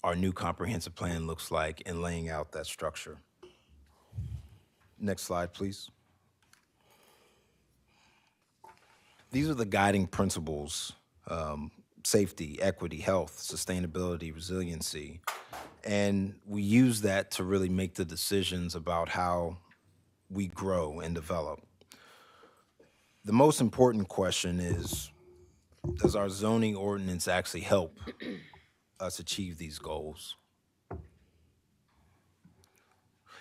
our new comprehensive plan looks like in laying out that structure. Next slide, please. These are the guiding principles: safety, equity, health, sustainability, resiliency. And we use that to really make the decisions about how we grow and develop. The most important question is, does our zoning ordinance actually help us achieve these goals?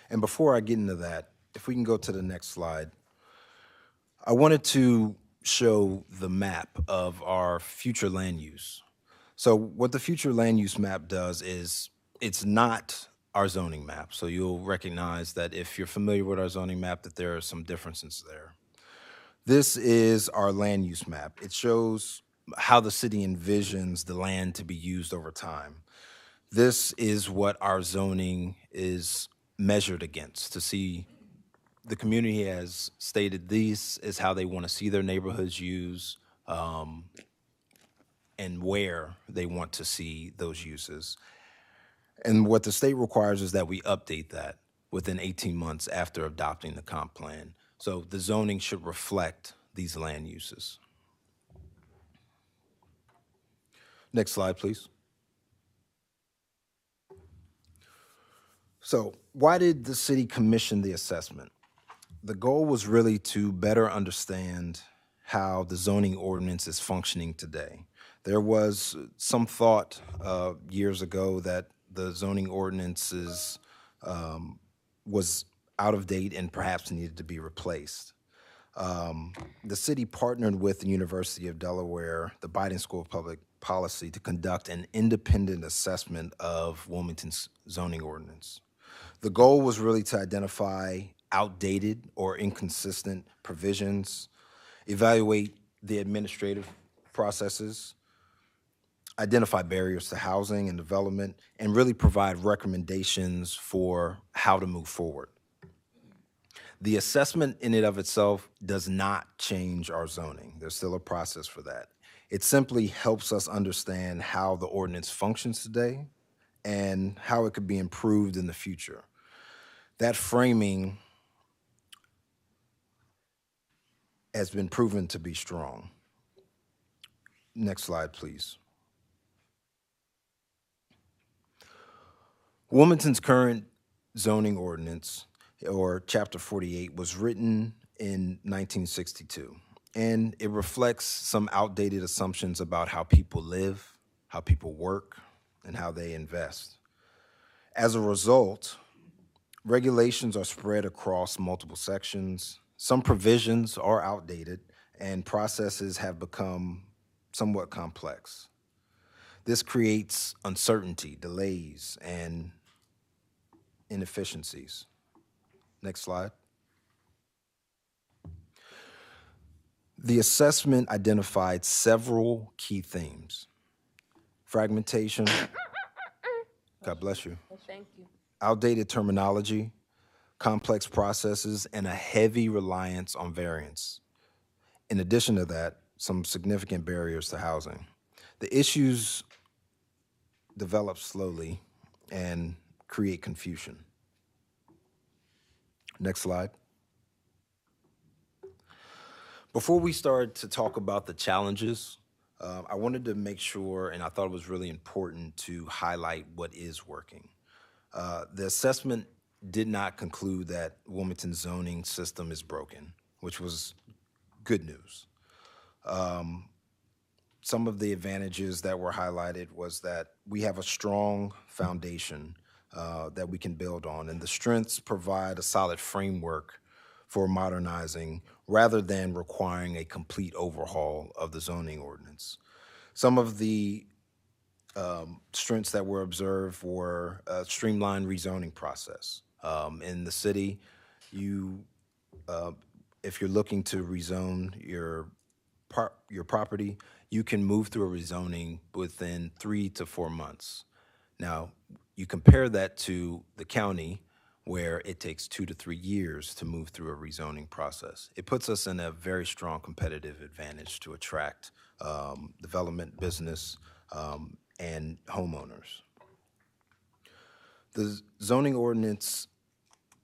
And before I get into that, if we can go to the next slide, I wanted to show the map of our future land use. So what the future land use map does is it's not our zoning map. So you'll recognize that if you're familiar with our zoning map, that there are some differences there. This is our land use map. It shows how the city envisions the land to be used over time. This is what our zoning is measured against to see the community has stated these is how they want to see their neighborhoods used, and where they want to see those uses. And what the state requires is that we update that within 18 months after adopting the comp plan. So the zoning should reflect these land uses. Next slide, please. So why did the city commission the assessment? The goal was really to better understand how the zoning ordinance is functioning today. There was some thought years ago that the zoning ordinance was out of date and perhaps needed to be replaced. The city partnered with the University of Delaware, the Biden School of Public Policy, to conduct an independent assessment of Wilmington's zoning ordinance. The goal was really to identify outdated or inconsistent provisions, evaluate the administrative processes, identify barriers to housing and development, and really provide recommendations for how to move forward. The assessment in and of itself does not change our zoning. There's still a process for that. It simply helps us understand how the ordinance functions today and how it could be improved in the future. That framing has been proven to be strong. Next slide, please. Wilmington's current zoning ordinance, or Chapter 48, was written in 1962, and it reflects some outdated assumptions about how people live, how people work, and how they invest. As a result, regulations are spread across multiple sections. Some provisions are outdated, and processes have become somewhat complex. This creates uncertainty, delays, and inefficiencies. Next slide. The assessment identified several key themes: fragmentation, God bless you, Thank you. outdated terminology, complex processes, and a heavy reliance on variance. In addition to that, some significant barriers to housing. The issues develop slowly and create confusion. Next slide. Before we start to talk about the challenges, I wanted to make sure, and I thought it was really important to highlight what is working. The assessment did not conclude that Wilmington's zoning system is broken, which was good news. Some of the advantages that were highlighted was that we have a strong foundation that we can build on, and the strengths provide a solid framework for modernizing rather than requiring a complete overhaul of the zoning ordinance. Some of the strengths that were observed were a streamlined rezoning process. In the city, you, if you're looking to rezone your property, you can move through a rezoning within 3 to 4 months. Now, you compare that to the county, where it takes 2 to 3 years to move through a rezoning process. It puts us in a very strong competitive advantage to attract development, business, and homeowners. The zoning ordinance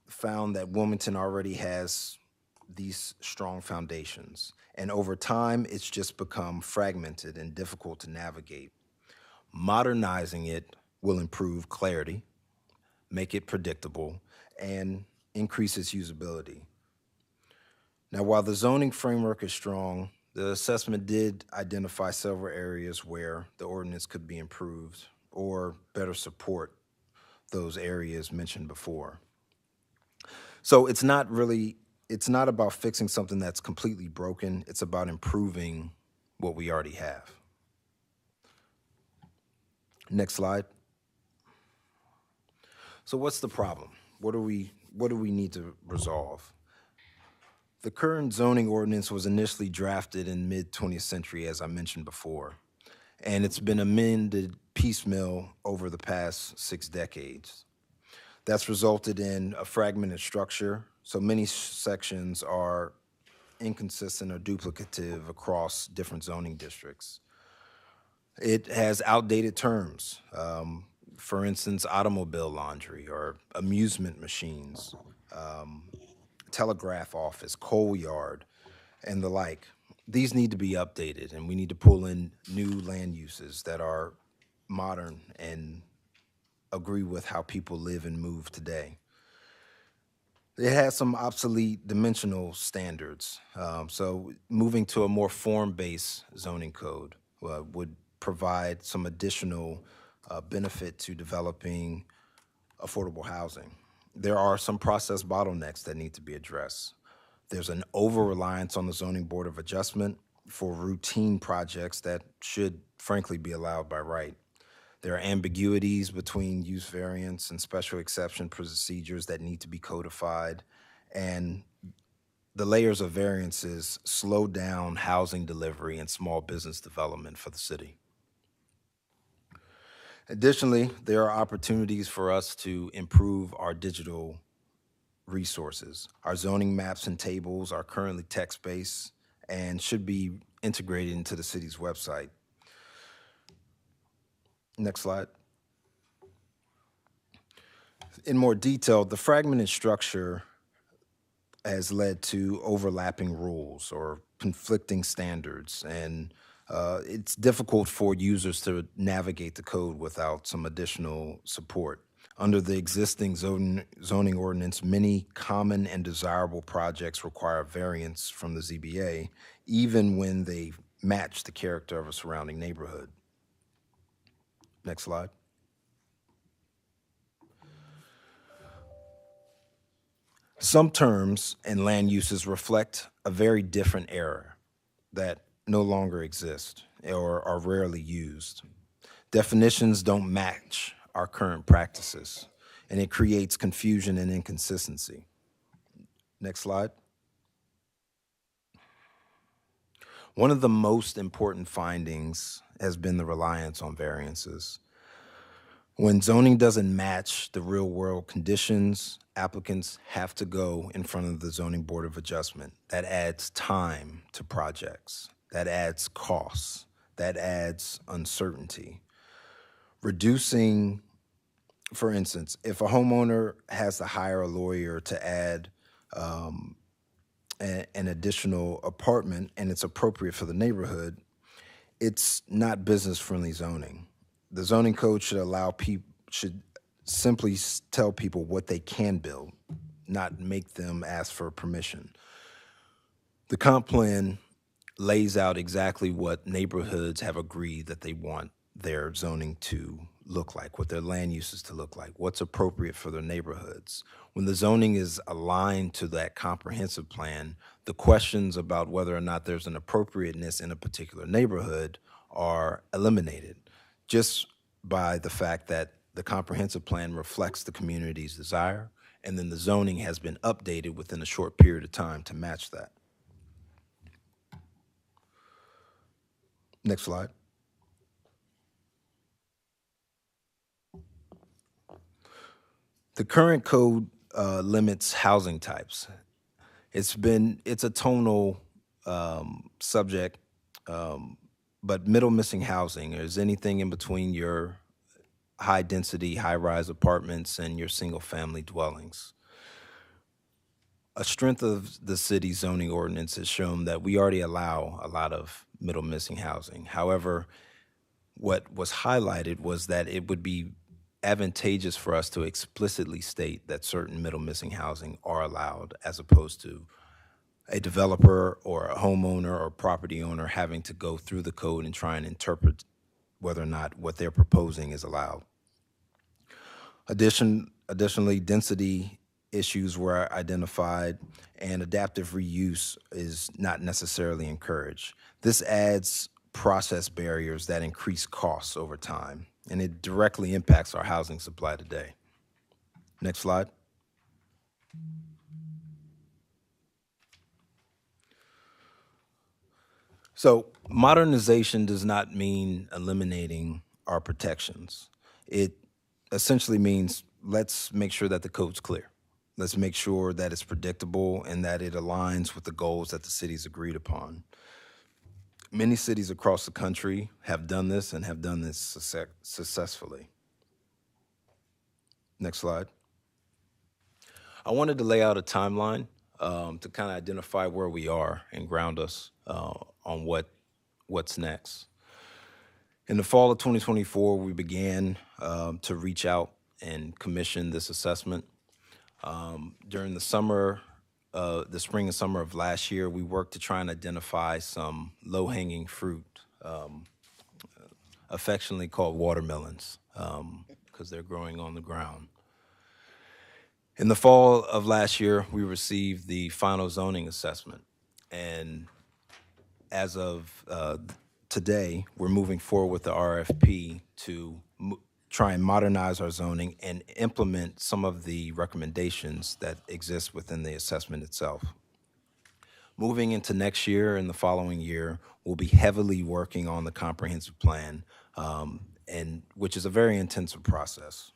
found that Wilmington already has these strong foundations, and over time, it's just become fragmented and difficult to navigate. Modernizing it will improve clarity, make it predictable, and increase its usability. Now, while the zoning framework is strong, the assessment did identify several areas where the ordinance could be improved or better support those areas mentioned before. So it's not about fixing something that's completely broken. It's about improving what we already have. Next slide. So what's the problem? What do we need to resolve? The current zoning ordinance was initially drafted in mid 20th century, as I mentioned before, and it's been amended piecemeal over the past 6 decades. That's resulted in a fragmented structure, so many sections are inconsistent or duplicative across different zoning districts. It has outdated terms, for instance, automobile laundry or amusement machines, telegraph office, coal yard, and the like. These need to be updated, and we need to pull in new land uses that are modern and agree with how people live and move today. It has some obsolete dimensional standards. So moving to a more form-based zoning code would provide some additional benefit to developing affordable housing. There are some process bottlenecks that need to be addressed. There's an over-reliance on the Zoning Board of Adjustment for routine projects that should frankly be allowed by right. There are ambiguities between use variance and special exception procedures that need to be codified, and the layers of variances slow down housing delivery and small business development for the city. Additionally, there are opportunities for us to improve our digital resources. Our zoning maps and tables are currently text-based and should be integrated into the city's website. Next slide. In more detail, the fragmented structure has led to overlapping rules or conflicting standards, and it's difficult for users to navigate the code without some additional support. Under the existing zoning ordinance, many common and desirable projects require variance from the ZBA, even when they match the character of a surrounding neighborhood. Next slide. Some terms and land uses reflect a very different era that no longer exist or are rarely used. Definitions don't match our current practices, and it creates confusion and inconsistency. Next slide. One of the most important findings has been the reliance on variances. When zoning doesn't match the real world conditions, applicants have to go in front of the Zoning Board of Adjustment. That adds time to projects. That adds costs. That adds uncertainty. Reducing, for instance, if a homeowner has to hire a lawyer to add an additional apartment and it's appropriate for the neighborhood, it's not business-friendly zoning. The zoning code should simply tell people what they can build, not make them ask for permission. The comp plan lays out exactly what neighborhoods have agreed that they want their zoning to look like, what their land uses to look like, what's appropriate for their neighborhoods. When the zoning is aligned to that comprehensive plan, the questions about whether or not there's an appropriateness in a particular neighborhood are eliminated just by the fact that the comprehensive plan reflects the community's desire, and then the zoning has been updated within a short period of time to match that. Next slide. The current code limits housing types. It's a tonal subject, but middle missing housing is anything in between your high-density, high-rise apartments and your single-family dwellings. A strength of the city's zoning ordinance has shown that we already allow a lot of middle missing housing. However, what was highlighted was that it would be advantageous for us to explicitly state that certain middle missing housing are allowed, as opposed to a developer or a homeowner or property owner having to go through the code and try and interpret whether or not what they're proposing is allowed. Additionally, density issues were identified, and adaptive reuse is not necessarily encouraged. This adds process barriers that increase costs over time, and it directly impacts our housing supply today. Next slide. So modernization does not mean eliminating our protections. It essentially means let's make sure that the code's clear. Let's make sure that it's predictable and that it aligns with the goals that the city's agreed upon. Many cities across the country have done this and have done this successfully. Next slide. I wanted to lay out a timeline to kind of identify where we are and ground us on what's next. In the fall of 2024, we began to reach out and commission this assessment. During the spring and summer of last year, we worked to try and identify some low-hanging fruit, affectionately called watermelons, because they're growing on the ground. In the fall of last year, we received the final zoning assessment, and as of today, we're moving forward with the RFP to try and modernize our zoning and implement some of the recommendations that exist within the assessment itself. Moving into next year and the following year, we'll be heavily working on the comprehensive plan, and which is a very intensive process.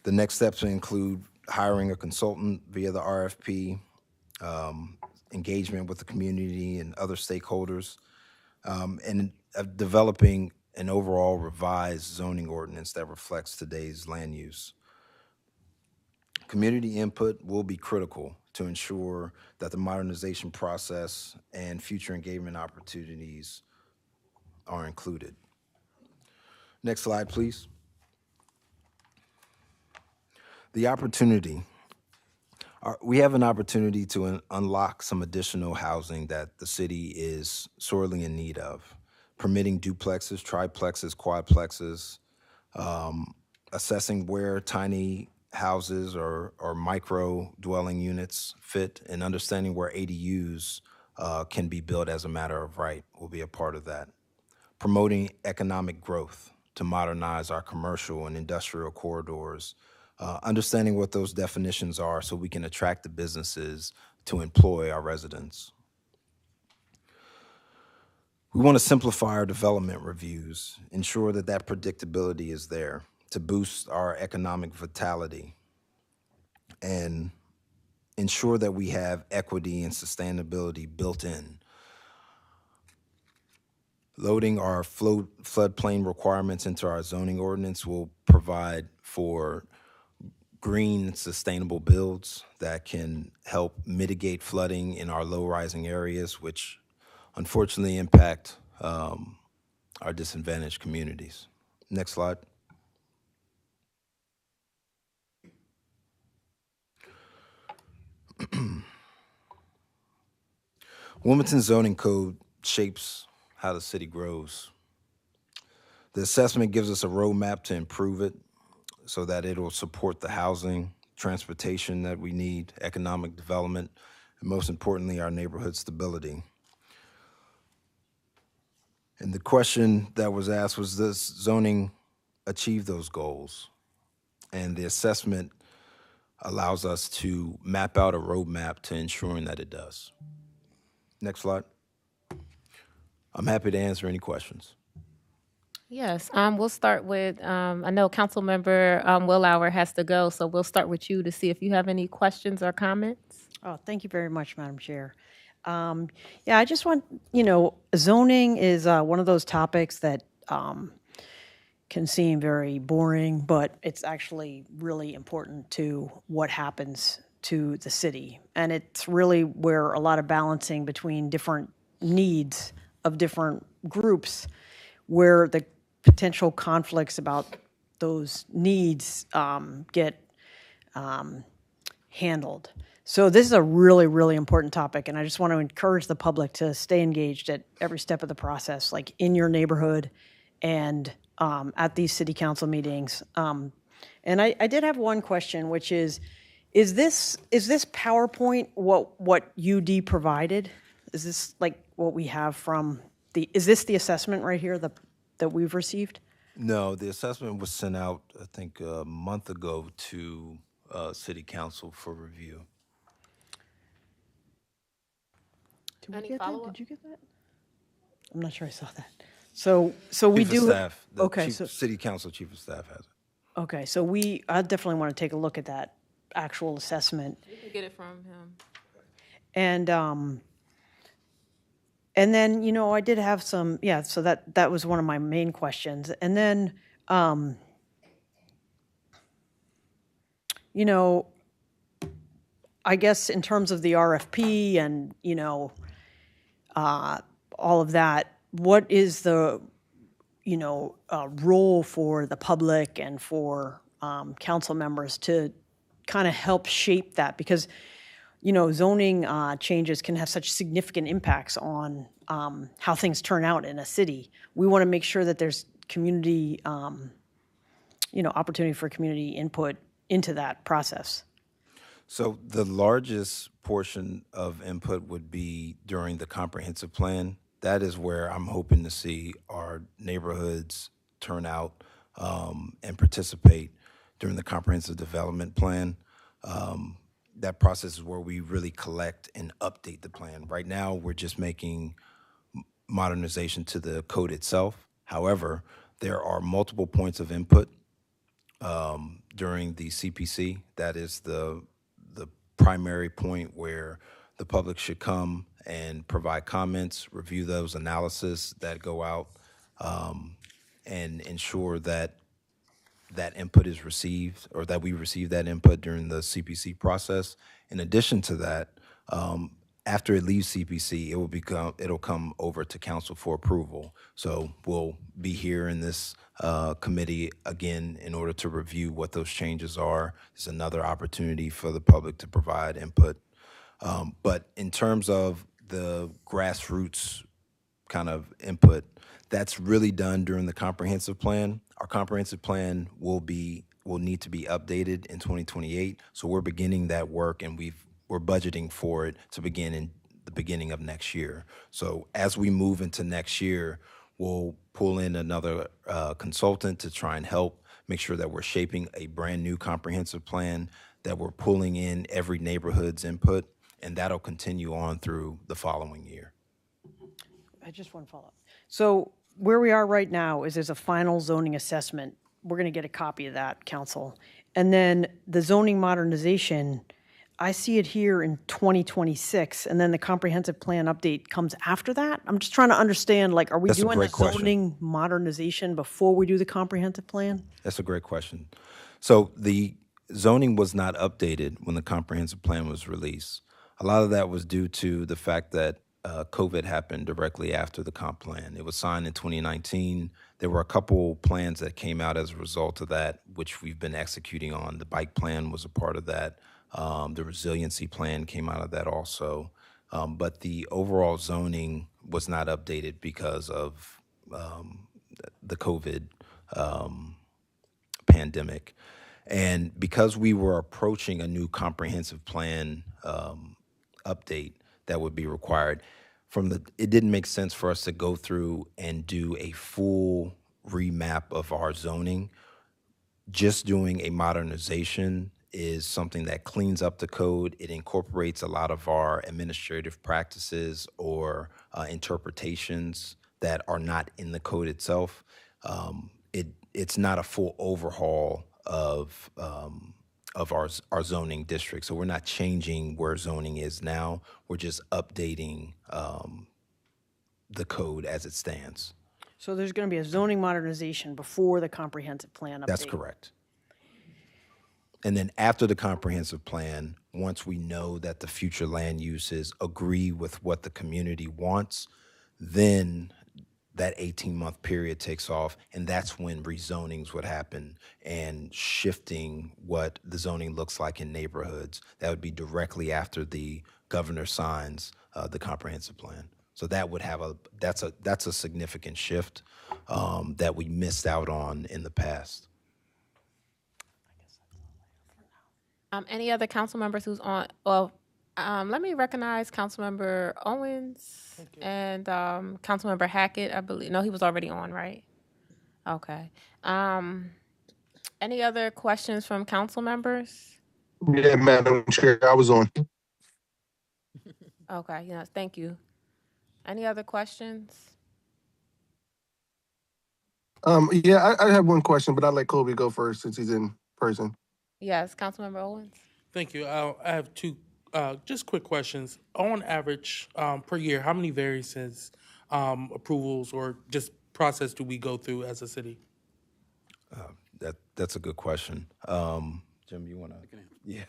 The next steps include hiring a consultant via the RFP, engagement with the community and other stakeholders, and developing an overall revised zoning ordinance that reflects today's land use. Community input will be critical to ensure that the modernization process and future engagement opportunities are included. Next slide, please. The opportunity. We have an opportunity to unlock some additional housing that the city is sorely in need of, permitting duplexes, triplexes, quadplexes, assessing where tiny houses or micro dwelling units fit, and understanding where ADUs can be built as a matter of right will be a part of that. Promoting economic growth to modernize our commercial and industrial corridors, understanding what those definitions are so we can attract the businesses to employ our residents. We want to simplify our development reviews, ensure that that predictability is there to boost our economic vitality, and ensure that we have equity and sustainability built in. Loading our floodplain requirements into our zoning ordinance will provide for green, sustainable builds that can help mitigate flooding in our low-rising areas, which unfortunately impact our disadvantaged communities. Next slide. Wilmington's zoning code shapes how the city grows. The assessment gives us a roadmap to improve it so that it will support the housing, transportation that we need, economic development, and most importantly, our neighborhood stability. And the question that was asked was, does zoning achieve those goals? And the assessment allows us to map out a roadmap to ensuring that it does. Next slide. I'm happy to answer any questions. Yes, we'll start with, I know Councilmember Willauer has to go, so we'll start with you to see if you have any questions or comments. Oh, thank you very much, Madam Chair. Yeah, I just want, zoning is one of those topics that can seem very boring, but it's actually really important to what happens to the city. And it's really where a lot of balancing between different needs of different groups, where the potential conflicts about those needs get handled. So this is a really, really important topic, and I just want to encourage the public to stay engaged at every step of the process, like in your neighborhood and at these city council meetings. And I did have one question, which is this PowerPoint what UD provided? Is this like what we have from is this the assessment right here that we've received? No, the assessment was sent out, I think, a month ago to City Council for review. Did Any we get that? follow-up? Did you get that? I'm not sure I saw that. So we Chief do. of Staff, the Okay, Chief- so City Council Chief of Staff has it. okay, so I definitely want to take a look at that actual assessment. You can get it from him. And then, I did have some, so that was one of my main questions. And then, I guess in terms of the RFP and, all of that, what is the, role for the public and for council members to kind of help shape that? Because zoning changes can have such significant impacts on how things turn out in a city. We want to make sure that there's community, opportunity for community input into that process. So the largest portion of input would be during the comprehensive plan. That is where I'm hoping to see our neighborhoods turn out and participate during the comprehensive development plan. That process is where we really collect and update the plan. Right now, we're just making modernization to the code itself. However, there are multiple points of input during the CPC. That is the primary point where the public should come and provide comments, review those analysis that go out, and ensure that that input is received, or that we receive that input during the CPC process. In addition to that, after it leaves CPC, it'll come over to council for approval. So we'll be here in this committee again in order to review what those changes are. It's another opportunity for the public to provide input. But in terms of the grassroots kind of input, that's really done during the comprehensive plan. Our comprehensive plan will need to be updated in 2028. So we're beginning that work, and we're budgeting for it to begin in the beginning of next year. So as we move into next year, we'll pull in another consultant to try and help make sure that we're shaping a brand new comprehensive plan, that we're pulling in every neighborhood's input, and that'll continue on through the following year. I just want to follow up. So where we are right now is there's a final zoning assessment. We're going to get a copy of that, council. And then the zoning modernization, I see it here in 2026, and then the comprehensive plan update comes after that. I'm just trying to understand, are we doing the zoning modernization before we do the comprehensive plan? That's a great question. So the zoning was not updated when the comprehensive plan was released. A lot of that was due to the fact that COVID happened directly after the comp plan. It was signed in 2019. There were a couple plans that came out as a result of that, which we've been executing on. The bike plan was a part of that. The resiliency plan came out of that also. But the overall zoning was not updated because of the COVID pandemic. And because we were approaching a new comprehensive plan update that would be required, it didn't make sense for us to go through and do a full remap of our zoning. Just doing a modernization is something that cleans up the code. It incorporates a lot of our administrative practices or interpretations that are not in the code itself. It's not a full overhaul of our zoning district. So we're not changing where zoning is now. We're just updating the code as it stands. So there's going to be a zoning modernization before the comprehensive plan update. That's correct. And then after the comprehensive plan, once we know that the future land uses agree with what the community wants, then that 18-month period takes off, and that's when rezonings would happen and shifting what the zoning looks like in neighborhoods. That would be directly after the governor signs the comprehensive plan. So that would have that's a significant shift that we missed out on in the past. Any other council members who's on? Well, let me recognize Councilmember Owens and Councilmember Hackett. I believe no, he was already on, right? Okay. Any other questions from council members? Yeah, Madam Chair, I was on. Okay. Yes. Thank you. Any other questions? Yeah, I have one question, but I'll let Kobe go first since he's in person. Yes, Councilmember Owens. Thank you. I have two just quick questions. On average, per year, how many variances, approvals, or just process do we go through as a city? That's a good question. Jim, you want to? Yeah.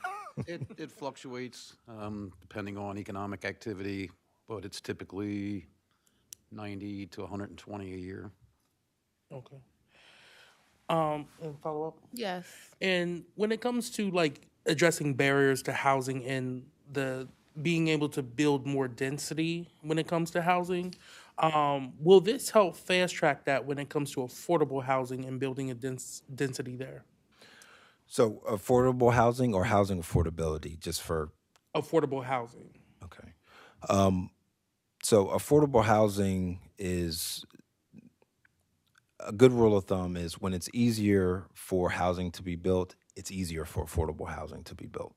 It fluctuates depending on economic activity, but it's typically 90 to 120 a year. Okay. And follow up? Yes. And when it comes to like addressing barriers to housing and the being able to build more density when it comes to housing, will this help fast track that when it comes to affordable housing and building a density there? So affordable housing or housing affordability, just for Affordable housing. okay. So affordable housing is a good rule of thumb is when it's easier for housing to be built, it's easier for affordable housing to be built.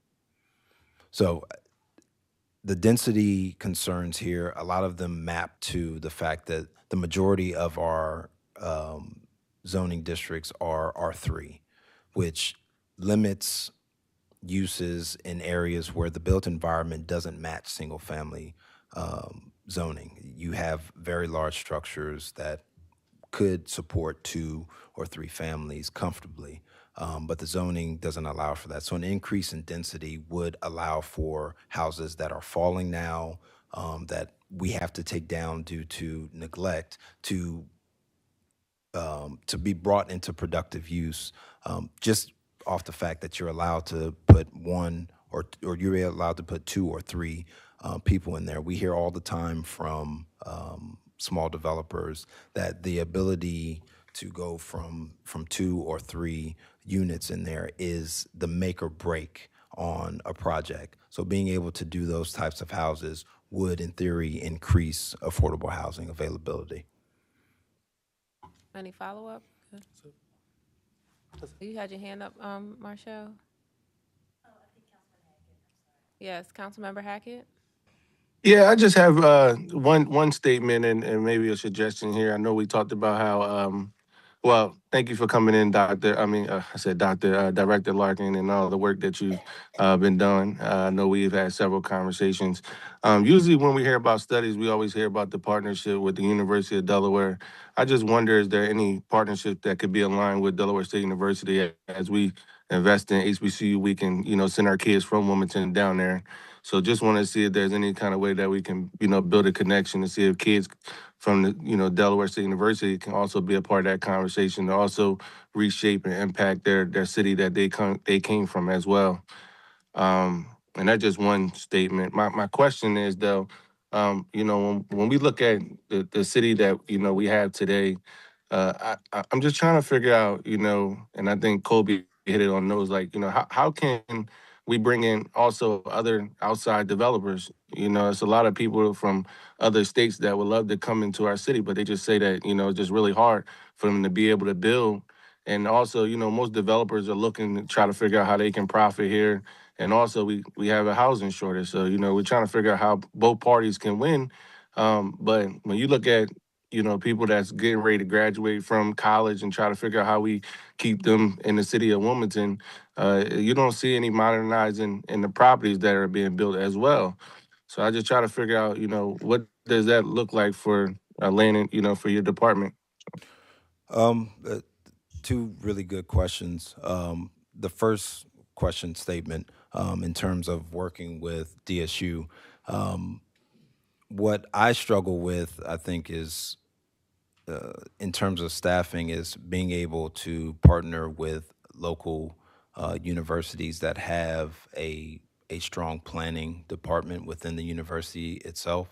So the density concerns here, a lot of them map to the fact that the majority of our zoning districts are R3, which limits uses in areas where the built environment doesn't match single family zoning. You have very large structures that could support 2 or 3 families comfortably, but the zoning doesn't allow for that. So an increase in density would allow for houses that are falling now, that we have to take down due to neglect, to be brought into productive use, just off the fact that you're allowed to put 1 or you're allowed to put 2 or 3 people in there. We hear all the time from small developers that the ability to go from 2 or 3 units in there is the make or break on a project. So being able to do those types of houses would, in theory, increase affordable housing availability. Any follow-up? You had your hand up, Marshall? Oh, I think Councilman Hackett. Yes, Councilmember Hackett? Yeah, I just have one statement and maybe a suggestion here. I know we talked about how, well, thank you for coming in, Doctor. I said Doctor, Director Larkin, and all the work that you've been doing. I know we've had several conversations. Usually when we hear about studies, we always hear about the partnership with the University of Delaware. I just wonder, is there any partnership that could be aligned with Delaware State University as we invest in HBCU? We can, send our kids from Wilmington down there. So just want to see if there's any kind of way that we can, build a connection to see if kids from the, Delaware State University can also be a part of that conversation to also reshape and impact their city that they came from as well. And that's just one statement. My question is though, when we look at the city that we have today, I'm just trying to figure out, and I think Kobe hit it on those, like, how can we bring in also other outside developers? It's a lot of people from other states that would love to come into our city, but they just say that, it's just really hard for them to be able to build. And also, most developers are looking to try to figure out how they can profit here. And also, we have a housing shortage. So, we're trying to figure out how both parties can win. But when you look at people that's getting ready to graduate from college and try to figure out how we keep them in the city of Wilmington, you don't see any modernizing in the properties that are being built as well. So I just try to figure out, what does that look like for landing, for your department? Um, uh, Two really good questions. The first question statement, in terms of working with DSU, um, what I struggle with, I think, is in terms of staffing, is being able to partner with local universities that have a strong planning department within the university itself.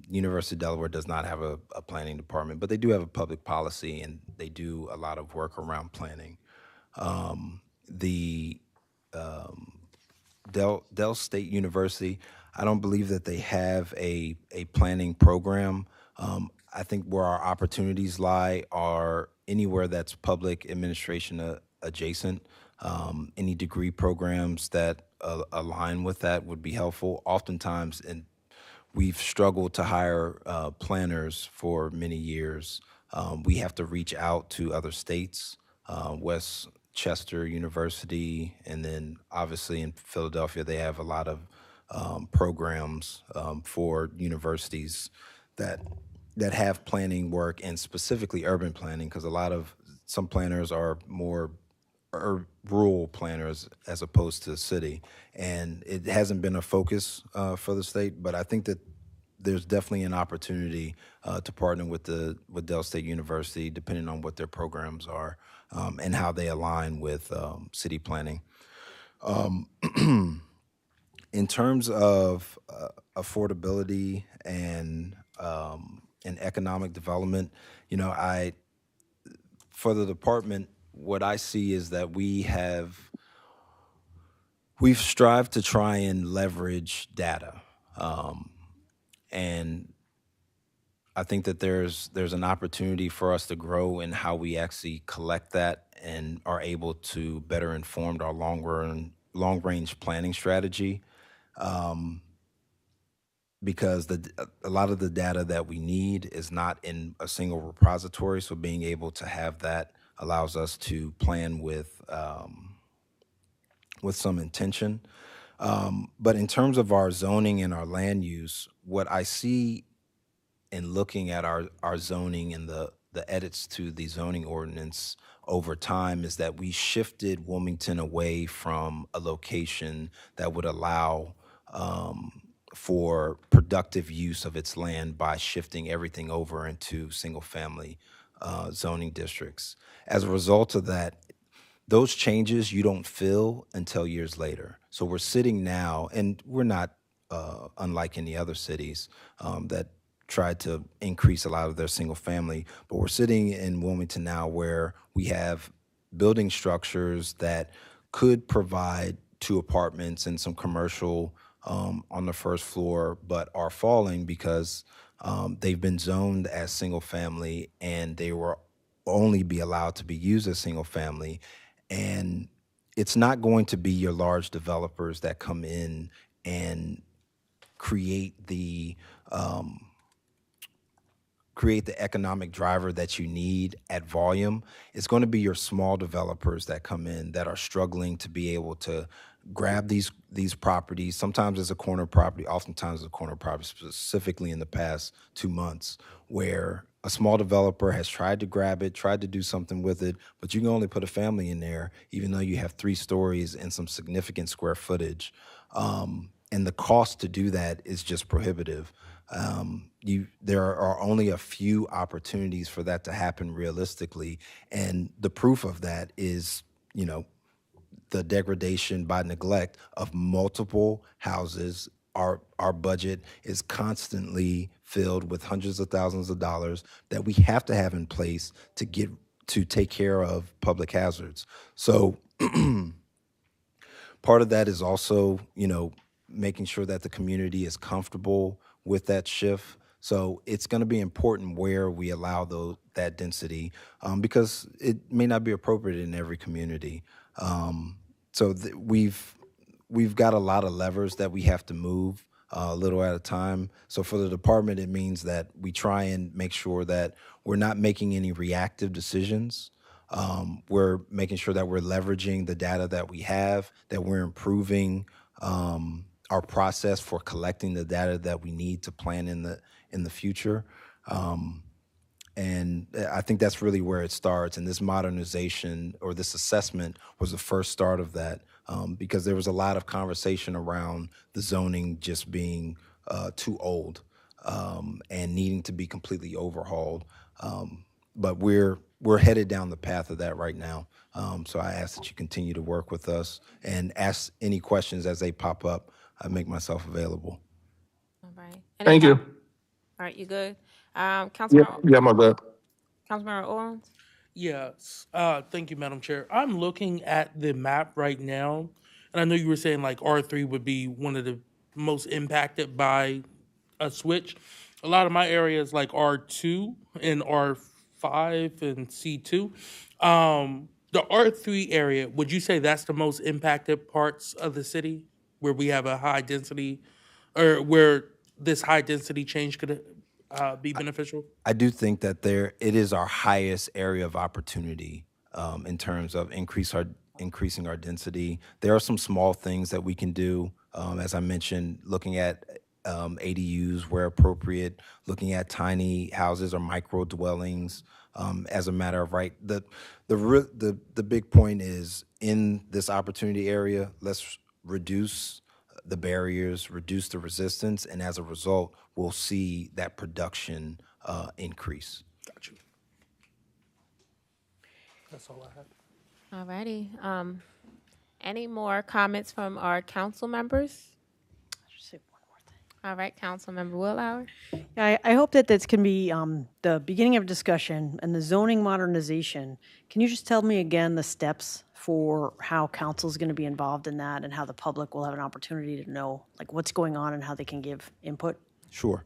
University of Delaware does not have a planning department, but they do have a public policy and they do a lot of work around planning. The Dell State University, I don't believe that they have a planning program. I think where our opportunities lie are anywhere that's public administration adjacent. Any degree programs that align with that would be helpful. Oftentimes, and we've struggled to hire planners for many years. We have to reach out to other states, Westchester University, and then obviously in Philadelphia, they have a lot of programs for universities that have planning work, and specifically urban planning, because some planners are more rural planners as opposed to city, and it hasn't been a focus for the state. But I think that there's definitely an opportunity to partner with Dell State University, depending on what their programs are and how they align with city planning. In terms of affordability and economic development, for the department, what I see is that we've strived to try and leverage data, and I think that there's an opportunity for us to grow in how we actually collect that and are able to better inform our long range planning strategy. Because a lot of the data that we need is not in a single repository. So being able to have that allows us to plan with some intention. But in terms of our zoning and our land use, what I see in looking at our zoning and the edits to the zoning ordinance over time is that we shifted Wilmington away from a location that would allow for productive use of its land by shifting everything over into single family zoning districts. As a result of that, those changes you don't feel until years later. So we're sitting now, and we're not unlike any other cities that tried to increase a lot of their single family, but we're sitting in Wilmington now where we have building structures that could provide 2 apartments and some commercial on the first floor, but are falling because they've been zoned as single family and they will only be allowed to be used as single family. And it's not going to be your large developers that come in and create the economic driver that you need at volume. It's going to be your small developers that come in that are struggling to be able to grab these properties. Sometimes it's a corner property, oftentimes it's a corner property, specifically in the past 2 months, where a small developer has tried to grab it, tried to do something with it, but you can only put a family in there, even though you have 3 stories and some significant square footage. And the cost to do that is just prohibitive. There are only a few opportunities for that to happen realistically, and the proof of that is, the degradation by neglect of multiple houses. Our budget is constantly filled with hundreds of thousands of dollars that we have to have in place to take care of public hazards. So part of that is also, making sure that the community is comfortable with that shift. So it's going to be important where we allow that density because it may not be appropriate in every community. We've got a lot of levers that we have to move a little at a time. So for the department, it means that we try and make sure that we're not making any reactive decisions. We're making sure that we're leveraging the data that we have, that we're improving our process for collecting the data that we need to plan in the future. And I think that's really where it starts. And this modernization or this assessment was the first start of that, because there was a lot of conversation around the zoning just being too old and needing to be completely overhauled. But we're headed down the path of that right now. So I ask that you continue to work with us and ask any questions as they pop up. I make myself available. All right. Thank you. All right, you good? Councilmember, Yeah, my bad. Councilmember Owens? Yes. Thank you, Madam Chair. I'm looking at the map right now, and I know you were saying like R3 would be one of the most impacted by a switch. A lot of my areas like R2 and R5 and C2. The R3 area, would you say that's the most impacted parts of the city where we have a high density, or where this high density change could be beneficial? I do think that it is our highest area of opportunity in terms of increasing our density. There are some small things that we can do, as I mentioned, looking at ADUs where appropriate, looking at tiny houses or micro dwellings. As a matter of right, the big point is in this opportunity area, let's reduce the barriers, reduce the resistance, and as a result, we'll see that production increase. Got you. That's all I have. All righty. Any more comments from our council members? Just say one more thing. All right, Councilmember Willauer. Yeah, I hope that this can be the beginning of a discussion and the zoning modernization. Can you just tell me again the steps for how council is going to be involved in that and how the public will have an opportunity to know like what's going on and how they can give input? Sure.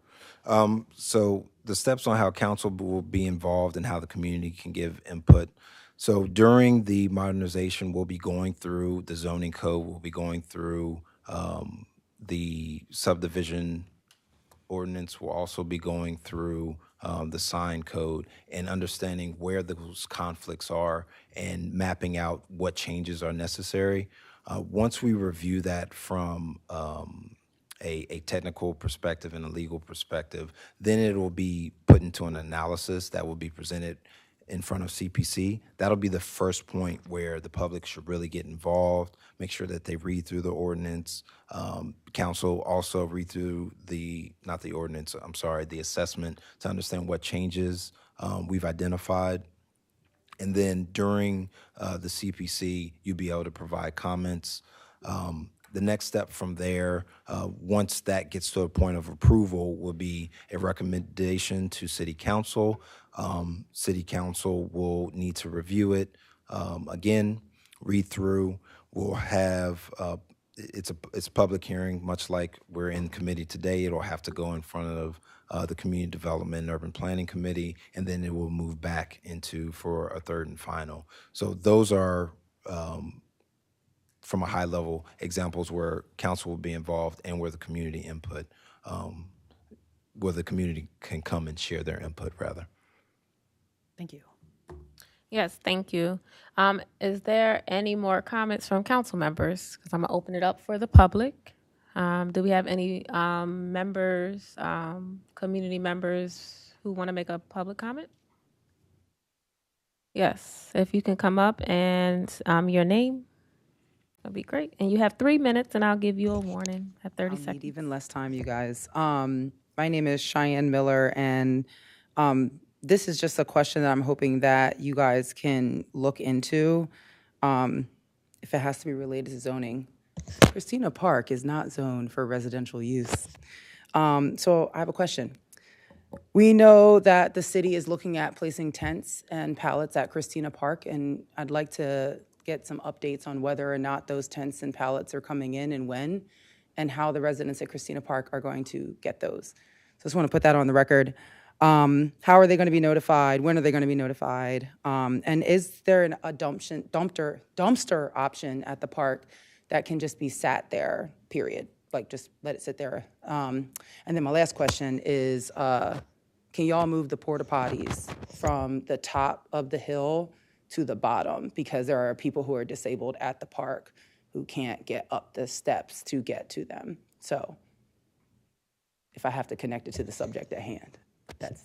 So the steps on how council will be involved and how the community can give input. So during the modernization, we'll be going through the zoning code. We'll be going through the subdivision ordinance. We'll also be going through the sign code and understanding where those conflicts are and mapping out what changes are necessary. Once we review that from a technical perspective and a legal perspective, then it will be put into an analysis that will be presented in front of CPC. That'll be the first point where the public should really get involved, make sure that they read through the ordinance. Council also read through the assessment to understand what changes we've identified. And then during the CPC, you'll be able to provide comments. The next step from there, once that gets to a point of approval, will be a recommendation to City Council. City Council will need to review it. Again, read through. We'll have, it's a public hearing, much like we're in committee today. It'll have to go in front of the Community Development and Urban Planning Committee, and then it will move back for a third and final. So those are, from a high level, examples where council will be involved and where the community input, where the community can come and share their input, rather. Thank you. Yes, thank you. Is there any more comments from council members? Because I'm going to open it up for the public. Do we have any members, community members who want to make a public comment? Yes, if you can come up and your name. That'd be great. And you have 3 minutes, and I'll give you a warning at 30 I'll seconds. need even less time, you guys. My name is Cheyenne Miller, and this is just a question that I'm hoping that you guys can look into if it has to be related to zoning. Christina Park is not zoned for residential use. So I have a question. We know that the city is looking at placing tents and pallets at Christina Park, and I'd like to get some updates on whether or not those tents and pallets are coming in and when, and how the residents at Christina Park are going to get those. So I just want to put that on the record. How are they going to be notified? When are they going to be notified? And is there a dumpster option at the park that can just be sat there, period? Like just let it sit there. And then my last question is, can y'all move the porta potties from the top of the hill to the bottom? Because there are people who are disabled at the park who can't get up the steps to get to them. So if I have to connect it to the subject at hand, that's.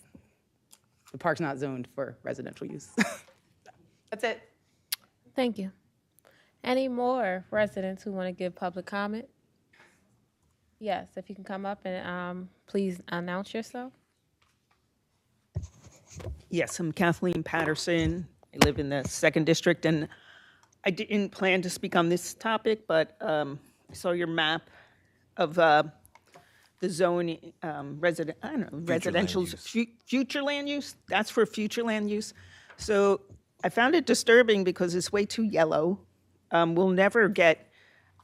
The park's not zoned for residential use. That's it. Thank you. Any more residents who want to give public comment? Yes, if you can come up and please announce yourself. Yes, I'm Kathleen Patterson. I live in the 2nd District, and I didn't plan to speak on this topic, but I saw your map of the zoning, residential, future land use. That's for future land use. So I found it disturbing because it's way too yellow. We'll never get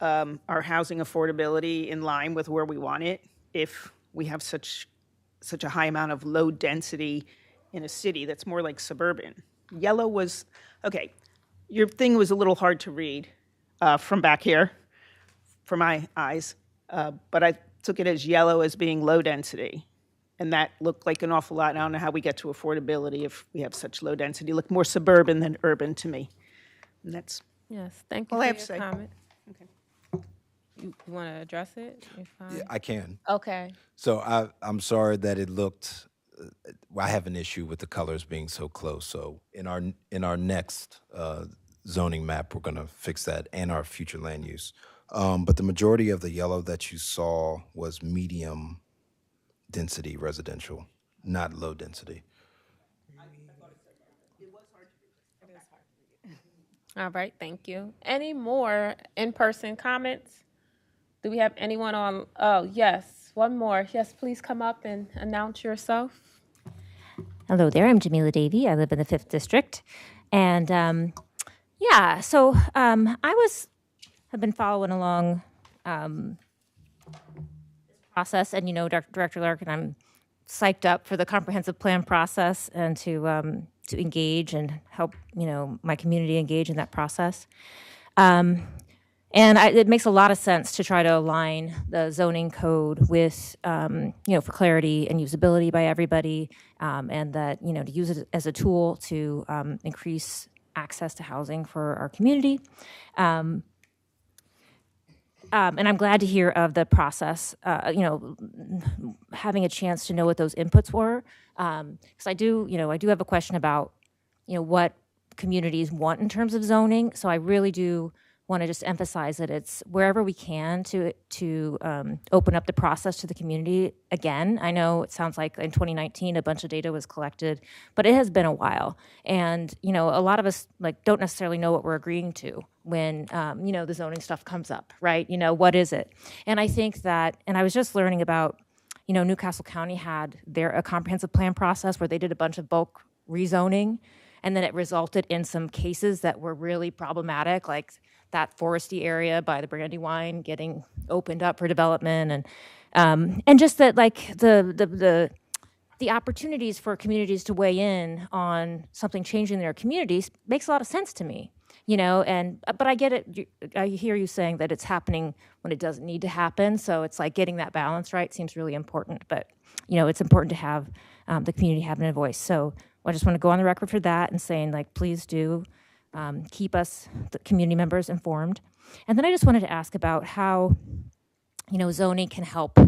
our housing affordability in line with where we want it if we have such a high amount of low density in a city that's more like suburban. Yellow was, okay, your thing was a little hard to read from back here, for my eyes, but I took it as yellow as being low density. And that looked like an awful lot. I don't know how we get to affordability if we have such low density. It looked more suburban than urban to me. And that's Yes, thank you all I for have your to say. comment. Okay. You want to address it? You're fine. Yeah, I can. Okay. So I'm sorry that it looked. I have an issue with the colors being so close. So in our next zoning map, we're going to fix that and our future land use. But the majority of the yellow that you saw was medium density residential, not low density. All right, thank you. Any more in-person comments? Do we have anyone on? Oh, yes, one more. Yes, please come up and announce yourself. Hello there, I'm Jamila Davey. I live in the 5th District. And so have been following along this process. And, Director Larkin, I'm psyched up for the comprehensive plan process and to engage and help, my community engage in that process. It makes a lot of sense to try to align the zoning code with, for clarity and usability by everybody, and that, to use it as a tool to increase access to housing for our community. And I'm glad to hear of the process, having a chance to know what those inputs were. Because I do have a question about, what communities want in terms of zoning. So I really do want to just emphasize that it's wherever we can to open up the process to the community again. I know it sounds like in 2019 a bunch of data was collected, but it has been a while, and a lot of us don't necessarily know what we're agreeing to when the zoning stuff comes up, right? What is it? And I think that, and I was just learning about, Newcastle County had a comprehensive plan process where they did a bunch of bulk rezoning, and then it resulted in some cases that were really problematic, like that foresty area by the Brandywine getting opened up for development, and just that the opportunities for communities to weigh in on something changing their communities makes a lot of sense to me, but I get it. I hear you saying that it's happening when it doesn't need to happen. So it's like getting that balance right seems really important, but it's important to have the community having a voice. So I just want to go on the record for that and saying please do keep us, the community members, informed. And then I just wanted to ask about how, zoning can help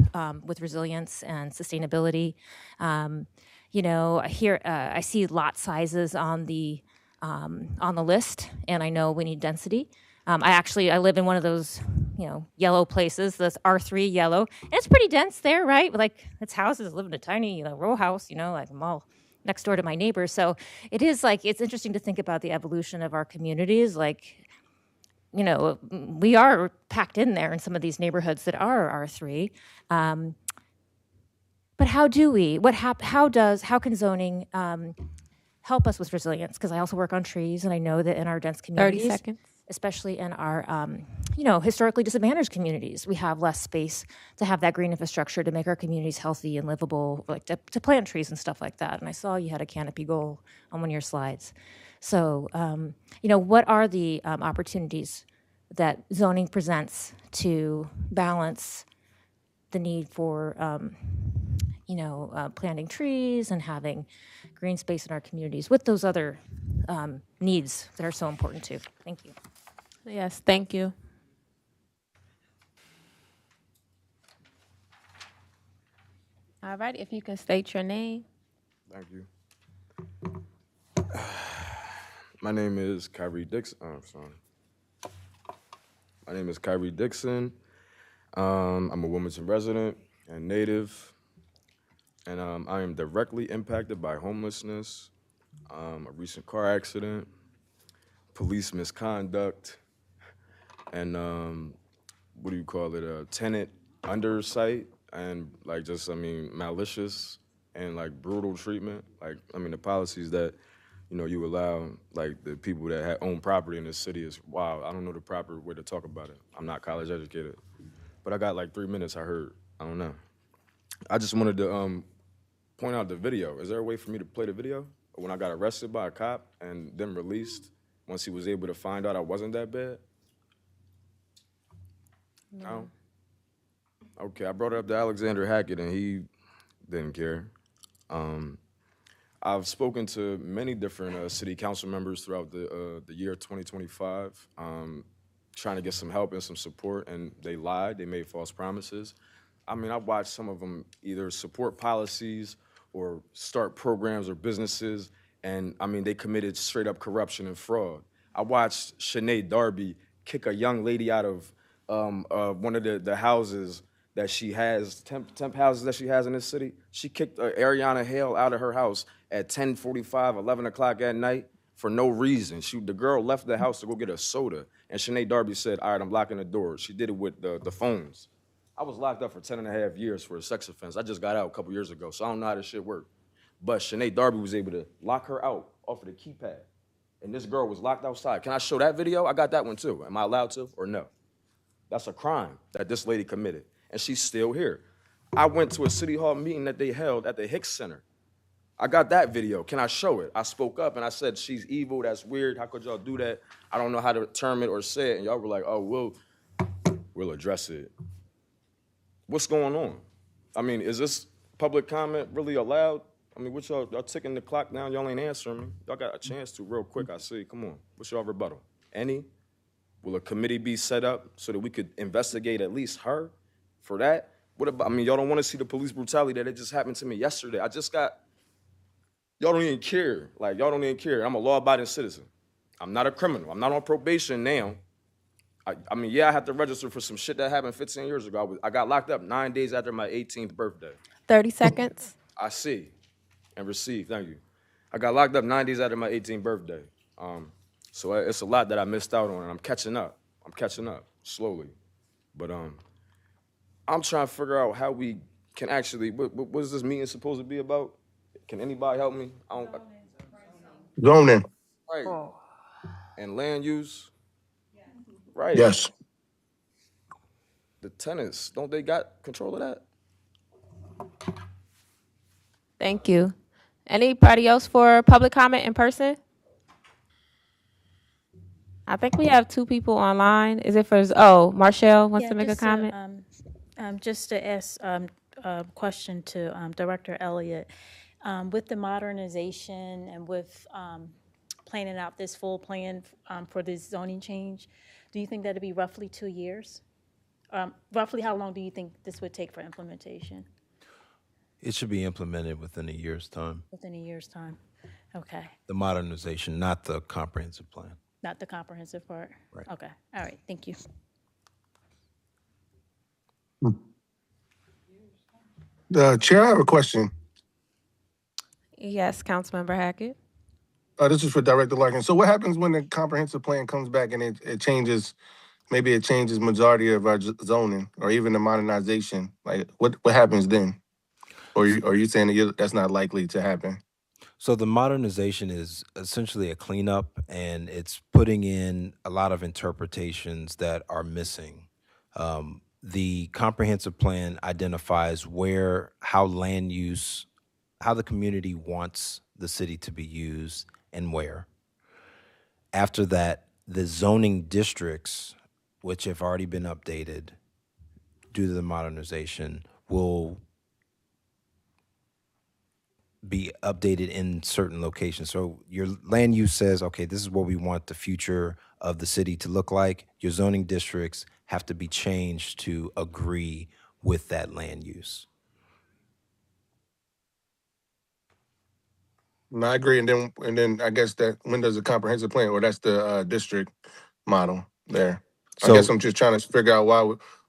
with resilience and sustainability. Here I see lot sizes on the list, and I know we need density. I live in one of those, yellow places, that's R3 yellow, and it's pretty dense there, right? It's houses. I live in a tiny, row house, I'm all next door to my neighbors. So it is it's interesting to think about the evolution of our communities. We are packed in there in some of these neighborhoods that are R3. But how do we, how can zoning help us with resilience? Because I also work on trees, and I know that in our dense communities, 30 seconds. Especially in our, historically disadvantaged communities, we have less space to have that green infrastructure to make our communities healthy and livable, to plant trees and stuff like that. And I saw you had a canopy goal on one of your slides. So, what are the opportunities that zoning presents to balance the need for, planting trees and having green space in our communities with those other needs that are so important too? Thank you. Yes, thank you. All right, if you can state your name. Thank you. My name is Kyrie Dixon. Oh, I'm sorry. My name is Kyrie Dixon. I'm a Wilmington resident and native, and I am directly impacted by homelessness, a recent car accident, police misconduct, and what do you call it? Tenant undersight, and like just malicious and like brutal treatment. Like the policies that you allow like the people that own property in this city is wow. I don't know the proper way to talk about it. I'm not college educated, but I got like 3 minutes. I heard. I don't know. I just wanted to point out the video. Is there a way for me to play the video when I got arrested by a cop and then released once he was able to find out I wasn't that bad? No. Okay, I brought it up to Alexander Hackett and he didn't care. I've spoken to many different city council members throughout the year 2025, trying to get some help and some support, and they lied. They made false promises. I watched some of them either support policies or start programs or businesses, and they committed straight up corruption and fraud. I watched Sinead Darby kick a young lady out of one of the houses that she has, temp houses that she has in this city. She kicked Ariana Hale out of her house at 10:45, 11 o'clock at night for no reason. The girl left the house to go get a soda, and Sinead Darby said, all right, I'm locking the door. She did it with the phones. I was locked up for 10 and a half years for a sex offense. I just got out a couple years ago, so I don't know how this shit worked. But Sinead Darby was able to lock her out off of the keypad, and this girl was locked outside. Can I show that video? I got that one too. Am I allowed to or no? That's a crime that this lady committed, and she's still here. I went to a city hall meeting that they held at the Hicks Center. I got that video. Can I show it? I spoke up and I said, she's evil, that's weird, how could y'all do that? I don't know how to term it or say it, and y'all were like, oh, we'll address it. What's going on? Is this public comment really allowed? What y'all ticking the clock down, y'all ain't answering me. Y'all got a chance to real quick, I see, come on. What's y'all rebuttal? Any? Will a committee be set up so that we could investigate at least her for that? What about, y'all don't want to see the police brutality that just happened to me yesterday. Y'all don't even care. Like, y'all don't even care. I'm a law-abiding citizen. I'm not a criminal. I'm not on probation now. I have to register for some shit that happened 15 years ago. I got locked up 9 days after my 18th birthday. 30 seconds. I see and receive. Thank you. I got locked up 9 days after my 18th birthday. So it's a lot that I missed out on, and I'm catching up. Slowly. But I'm trying to figure out how we can actually, what is this meeting supposed to be about? Can anybody help me? Zoning. Right. Oh. And land use? Right. Yes. The tenants, don't they got control of that? Thank you. Anybody else for public comment in person? I think we have 2 people online. Is it for, Marshall wants to make a comment? Just to ask a question to Director Elliott. With the modernization and with planning out this full plan for this zoning change, do you think that'd be roughly 2 years? Roughly how long do you think this would take for implementation? It should be implemented within a year's time. Within a year's time, okay. The modernization, not the comprehensive plan. Not the comprehensive part? Right. Okay, all right, thank you. Chair, I have a question. Yes, Councilmember Hackett. This is for Director Larkin. So what happens when the comprehensive plan comes back and it changes, maybe it changes majority of our zoning or even the modernization? Like, what happens then? Or are you saying that that's not likely to happen? So the modernization is essentially a cleanup, and it's putting in a lot of interpretations that are missing. The comprehensive plan identifies how land use, how the community wants the city to be used and where. After that, the zoning districts, which have already been updated due to the modernization, will be updated in certain locations. So your land use says, okay, this is what we want the future of the city to look like. Your zoning districts have to be changed to agree with that land use. No, I agree. And then I guess that when does a comprehensive plan, or that's the district model there. I guess So I'm just trying to figure out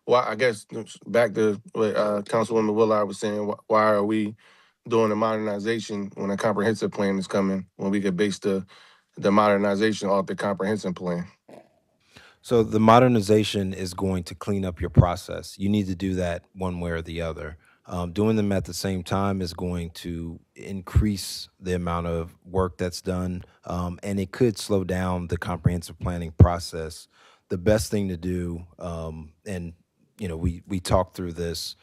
why. I guess back to what Councilwoman Willard was saying. Why are we doing the modernization when a comprehensive plan is coming? When we could base the modernization off the comprehensive plan. So the modernization is going to clean up your process. You need to do that one way or the other. Doing them at the same time is going to increase the amount of work that's done, and it could slow down the comprehensive planning process. The best thing to do, and we talked through this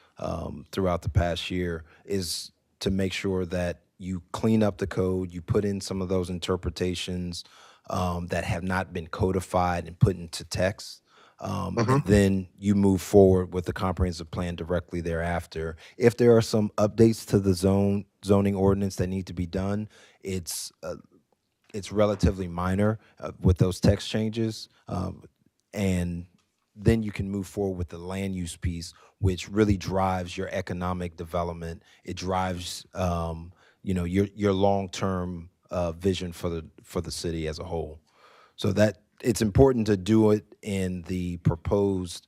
throughout the past year, is to make sure that you clean up the code, you put in some of those interpretations that have not been codified and put into text. And then you move forward with the comprehensive plan directly thereafter. If there are some updates to the zoning ordinance that need to be done, it's relatively minor with those text changes, and then you can move forward with the land use piece, which really drives your economic development. It drives your long-term vision for the city as a whole. So that it's important to do it in the proposed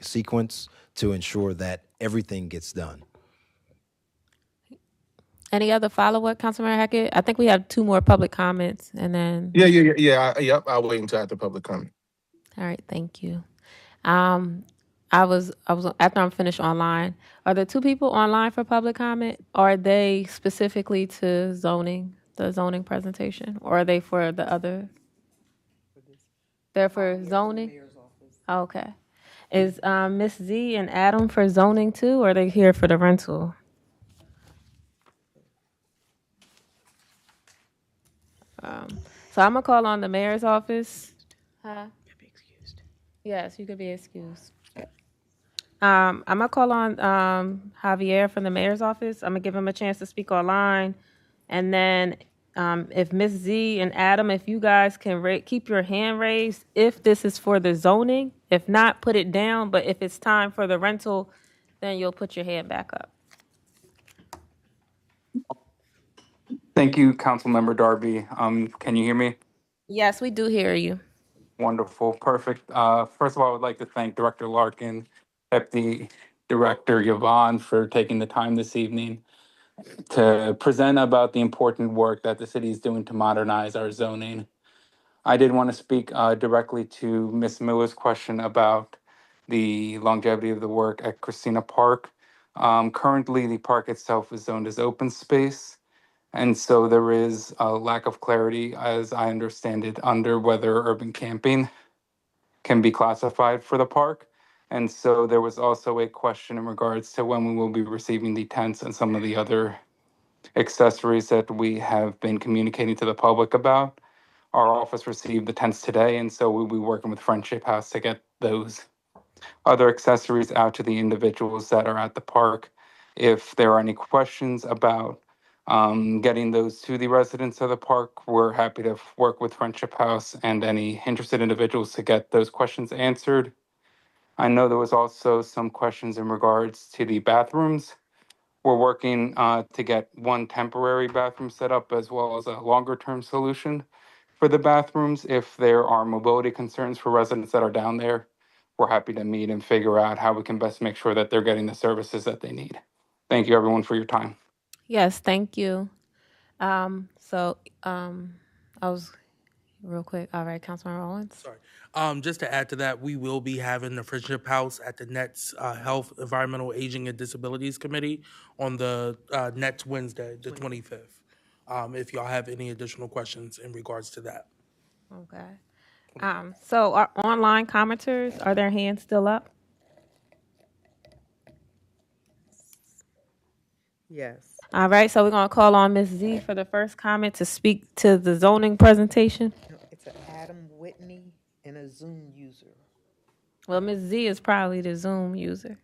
sequence to ensure that everything gets done. Any other follow-up, Councilmember Hackett? I think we have 2 more public comments, and then. Yeah. I'll wait until after public comment. All right, thank you. I was after I'm finished online. Are there 2 people online for public comment? Or are they specifically to zoning, the zoning presentation, or are they for the other? They're for zoning. Okay. Is Miss Z and Adam for zoning too, or are they here for the rental? So I'm gonna call on the mayor's office. Yes, you could be excused. I'm gonna call on Javier from the mayor's office. I'm gonna give him a chance to speak online, and then if Ms. Z and Adam, if you guys can keep your hand raised if this is for the zoning. If not, put it down. But if it's time for the rental, then you'll put your hand back up. Thank you, Councilmember Darby. Can you hear me? Yes, we do hear you. Wonderful, perfect. First of all, I would like to thank Director Larkin, Deputy Director Yvonne for taking the time this evening to present about the important work that the city is doing to modernize our zoning. I did want to speak directly to Ms. Miller's question about the longevity of the work at Christina Park. Currently, the park itself is zoned as open space. And so there is a lack of clarity, as I understand it, under whether urban camping can be classified for the park. And so there was also a question in regards to when we will be receiving the tents and some of the other accessories that we have been communicating to the public about. Our office received the tents today, and so we'll be working with Friendship House to get those other accessories out to the individuals that are at the park. If there are any questions about getting those to the residents of the park, we're happy to work with Friendship House and any interested individuals to get those questions answered. I know there was also some questions in regards to the bathrooms. We're working to get one temporary bathroom set up as well as a longer term solution for the bathrooms. If there are mobility concerns for residents that are down there, we're happy to meet and figure out how we can best make sure that they're getting the services that they need. Thank you, everyone, for your time. Yes, thank you. I was real quick. All right, Councilmember Owens. Sorry. Just to add to that, we will be having the Friendship House at the NET's Health, Environmental, Aging, and Disabilities Committee on the next Wednesday, the 25th. If y'all have any additional questions in regards to that. Okay. So our online commenters, are their hands still up? Yes. All right, so we're going to call on Ms. Z for the first comment to speak to the zoning presentation. It's an Adam Whitney and a Zoom user. Well, Ms. Z is probably the Zoom user.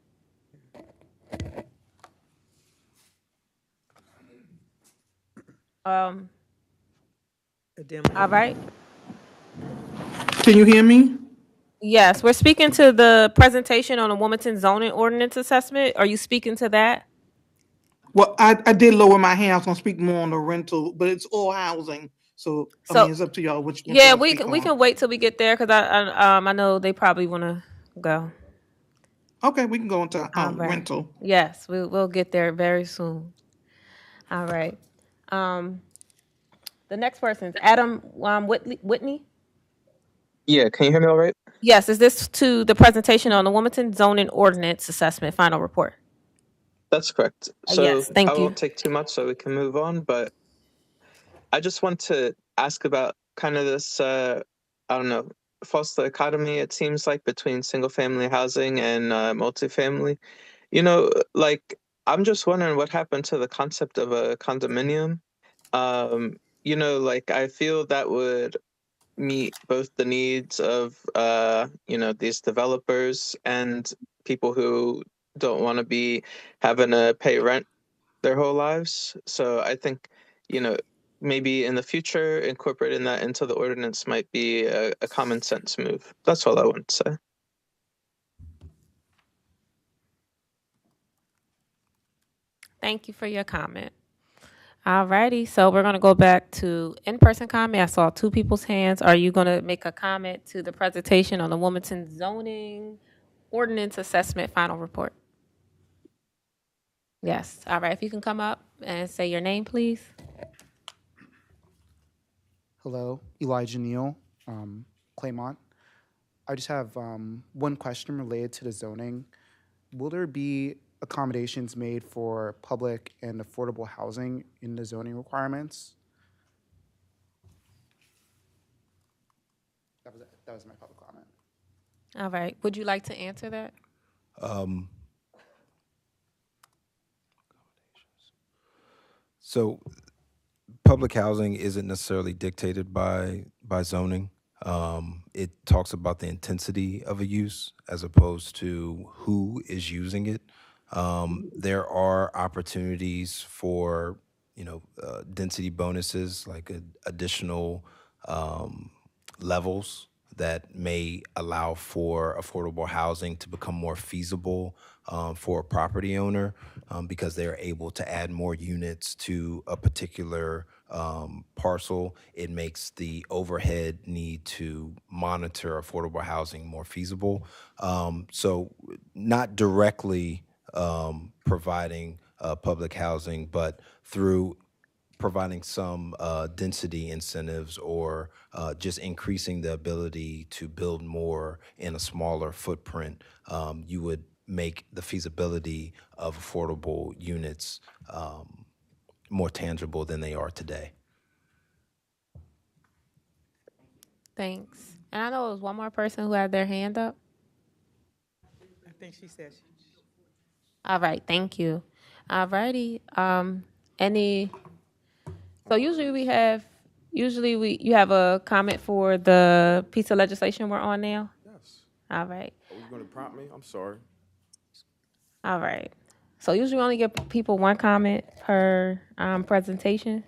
All right. Can you hear me? Yes, we're speaking to the presentation on the Wilmington zoning ordinance assessment. Are you speaking to that? Well, I did lower my hand. I was gonna speak more on the rental, but it's all housing. So I So mean, it's up to y'all which one yeah, y'all we speak we on. can wait till we get there because I know they probably want to go. Okay, we can go into All right. rental. Yes, we'll get there very soon. All right. The next person is Adam Whitney. Yeah, can you hear me all right? Yes, is this to the presentation on the Wilmington zoning ordinance assessment final report? That's correct. So Yes, thank I you. won't take too much so we can move on, but I just want to ask about kind of this, I don't know, false dichotomy, it seems like, between single family housing and multifamily. You know, like, I'm just wondering what happened to the concept of a condominium. You know, like, I feel that would meet both the needs of you know, these developers and people who don't want to be having to pay rent their whole lives. So I think, you know, maybe in the future incorporating that into the ordinance might be a common sense move. That's all I want to say. Thank you for your comment. All righty, so we're going to go back to in-person comment. I saw two people's hands. Are you going to make a comment to the presentation on the Wilmington zoning ordinance assessment final report? Yes. All right, if you can come up and say your name, please. Hello, Elijah Neal, Claymont. I just have one question related to the zoning. Will there be accommodations made for public and affordable housing in the zoning requirements? That was my public comment. All right. Would you like to answer that? So public housing isn't necessarily dictated by zoning. It talks about the intensity of a use as opposed to who is using it. There are opportunities for, density bonuses, like additional levels that may allow for affordable housing to become more feasible for a property owner because they're able to add more units to a particular parcel. It makes the overhead need to monitor affordable housing more feasible. So not directly providing public housing, but through providing some density incentives or just increasing the ability to build more in a smaller footprint, you would make the feasibility of affordable units more tangible than they are today. Thanks. And I know there was one more person who had their hand up. I think she said All right, thank you. All righty. So usually you have a comment for the piece of legislation we're on now? Yes. All right. Are you going to prompt me? I'm sorry. All right. So usually we only give people one comment per presentation.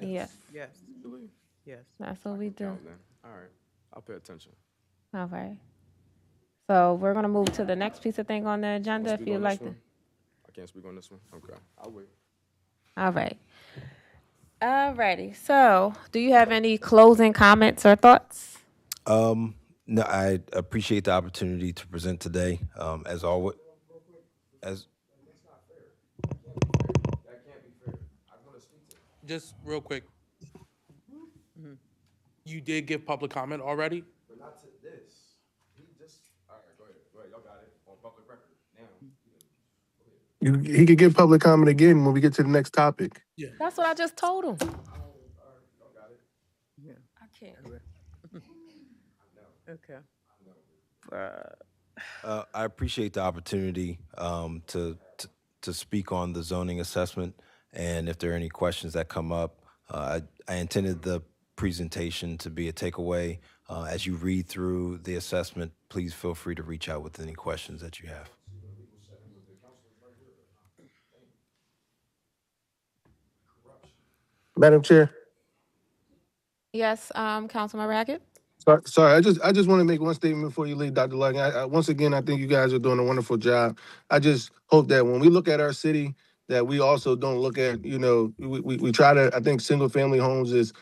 Really? Yes. yes. Really? Yes. That's what we do. Count then. All right. I'll pay attention. All right. So we're gonna move to the next piece of thing on the agenda if Speak you'd on like this to. one? I can't speak on this one? Okay. I'll wait. All right. All righty. So do you have any closing comments or thoughts? No, I appreciate the opportunity to present today. As always, That's not fair. That can't be fair. I'm going to speak to it. Just real quick. You did give public comment already? But not to this. He just. All right, go ahead. Go ahead. Y'all got it on public record. Now. He could give public comment again when we get to the next topic. Yeah. That's what I just told him. All right, y'all got it. Yeah. I can't. Okay. I appreciate the opportunity to speak on the zoning assessment, and if there are any questions that come up, I intended the presentation to be a takeaway. As you read through the assessment, please feel free to reach out with any questions that you have. Madam Chair. Yes, Councilman Rackett. Sorry, I just want to make one statement before you leave, Dr. Larkin. Once again, I think you guys are doing a wonderful job. I just hope that when we look at our city, that we also don't look at, we try to, I think single family homes is,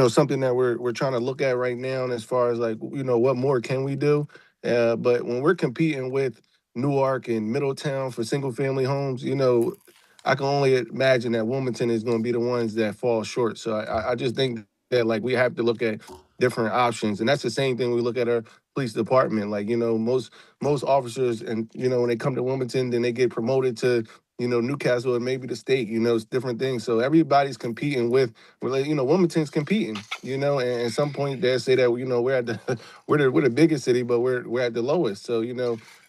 something that we're trying to look at right now, and as far as like, what more can we do? But when we're competing with Newark and Middletown for single family homes, I can only imagine that Wilmington is going to be the ones that fall short. So I just think that like we have to look at different options, and that's the same thing we look at our police department. Like most officers, and when they come to Wilmington, then they get promoted to Newcastle and maybe the state. It's different things. So everybody's competing with. Wilmington's competing. And at some point they say that we're at the we're the biggest city, but we're at the lowest. So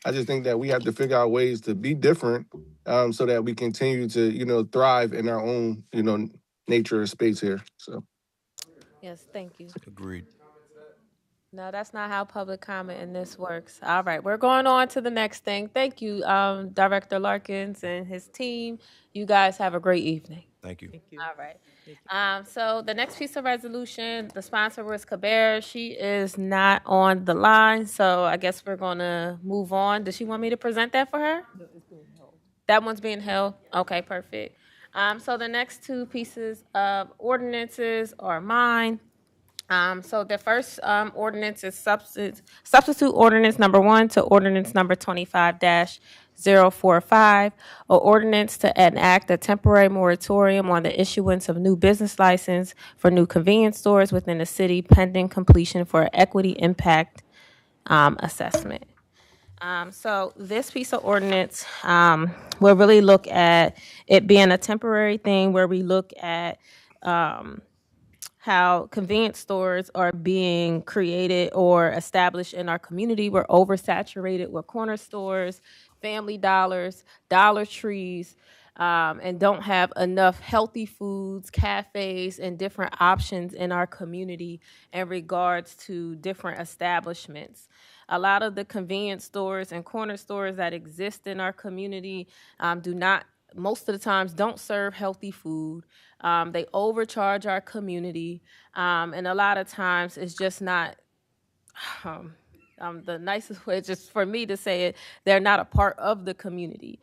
I just think that we have to figure out ways to be different, so that we continue to thrive in our own nature and space here. So. Yes, thank you. Agreed. No, that's not how public comment in this works. All right, we're going on to the next thing. Thank you, Director Larkins and his team. You guys have a great evening. Thank you. All right. So the next piece of resolution, the sponsor was Caber. She is not on the line, so I guess we're going to move on. Does she want me to present that for her? No, it's being held. That one's being held? Okay, perfect. So the next two pieces of ordinances are mine. So the first ordinance is substitute ordinance number 1 to ordinance number 25-045, or ordinance to enact a temporary moratorium on the issuance of new business license for new convenience stores within the city pending completion for an equity impact assessment. So this piece of ordinance will really look at it being a temporary thing where we look at how convenience stores are being created or established in our community. We're oversaturated with corner stores, Family Dollars, Dollar Trees, and don't have enough healthy foods, cafes, and different options in our community in regards to different establishments. A lot of the convenience stores and corner stores that exist in our community most of the times don't serve healthy food. They overcharge our community, and a lot of times it's just not the nicest way, just for me to say it, they're not a part of the community.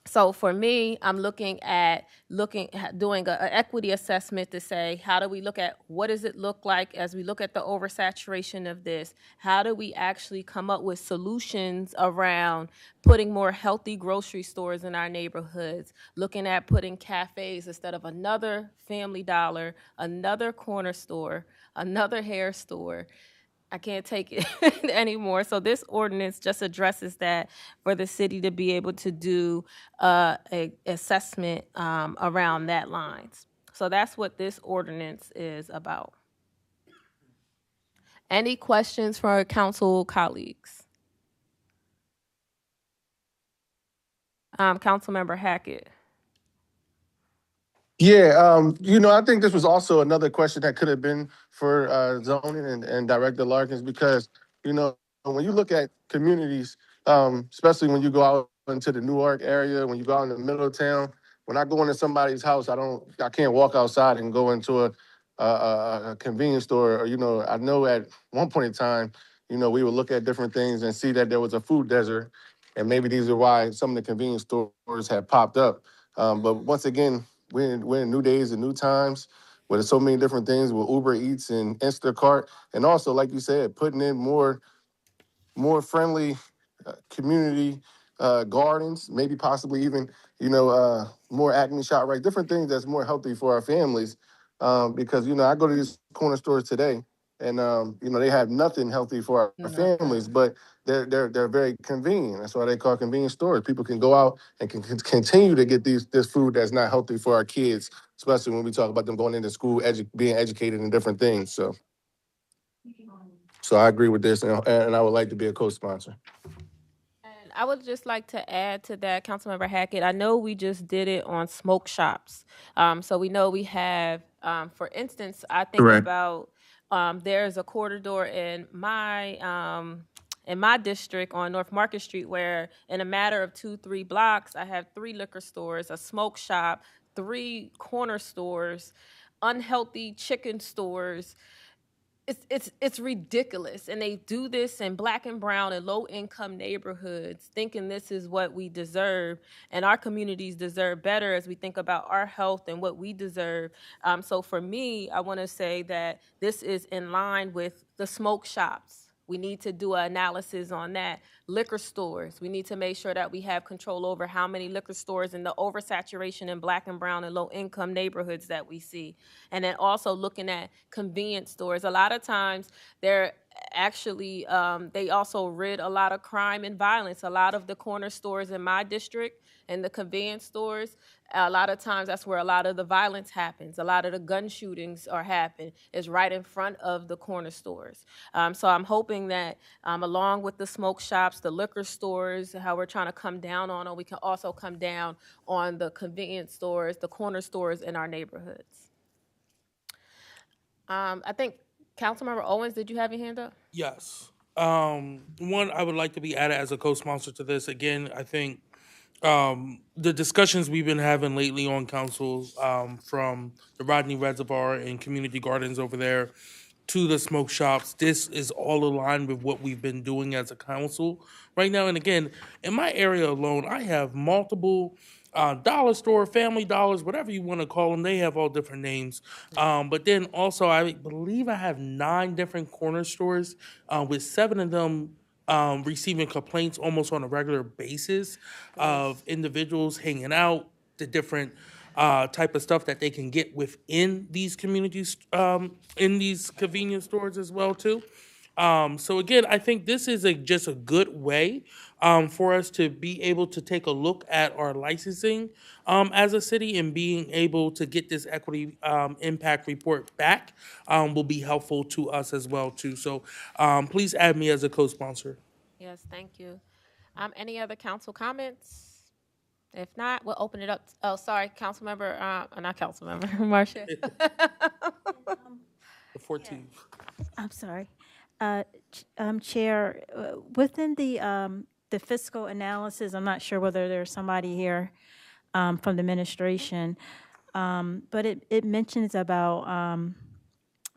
So for me, I'm doing an equity assessment to say, how do we look at what does it look like as we look at the oversaturation of this? How do we actually come up with solutions around putting more healthy grocery stores in our neighborhoods, looking at putting cafes instead of another Family Dollar, another corner store, another hair store. I can't take it anymore. So this ordinance just addresses that for the city to be able to do a assessment around that lines. So that's what this ordinance is about. Any questions for our council colleagues? Councilmember Hackett. Yeah, I think this was also another question that could have been for zoning and Director Larkins, because, when you look at communities, especially when you go out into the Newark area, when you go out in the middle of town, when I go into somebody's house, I can't walk outside and go into a convenience store. Or, I know at one point in time, we would look at different things and see that there was a food desert, and maybe these are why some of the convenience stores have popped up. But once again, we're in new days and new times where there's so many different things with Uber Eats and Instacart. And also, like you said, putting in more friendly community gardens, maybe possibly even, more Acme Shop, right? Different things that's more healthy for our families. Because, I go to these corner stores today and, they have nothing healthy for our families, but they're very convenient. That's why they call convenience stores. People can go out and can continue to get this food that's not healthy for our kids, especially when we talk about them going into school, being educated in different things. So I agree with this, and I would like to be a co-sponsor. And I would just like to add to that, Councilmember Hackett, I know we just did it on smoke shops. So we know we have, for instance, I think Correct. about there's a corridor in my district on North Market Street where in a matter of 2-3 blocks, I have 3 liquor stores, a smoke shop, 3 corner stores, unhealthy chicken stores, it's ridiculous, and they do this in black and brown and low income neighborhoods, thinking this is what we deserve, and our communities deserve better as we think about our health and what we deserve. So for me, I want to say that this is in line with the smoke shops. We need to do an analysis on that. Liquor stores, we need to make sure that we have control over how many liquor stores and the oversaturation in black and brown and low income neighborhoods that we see. And then also looking at convenience stores. A lot of times they're actually, they also rid a lot of crime and violence. A lot of the corner stores in my district and the convenience stores, a lot of times that's where a lot of the violence happens. A lot of the gun shootings are happening is right in front of the corner stores. So I'm hoping that along with the smoke shops, the liquor stores, how we're trying to come down on them, we can also come down on the convenience stores, the corner stores in our neighborhoods. I think Councilmember Owens, did you have your hand up? Yes. One, I would like to be added as a co-sponsor to this. Again, I think the discussions we've been having lately on council, from the Rodney Reservoir and community gardens over there to the smoke shops, this is all aligned with what we've been doing as a council right now. And again, in my area alone, I have multiple dollar store, Family Dollars, whatever you want to call them. They have all different names. But then also, I believe I have 9 different corner stores, with 7 of them receiving complaints almost on a regular basis of individuals hanging out, the different type of stuff that they can get within these communities, in these convenience stores as well too. So again, I think this is just a good way for us to be able to take a look at our licensing as a city, and being able to get this equity impact report back will be helpful to us as well too. So please add me as a co-sponsor. Yes, thank you. Any other council comments? If not, we'll open it up. Oh, sorry, Councilmember, not Councilmember, Marcia. The 14th. I'm sorry. Chair, within the fiscal analysis, I'm not sure whether there's somebody here from the administration, but it mentions about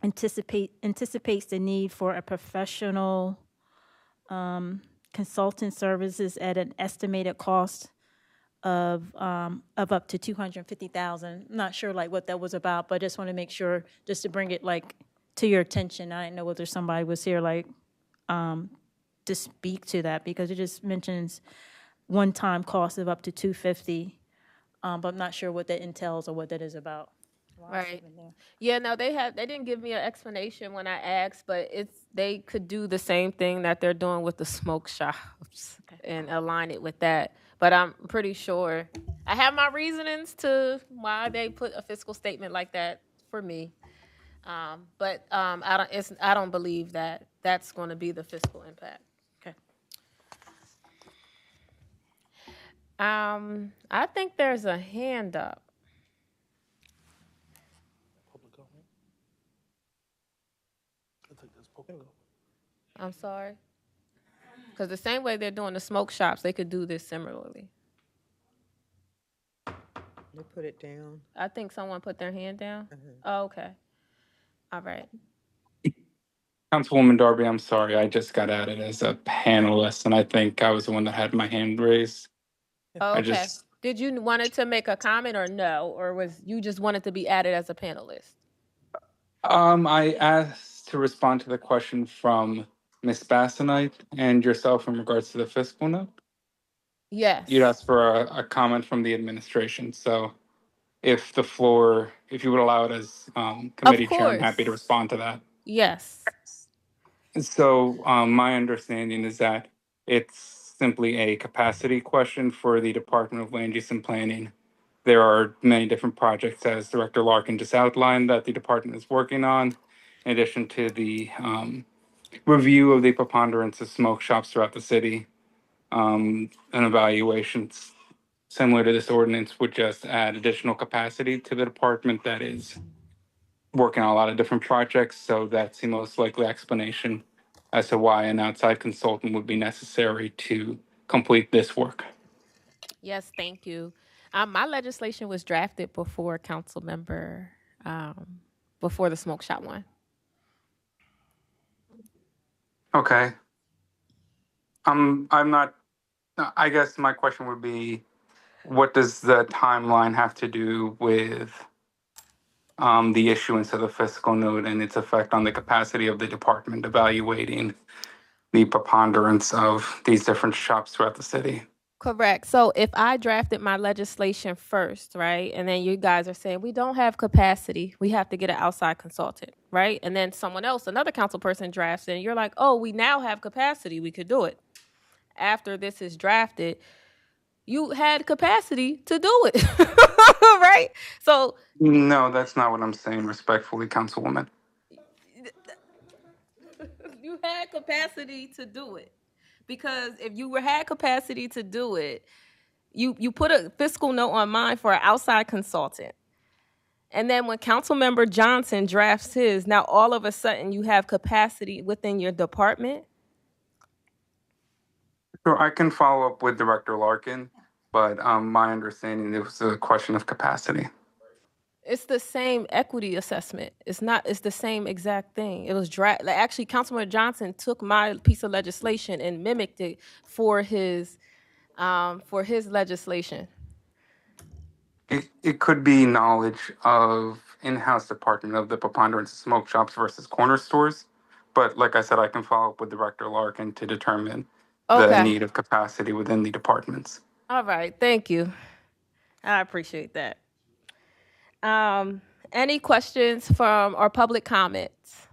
anticipates the need for a professional consultant services at an estimated cost of up to $250,000. I'm not sure like what that was about, but I just want to make sure, just to bring it like to your attention. I didn't know whether somebody was here like to speak to that, because it just mentions one-time cost of up to $250,000, but I'm not sure what that entails or what that is about. Right. Yeah, no, they didn't give me an explanation when I asked, but they could do the same thing that they're doing with the smoke shops and align it with that. But I'm pretty sure I have my reasonings to why they put a fiscal statement like that for me. But I don't believe that that's going to be the fiscal impact. Okay. I think there's a hand up. I'm sorry. Because the same way they're doing the smoke shops, they could do this similarly. They put it down. I think someone put their hand down. Oh, okay. All right. Councilwoman Darby, I'm sorry, I just got added as a panelist, and I think I was the one that had my hand raised. Oh, okay. Did you wanted to make a comment or no? Or was you just wanted to be added as a panelist? I asked to respond to the question from Ms. Bassanite and yourself in regards to the fiscal note. Yes. You'd asked for a comment from the administration. So if you would allow it as committee chair, I'm happy to respond to that. Yes. So my understanding is that it's simply a capacity question for the Department of Land Use and Planning. There are many different projects, as Director Larkin just outlined, that the department is working on, in addition to the review of the preponderance of smoke shops throughout the city. An evaluation similar to this ordinance would just add additional capacity to the department that is working on a lot of different projects. So that's the most likely explanation as to why an outside consultant would be necessary to complete this work. Yes, thank you. My legislation was drafted before council member, before the smoke shop one. Okay. I'm not, I guess my question would be, what does the timeline have to do with the issuance of the fiscal note and its effect on the capacity of the department evaluating the preponderance of these different shops throughout the city? Correct. So if I drafted my legislation first, right, and then you guys are saying we don't have capacity, we have to get an outside consultant, right? And then someone else, another council person drafts it, and you're like, oh, we now have capacity, we could do it. After this is drafted, you had capacity to do it, right? So No, that's not what I'm saying, respectfully, Councilwoman. you had capacity to do it. Because if you had capacity to do it, you put a fiscal note on mine for an outside consultant. And then when Councilmember Johnson drafts his, now all of a sudden you have capacity within your department. Sure, I can follow up with Director Larkin, but my understanding it was a question of capacity. It's the same equity assessment. It's the same exact thing. It was actually Councilmember Johnson took my piece of legislation and mimicked it for his legislation. It could be knowledge of in-house department of the preponderance of smoke shops versus corner stores. But like I said, I can follow up with Director Larkin to determine the Okay. need of capacity within the departments. All right. Thank you. I appreciate that. Any questions from our public comments?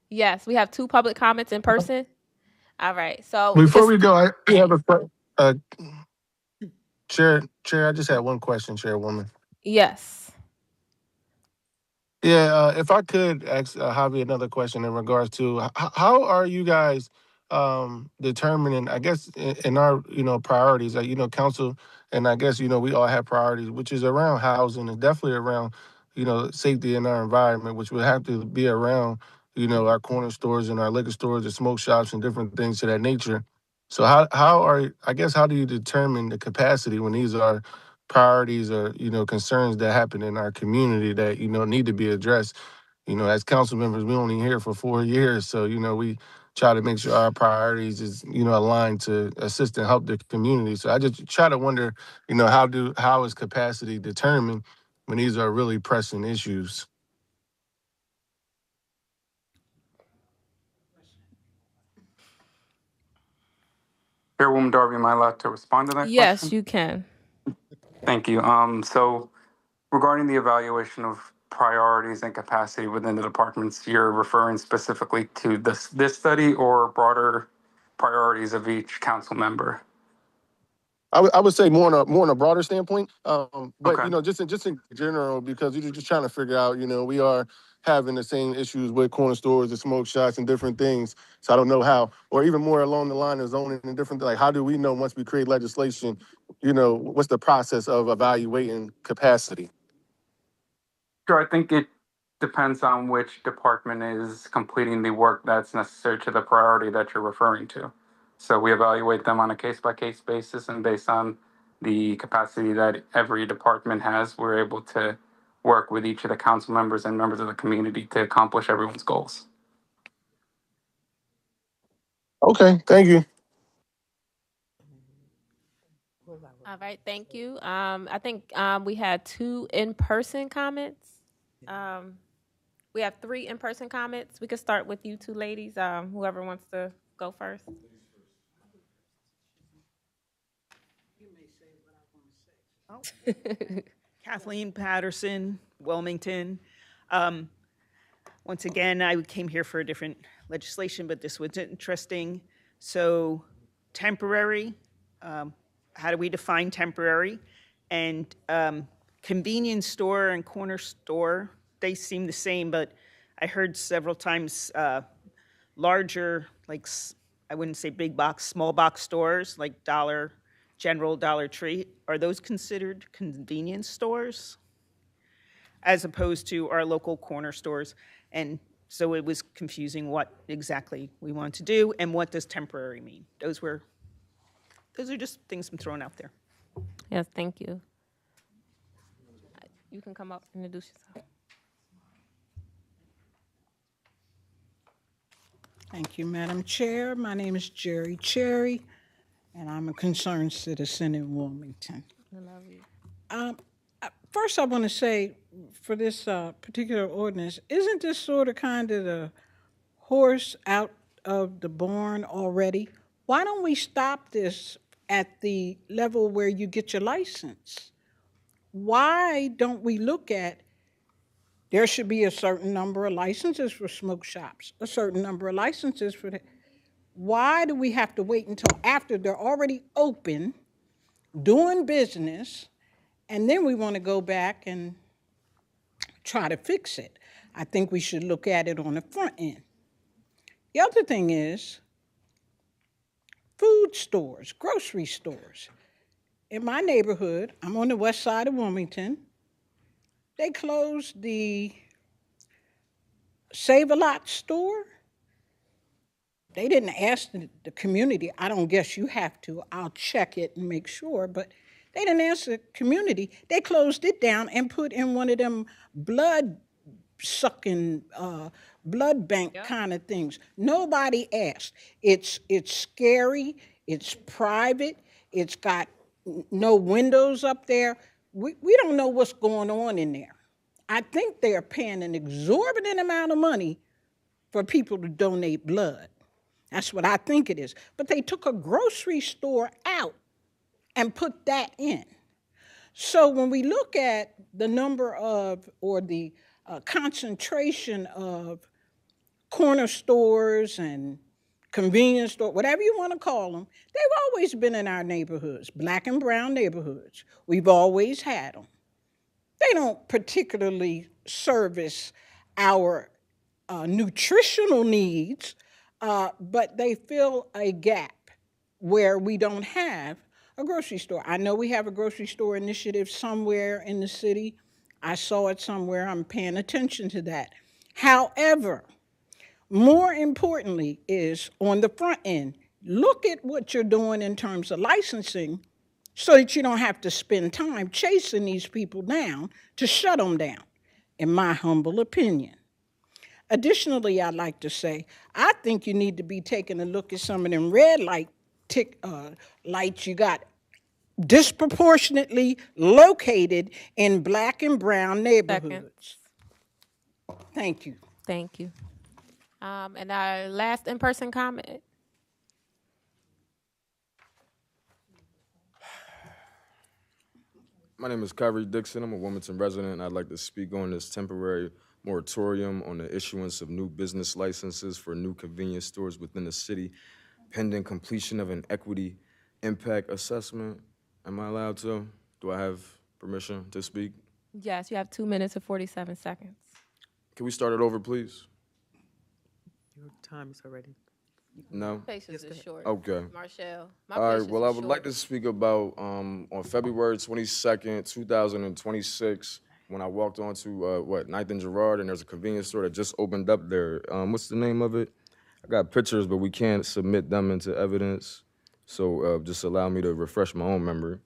Yes, we have 2 public comments in person. All right. So Before we go, I have a Chair. I just had one question, Chairwoman. yes. Yeah, if I could ask Javi another question in regards to how are you guys determining, I guess, in our, priorities, council, and I guess, we all have priorities, which is around housing and definitely around, safety in our environment, which would have to be around, our corner stores and our liquor stores and smoke shops and different things of that nature. So how do you determine the capacity when these are priorities or concerns that happen in our community that need to be addressed? As council members, we only here for 4 years, so we try to make sure our priorities is aligned to assist and help the community. So I just try to wonder, how is capacity determined when these are really pressing issues? Chairwoman Darby, am I allowed to respond to that Yes, question? you can. Thank you. So regarding the evaluation of priorities and capacity within the departments, you're referring specifically to this study or broader priorities of each council member? I would say more on a broader standpoint, but Okay. just in general, because you're just trying to figure out, we are having the same issues with corner stores and smoke shops and different things. So I don't know how, or even more along the line of zoning and different, like how do we know once we create legislation, what's the process of evaluating capacity? Sure, I think it depends on which department is completing the work that's necessary to the priority that you're referring to. So we evaluate them on a case-by-case basis, and based on the capacity that every department has, we're able to work with each of the council members and members of the community to accomplish everyone's goals. Okay, thank you. All right, thank you. I think we had 2 in-person comments. We have 3 in-person comments. We could start with you 2 ladies, whoever wants to go first. Kathleen Patterson, Wilmington. Once again, I came here for a different legislation, but this was interesting. So temporary, how do we define temporary? And convenience store and corner store, they seem the same, but I heard several times larger, like, I wouldn't say big box, small box stores, like General, Dollar Tree, are those considered convenience stores as opposed to our local corner stores? And so it was confusing what exactly we want to do and what does temporary mean. Those are just things I'm throwing out there. Yes, thank you. You can come up and introduce yourself. Thank you, Madam Chair. My name is Jerry Cherry, and I'm a concerned citizen in Wilmington. I love you. First, I want to say for this particular ordinance, isn't this sort of kind of the horse out of the barn already? Why don't we stop this at the level where you get your license? Why don't we look at there should be a certain number of licenses for smoke shops, a certain number of licenses for that? Why do we have to wait until after they're already open, doing business, and then we want to go back and try to fix it? I think we should look at it on the front end. The other thing is food stores, grocery stores. In my neighborhood, I'm on the west side of Wilmington, they closed the Save-A-Lot store. They didn't ask the community. I don't guess you have to. I'll check it and make sure, but they didn't ask the community. They closed it down and put in one of them blood-sucking, blood bank kind of things. Nobody asked. It's scary. It's private. It's got no windows up there. We don't know what's going on in there. I think they're paying an exorbitant amount of money for people to donate blood. That's what I think it is. But they took a grocery store out and put that in. So when we look at the number of, or the concentration of corner stores and convenience store, whatever you want to call them, they've always been in our neighborhoods, black and brown neighborhoods. We've always had them. They don't particularly service our nutritional needs, but they fill a gap where we don't have a grocery store. I know we have a grocery store initiative somewhere in the city. I saw it somewhere. I'm paying attention to that. However, more importantly is on the front end, look at what you're doing in terms of licensing so that you don't have to spend time chasing these people down to shut them down, in my humble opinion. Additionally, I'd like to say, I think you need to be taking a look at some of them red light lights you got disproportionately located in black and brown neighborhoods. Thank you. Thank you. And our last in-person comment. My name is Kyrie Dixon. I'm a Wilmington resident, and I'd like to speak on this temporary moratorium on the issuance of new business licenses for new convenience stores within the city, pending completion of an equity impact assessment. Am I allowed to? Do I have permission to speak? Yes, you have 2 minutes and 47 seconds. Can we start it over, please? Your time is already. No? Patience is short. Okay. Marshall. All right, well, I would like to speak about on February 22nd, 2026, when I walked onto, 9th and Girard, and there's a convenience store that just opened up there. What's the name of it? I got pictures, but we can't submit them into evidence. So just allow me to refresh my own memory.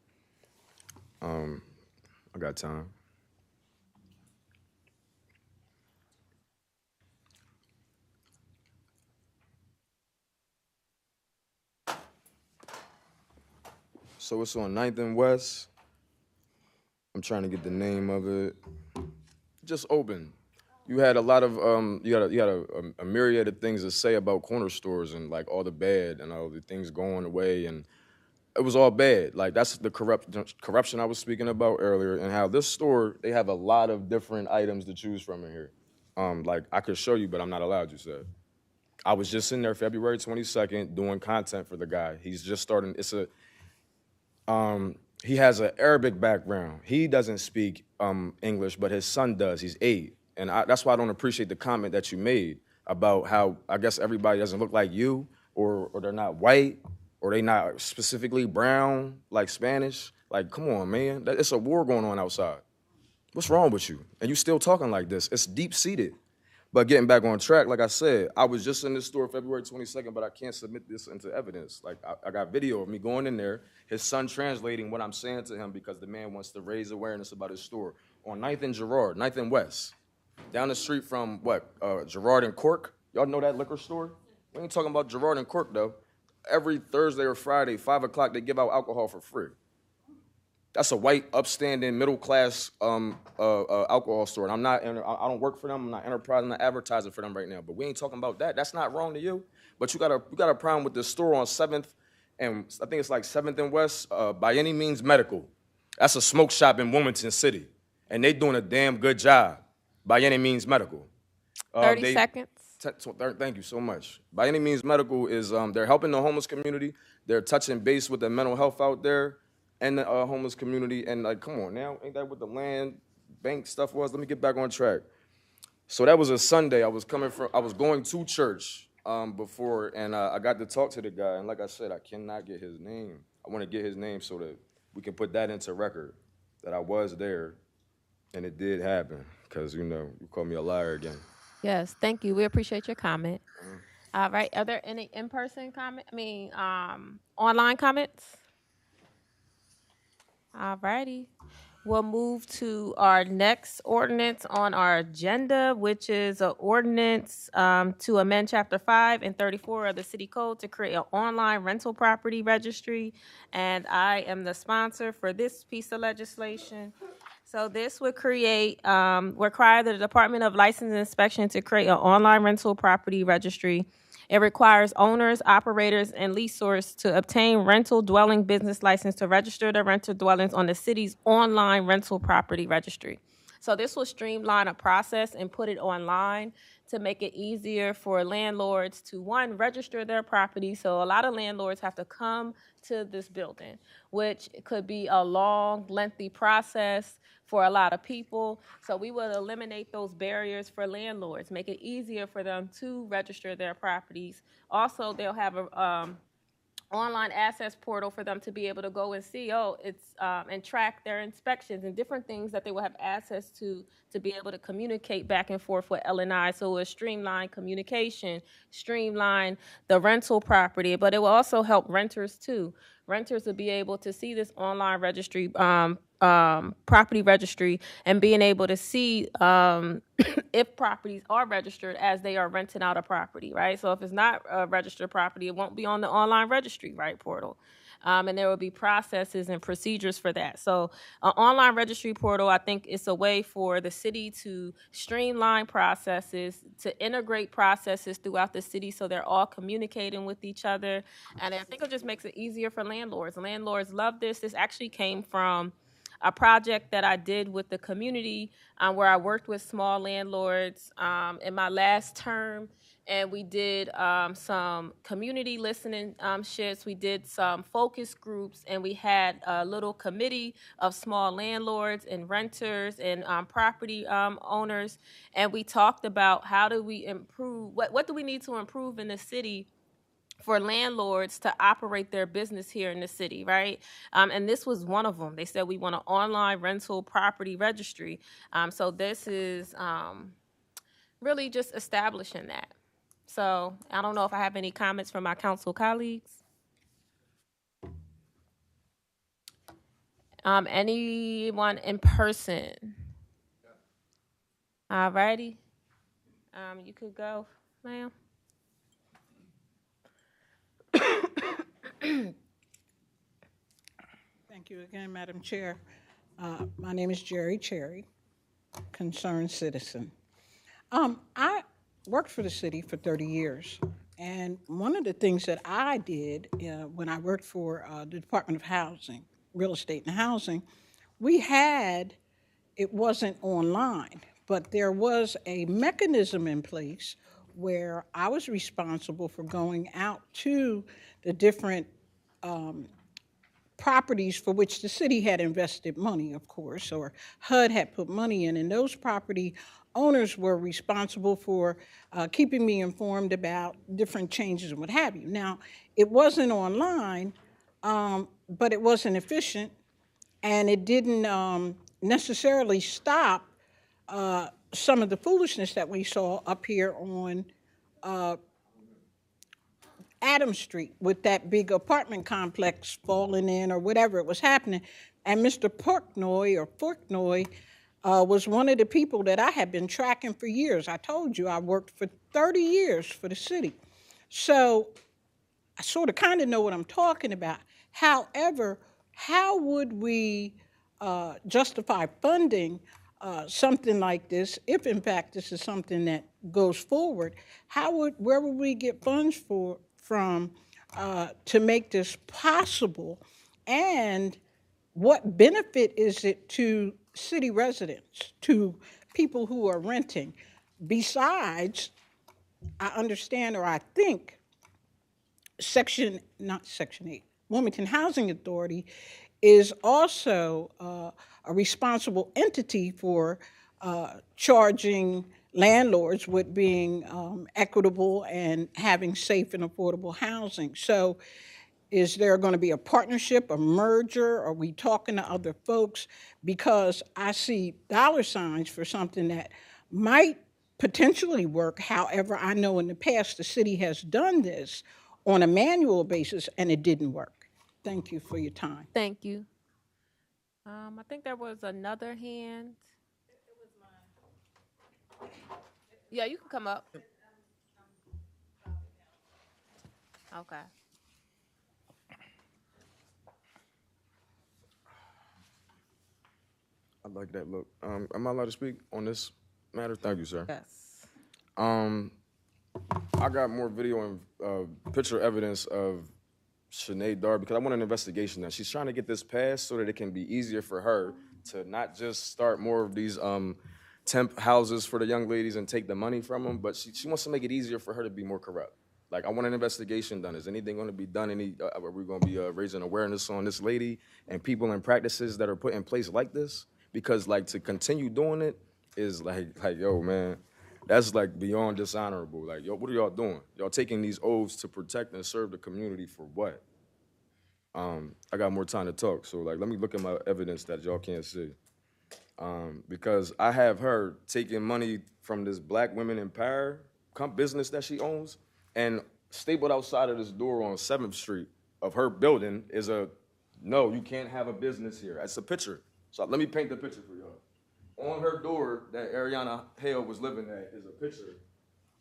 I got time. So it's on 9th and West. I'm trying to get the name of it. Just open. You had a lot of you had a myriad of things to say about corner stores and like all the bad and all the things going away, and it was all bad. Like that's the corruption I was speaking about earlier, and how this store, they have a lot of different items to choose from in here. Like I could show you, but I'm not allowed, you said. I was just in there February 22nd doing content for the guy. He's just starting. He has an Arabic background. He doesn't speak English, but his son does. He's 8. And that's why I don't appreciate the comment that you made about how I guess everybody doesn't look like you, or they're not white, or they not specifically brown, like Spanish. Like, come on, man. It's a war going on outside. What's wrong with you? And you still talking like this. It's deep-seated. But getting back on track, like I said, I was just in this store February 22nd, but I can't submit this into evidence. Like, I got video of me going in there, his son translating what I'm saying to him because the man wants to raise awareness about his store on 9th and Girard, 9th and West. Down the street from, Girard and Cork? Y'all know that liquor store? We ain't talking about Gerard and Cork, though. Every Thursday or Friday, 5 o'clock, they give out alcohol for free. That's a white, upstanding, middle-class alcohol store. And I don't work for them. I'm not enterprising, I'm not advertising for them right now. But we ain't talking about that. That's not wrong to you. But you got a problem with this store on 7th, and I think it's like 7th and West, By Any Means Medical. That's a smoke shop in Wilmington City. And they doing a damn good job. By Any Means Medical. 30 seconds. Thank you so much. By Any Means Medical is, they're helping the homeless community. They're touching base with the mental health out there and the homeless community. And like, come on now, ain't that what the land bank stuff was? Let me get back on track. So that was a Sunday. I was going to church before, and I got to talk to the guy. And like I said, I cannot get his name. I want to get his name so that we can put that into record, that I was there, and it did happen. Because, you called me a liar again. Yes, thank you. We appreciate your comment. All right. Are there any in-person online comments? All righty. We'll move to our next ordinance on our agenda, which is an ordinance to amend Chapter 5 and 34 of the City Code to create an online rental property registry. And I am the sponsor for this piece of legislation. So this would require the Department of License and Inspection to create an online rental property registry. It requires owners, operators, and leaseors to obtain rental dwelling business license to register their rental dwellings on the city's online rental property registry. So this will streamline a process and put it online to make it easier for landlords to, one, register their property. So a lot of landlords have to come to this building, which could be a long, lengthy process for a lot of people. So we will eliminate those barriers for landlords, make it easier for them to register their properties. Also, they'll have a online access portal for them to be able to go and see, and track their inspections and different things that they will have access to be able to communicate back and forth with L&I. So it will streamline communication, streamline the rental property, but it will also help renters too. Renters will be able to see this online registry, property registry, and being able to see if properties are registered as they are renting out a property, right? So if it's not a registered property, it won't be on the online registry, right, portal. And there will be processes and procedures for that. So an online registry portal, I think it's a way for the city to streamline processes, to integrate processes throughout the city so they're all communicating with each other. And I think it just makes it easier for landlords. Landlords love this. This actually came from a project that I did with the community where I worked with small landlords in my last term. And we did some community listening shifts. We did some focus groups, and we had a little committee of small landlords and renters and property owners. And we talked about how do we improve, what do we need to improve in the city for landlords to operate their business here in the city, right? And this was one of them. They said we want an online rental property registry. So this is really just establishing that. So I don't know if I have any comments from my council colleagues. Anyone in person? All righty. You could go, ma'am. Thank you again, Madam Chair. My name is Jerry Cherry, concerned citizen. I worked for the city for 30 years, and one of the things that I did when I worked for the Department of Housing, Real Estate and Housing, it wasn't online, but there was a mechanism in place where I was responsible for going out to the different properties for which the city had invested money, of course, or HUD had put money in, and those property owners were responsible for keeping me informed about different changes and what have you. Now, it wasn't online, but it wasn't efficient, and it didn't necessarily stop some of the foolishness that we saw up here on Adams Street with that big apartment complex falling in or whatever it was happening. And Mr. Portnoy was one of the people that I had been tracking for years. I told you I worked for 30 years for the city. So I sort of kind of know what I'm talking about. However, how would we justify funding something like this if, in fact, this is something that goes forward? Where would we get funds from to make this possible? And what benefit is it to city residents, to people who are renting? Besides, I understand, or I think, not Section 8, Wilmington Housing Authority is also a responsible entity for charging landlords with being equitable and having safe and affordable housing. So is there going to be a partnership, a merger? Are we talking to other folks? Because I see dollar signs for something that might potentially work. However, I know in the past the city has done this on a manual basis and it didn't work. Thank you for your time. Thank you. I think there was another hand. Yeah, you can come up. Okay. I like that look. Am I allowed to speak on this matter? Thank you, sir. Yes. I got more video and picture evidence of Sinead Darby because I want an investigation now. She's trying to get this passed so that it can be easier for her to not just start more of these temp houses for the young ladies and take the money from them, but she wants to make it easier for her to be more corrupt. Like, I want an investigation done. Is anything going to be done? Are we going to be raising awareness on this lady and people and practices that are put in place like this? Because, like, to continue doing it is like, yo, man, that's like beyond dishonorable. Like, yo, what are y'all doing? Y'all taking these oaths to protect and serve the community for what? I got more time to talk, so like, let me look at my evidence that y'all can't see. Because I have her taking money from this Black Women in Power business that she owns, and stapled outside of this door on 7th Street of her building is no, you can't have a business here. That's a picture. So let me paint the picture for y'all. On her door that Ariana Hale was living at is a picture,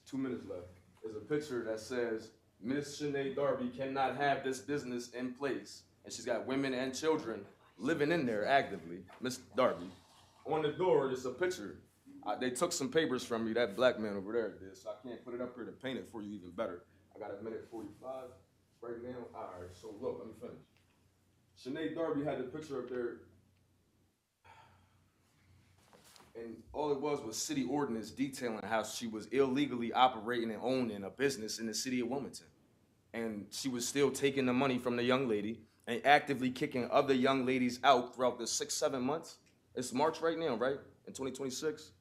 2 minutes left, is a picture that says, Miss Sinead Darby cannot have this business in place. And she's got women and children living in there actively, Miss Darby. On the door, there's a picture. They took some papers from me, that black man over there did, so I can't put it up here to paint it for you even better. I got a minute 45 right now. All right, so look, let me finish. Sinead Darby had the picture up there, and all it was city ordinance detailing how she was illegally operating and owning a business in the city of Wilmington. And she was still taking the money from the young lady and actively kicking other young ladies out throughout the 6-7 months. It's March right now, right? In 2026?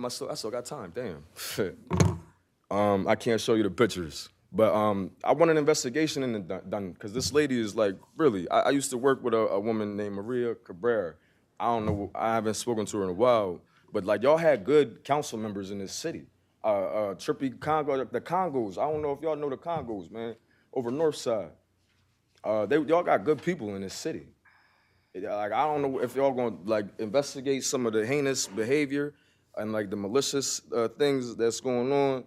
I still got time, damn. I can't show you the pictures. But I want an investigation done, because this lady is like, really, I used to work with a woman named Maria Cabrera. I don't know, I haven't spoken to her in a while, but like, y'all had good council members in this city. Trippy Congo, the Congos, I don't know if y'all know the Congos, man, over North Side. Y'all got good people in this city. Like, I don't know if y'all gonna like investigate some of the heinous behavior and like the malicious things that's going on,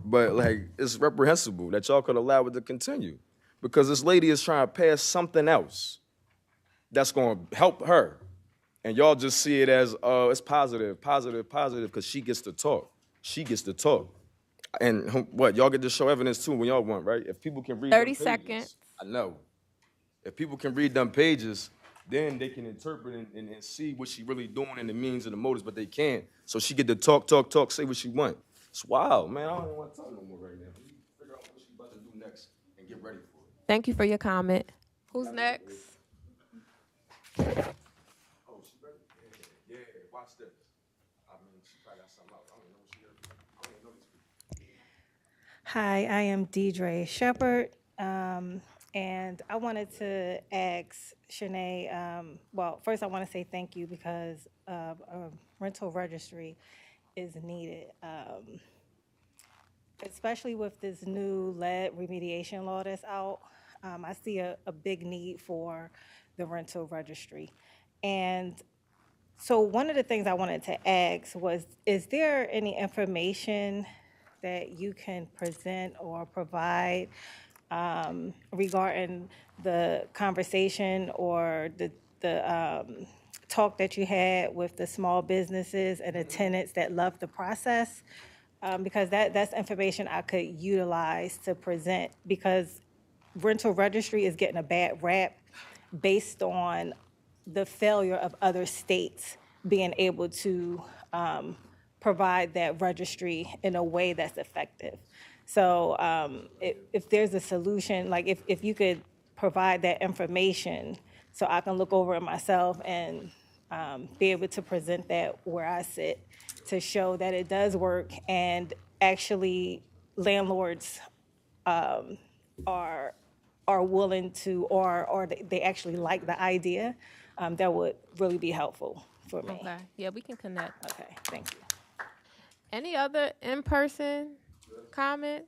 but like, it's reprehensible that y'all could allow it to continue, because this lady is trying to pass something else that's gonna help her, and y'all just see it as it's positive, because she gets to talk. She gets to talk. And what, y'all get to show evidence too when y'all want, right? If people can read 30 them pages, seconds. I know. If people can read them pages, then they can interpret and see what she really doing and the means and the motives, but they can't. So she get to talk, say what she want. It's wild, man. I don't even want to talk no more right now. Figure out what she about to do next and get ready for it. Thank you for your comment. Who's next? Oh, she ready? Yeah, watch this. I mean, she probably got something else. I don't even know what she is. I don't even know these people. Hi, I am Deidre Shepard, and I wanted to ask Shanae, well, first I want to say thank you, because a rental registry is needed, especially with this new lead remediation law that's out. I see a big need for the rental registry. And so one of the things I wanted to ask was, is there any information that you can present or provide regarding the conversation or the talk that you had with the small businesses and the tenants that love the process? Because that's information I could utilize to present, because rental registry is getting a bad rap based on the failure of other states being able to provide that registry in a way that's effective. So if there's a solution, like if you could provide that information so I can look over it myself and be able to present that where I sit to show that it does work, and actually landlords are willing to, or they actually like the idea, that would really be helpful for me. Okay. Yeah, we can connect. Okay, thank you. Any other in-person comments?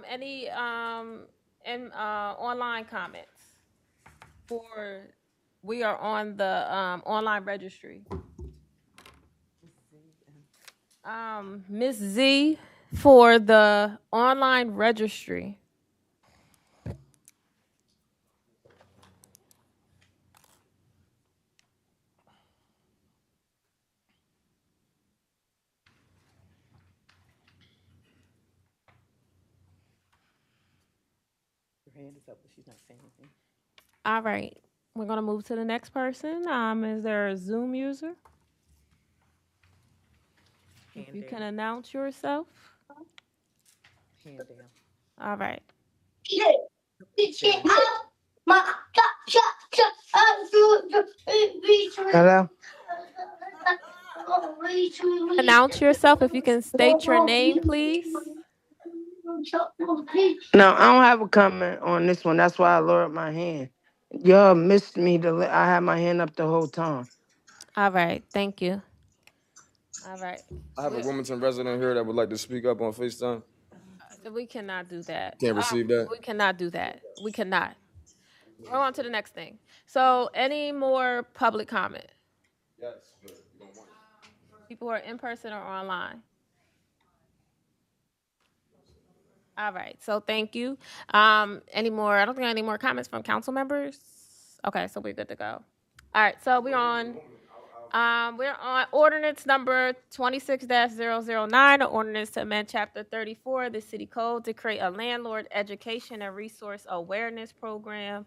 Any online comments? We are on the online registry. Ms. Z, for the online registry. Her hand is up, but she's not saying anything. All right, we're gonna move to the next person. Is there a Zoom user? If you can announce yourself. Hand down. All right. Hello? Announce yourself. If you can state your name, please. No, I don't have a comment on this one. That's why I lowered my hand. Y'all missed me. I had my hand up the whole time. All right. Thank you. All right. I have a Wilmington resident here that would like to speak up on FaceTime. We cannot do that. Can't receive that? We cannot do that. We cannot. We're on to the next thing. So, any more public comment? Yes, but you don't want it. People who are in person or online? All right. So, thank you. Any more? I don't think any more comments from council members. Okay, so we're good to go. All right. So we're on ordinance number 26-009, an ordinance to amend chapter 34 of the city code to create a landlord education and resource awareness program.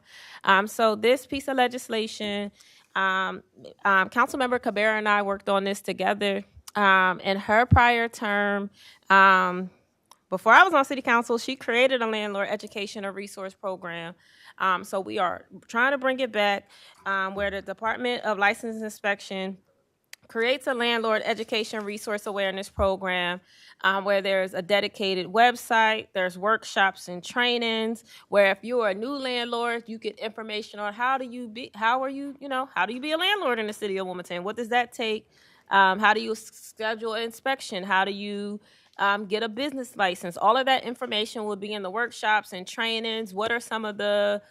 So this piece of legislation, Councilmember Cabrera and I worked on this together. In her prior term, before I was on city council, she created a landlord education and resource program. So we are trying to bring it back, where the Department of License and Inspection creates a landlord education resource awareness program, where there's a dedicated website, there's workshops and trainings, where if you're a new landlord, you get information on how do you be a landlord in the city of Wilmington? What does that take? How do you schedule an inspection? How do you get a business license? All of that information will be in the workshops and trainings. What are some of the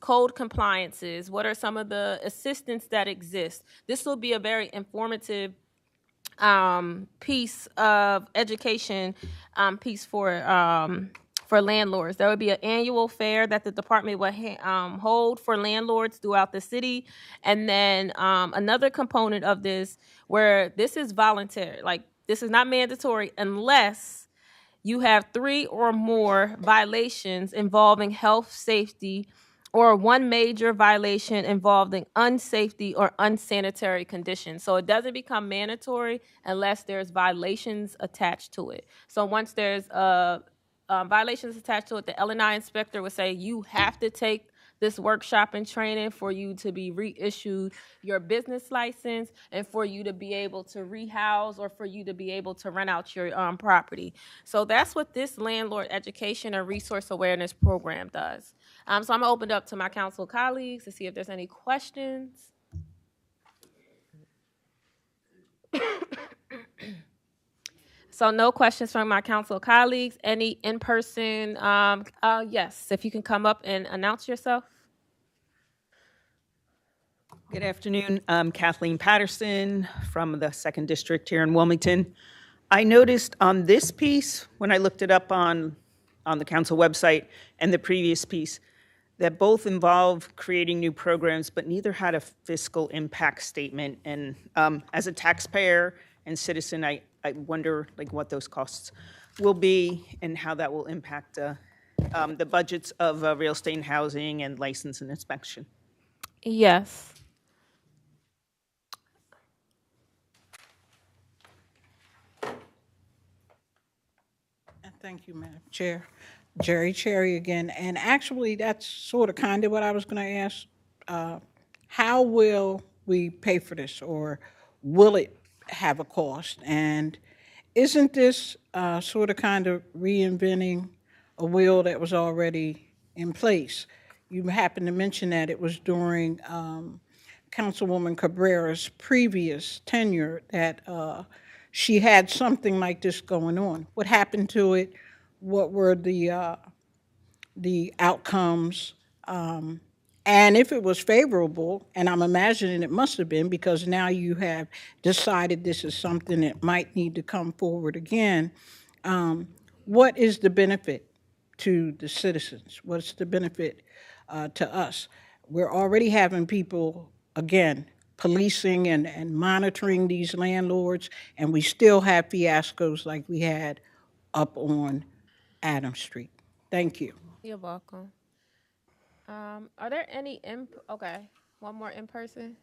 code compliances? What are some of the assistance that exist? This will be a very informative piece of education piece for landlords. There would be an annual fair that the department would hold for landlords throughout the city. And then another component of this, where this is voluntary, like this is not mandatory unless you have 3 or more violations involving health, safety, or one major violation involving unsafety or unsanitary conditions. So it doesn't become mandatory unless there's violations attached to it. So once there's violations attached to it, the L&I inspector would say you have to take this workshop and training for you to be reissued your business license and for you to be able to rehouse or for you to be able to rent out your property. So that's what this landlord education and resource awareness program does. So I'm gonna open it up to my council colleagues to see if there's any questions. So no questions from my council colleagues. Any in-person? Yes, if you can come up and announce yourself. Good afternoon. I'm Kathleen Patterson from the 2nd District here in Wilmington. I noticed on this piece, when I looked it up on the council website, and the previous piece, that both involve creating new programs, but neither had a fiscal impact statement. And as a taxpayer and citizen, I wonder what those costs will be and how that will impact the budgets of real estate and housing and license and inspection. Yes. Thank you, Madam Chair. Jerry Cherry again. And actually, that's sort of kind of what I was going to ask. How will we pay for this, or will it have a cost? And isn't this sort of kind of reinventing a wheel that was already in place? You happened to mention that it was during Councilwoman Cabrera's previous tenure that she had something like this going on. What happened to it? What were the outcomes? And if it was favorable, and I'm imagining it must have been, because now you have decided this is something that might need to come forward again, what is the benefit to the citizens? What's the benefit to us? We're already having people, again, policing and monitoring these landlords, and we still have fiascos like we had up on Adams Street. Thank you. You're welcome. Are there any okay, one more in person?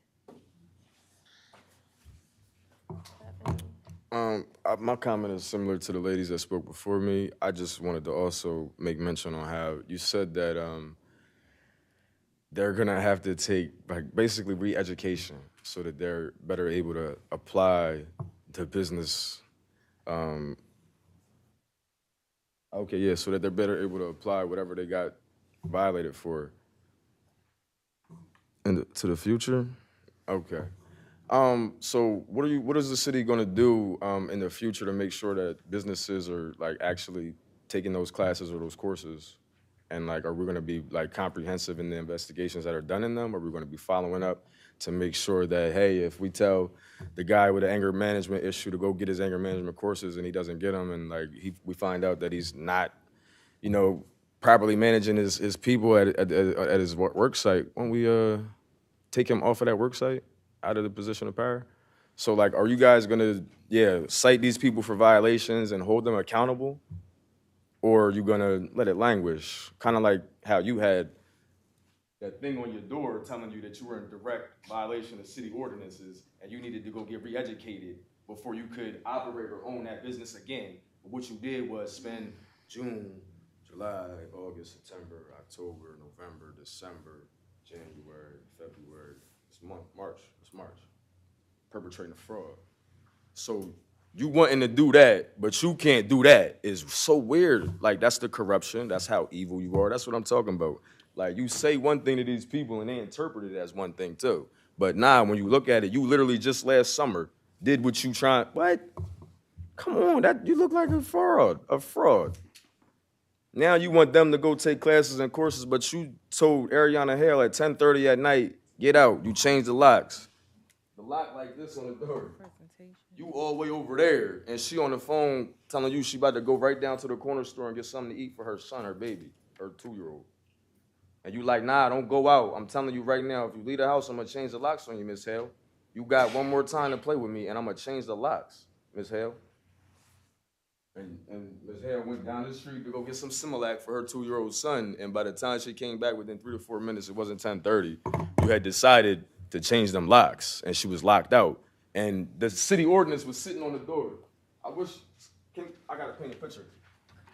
My comment is similar to the ladies that spoke before me. I just wanted to also make mention on how you said that they're gonna have to take basically re-education so that they're better able to apply to business. Okay, yeah, so that they're better able to apply whatever they got violated for to the future. Okay. So what is the city gonna do in the future to make sure that businesses are actually taking those classes or those courses? And are we gonna be comprehensive in the investigations that are done in them? Or are we gonna be following up to make sure that, hey, if we tell the guy with an anger management issue to go get his anger management courses and he doesn't get them, and we find out that he's not, properly managing his people at his work site, when we take him off of that work site, out of the position of power? So are you guys gonna cite these people for violations and hold them accountable? Or are you gonna let it languish? Kind of like how you had that thing on your door telling you that you were in direct violation of city ordinances and you needed to go get re-educated before you could operate or own that business again. But what you did was spend June, July, August, September, October, November, December, January, February, it's March, perpetrating a fraud. So you wanting to do that, but you can't do that is so weird. That's the corruption. That's how evil you are. That's what I'm talking about. You say one thing to these people and they interpret it as one thing too. But now when you look at it, you literally just last summer did what you trying. What? Come on, you look like a fraud. Now you want them to go take classes and courses, but you told Ariana Hale at 10:30 at night, get out. You changed the locks. The lock like this on the door. You all the way over there, and she on the phone telling you she about to go right down to the corner store and get something to eat for her son, her baby, her 2-year-old. And you nah, don't go out. I'm telling you right now, if you leave the house, I'm gonna change the locks on you, Miss Hale. You got one more time to play with me, and I'm gonna change the locks, Miss Hale. And Miss Hale went down the street to go get some Similac for her 2-year-old son, and by the time she came back within 3 to 4 minutes, it wasn't 10:30. You had decided to change them locks, and she was locked out. And the city ordinance was sitting on the door. I gotta paint a picture.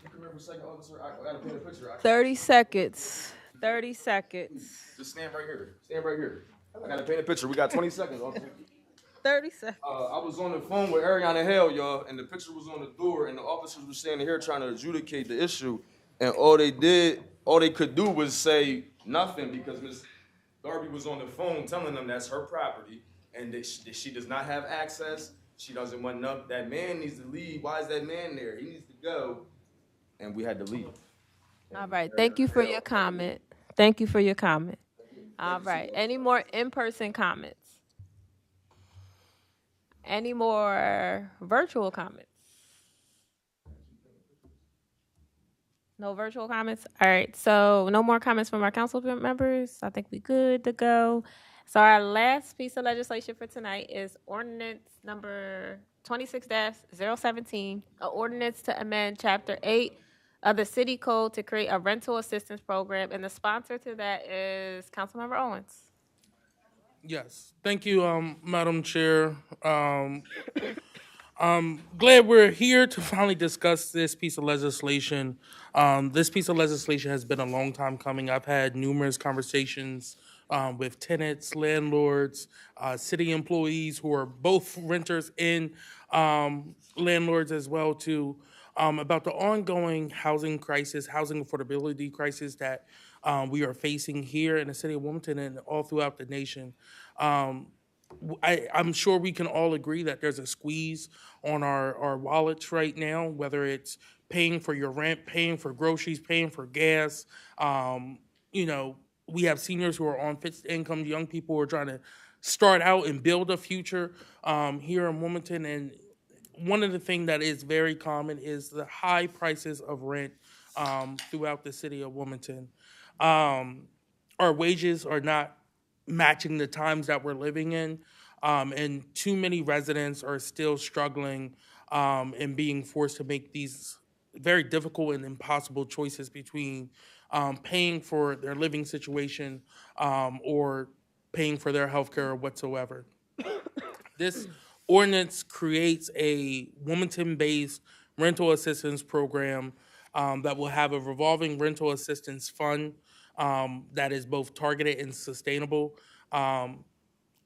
You come here for a second, officer? I gotta paint a picture. 30 seconds. 30 seconds. Just stand right here. I gotta paint a picture. We got 20 seconds, officer. 30 seconds. I was on the phone with Ariana Hale, y'all, and the picture was on the door, and the officers were standing here trying to adjudicate the issue, and all they could do was say nothing because Ms. Darby was on the phone telling them that's her property, and that she does not have access. She doesn't want enough. That man needs to leave. Why is that man there? He needs to go. And we had to leave. All right. Thank you for your comment. Thank you for your comment. All right. Any more in-person comments? Any more virtual comments? No virtual comments? All right. So no more comments from our council members. I think we good to go. So our last piece of legislation for tonight is ordinance number 26-017, an ordinance to amend chapter 8 of the city code to create a rental assistance program. And the sponsor to that is Councilmember Owens. Yes, thank you, Madam Chair. Glad we're here to finally discuss this piece of legislation. This piece of legislation has been a long time coming. I've had numerous conversations with tenants, landlords, city employees who are both renters and landlords as well too, about the ongoing housing crisis, housing affordability crisis that we are facing here in the city of Wilmington and all throughout the nation. I'm sure we can all agree that there's a squeeze on our wallets right now, whether it's paying for your rent, paying for groceries, paying for gas. We have seniors who are on fixed income, young people who are trying to start out and build a future here in Wilmington. And one of the things that is very common is the high prices of rent throughout the city of Wilmington. Our wages are not matching the times that we're living in, and too many residents are still struggling and being forced to make these very difficult and impossible choices between paying for their living situation or paying for their health care whatsoever. This ordinance creates a Wilmington-based rental assistance program that will have a revolving rental assistance fund that is both targeted and sustainable.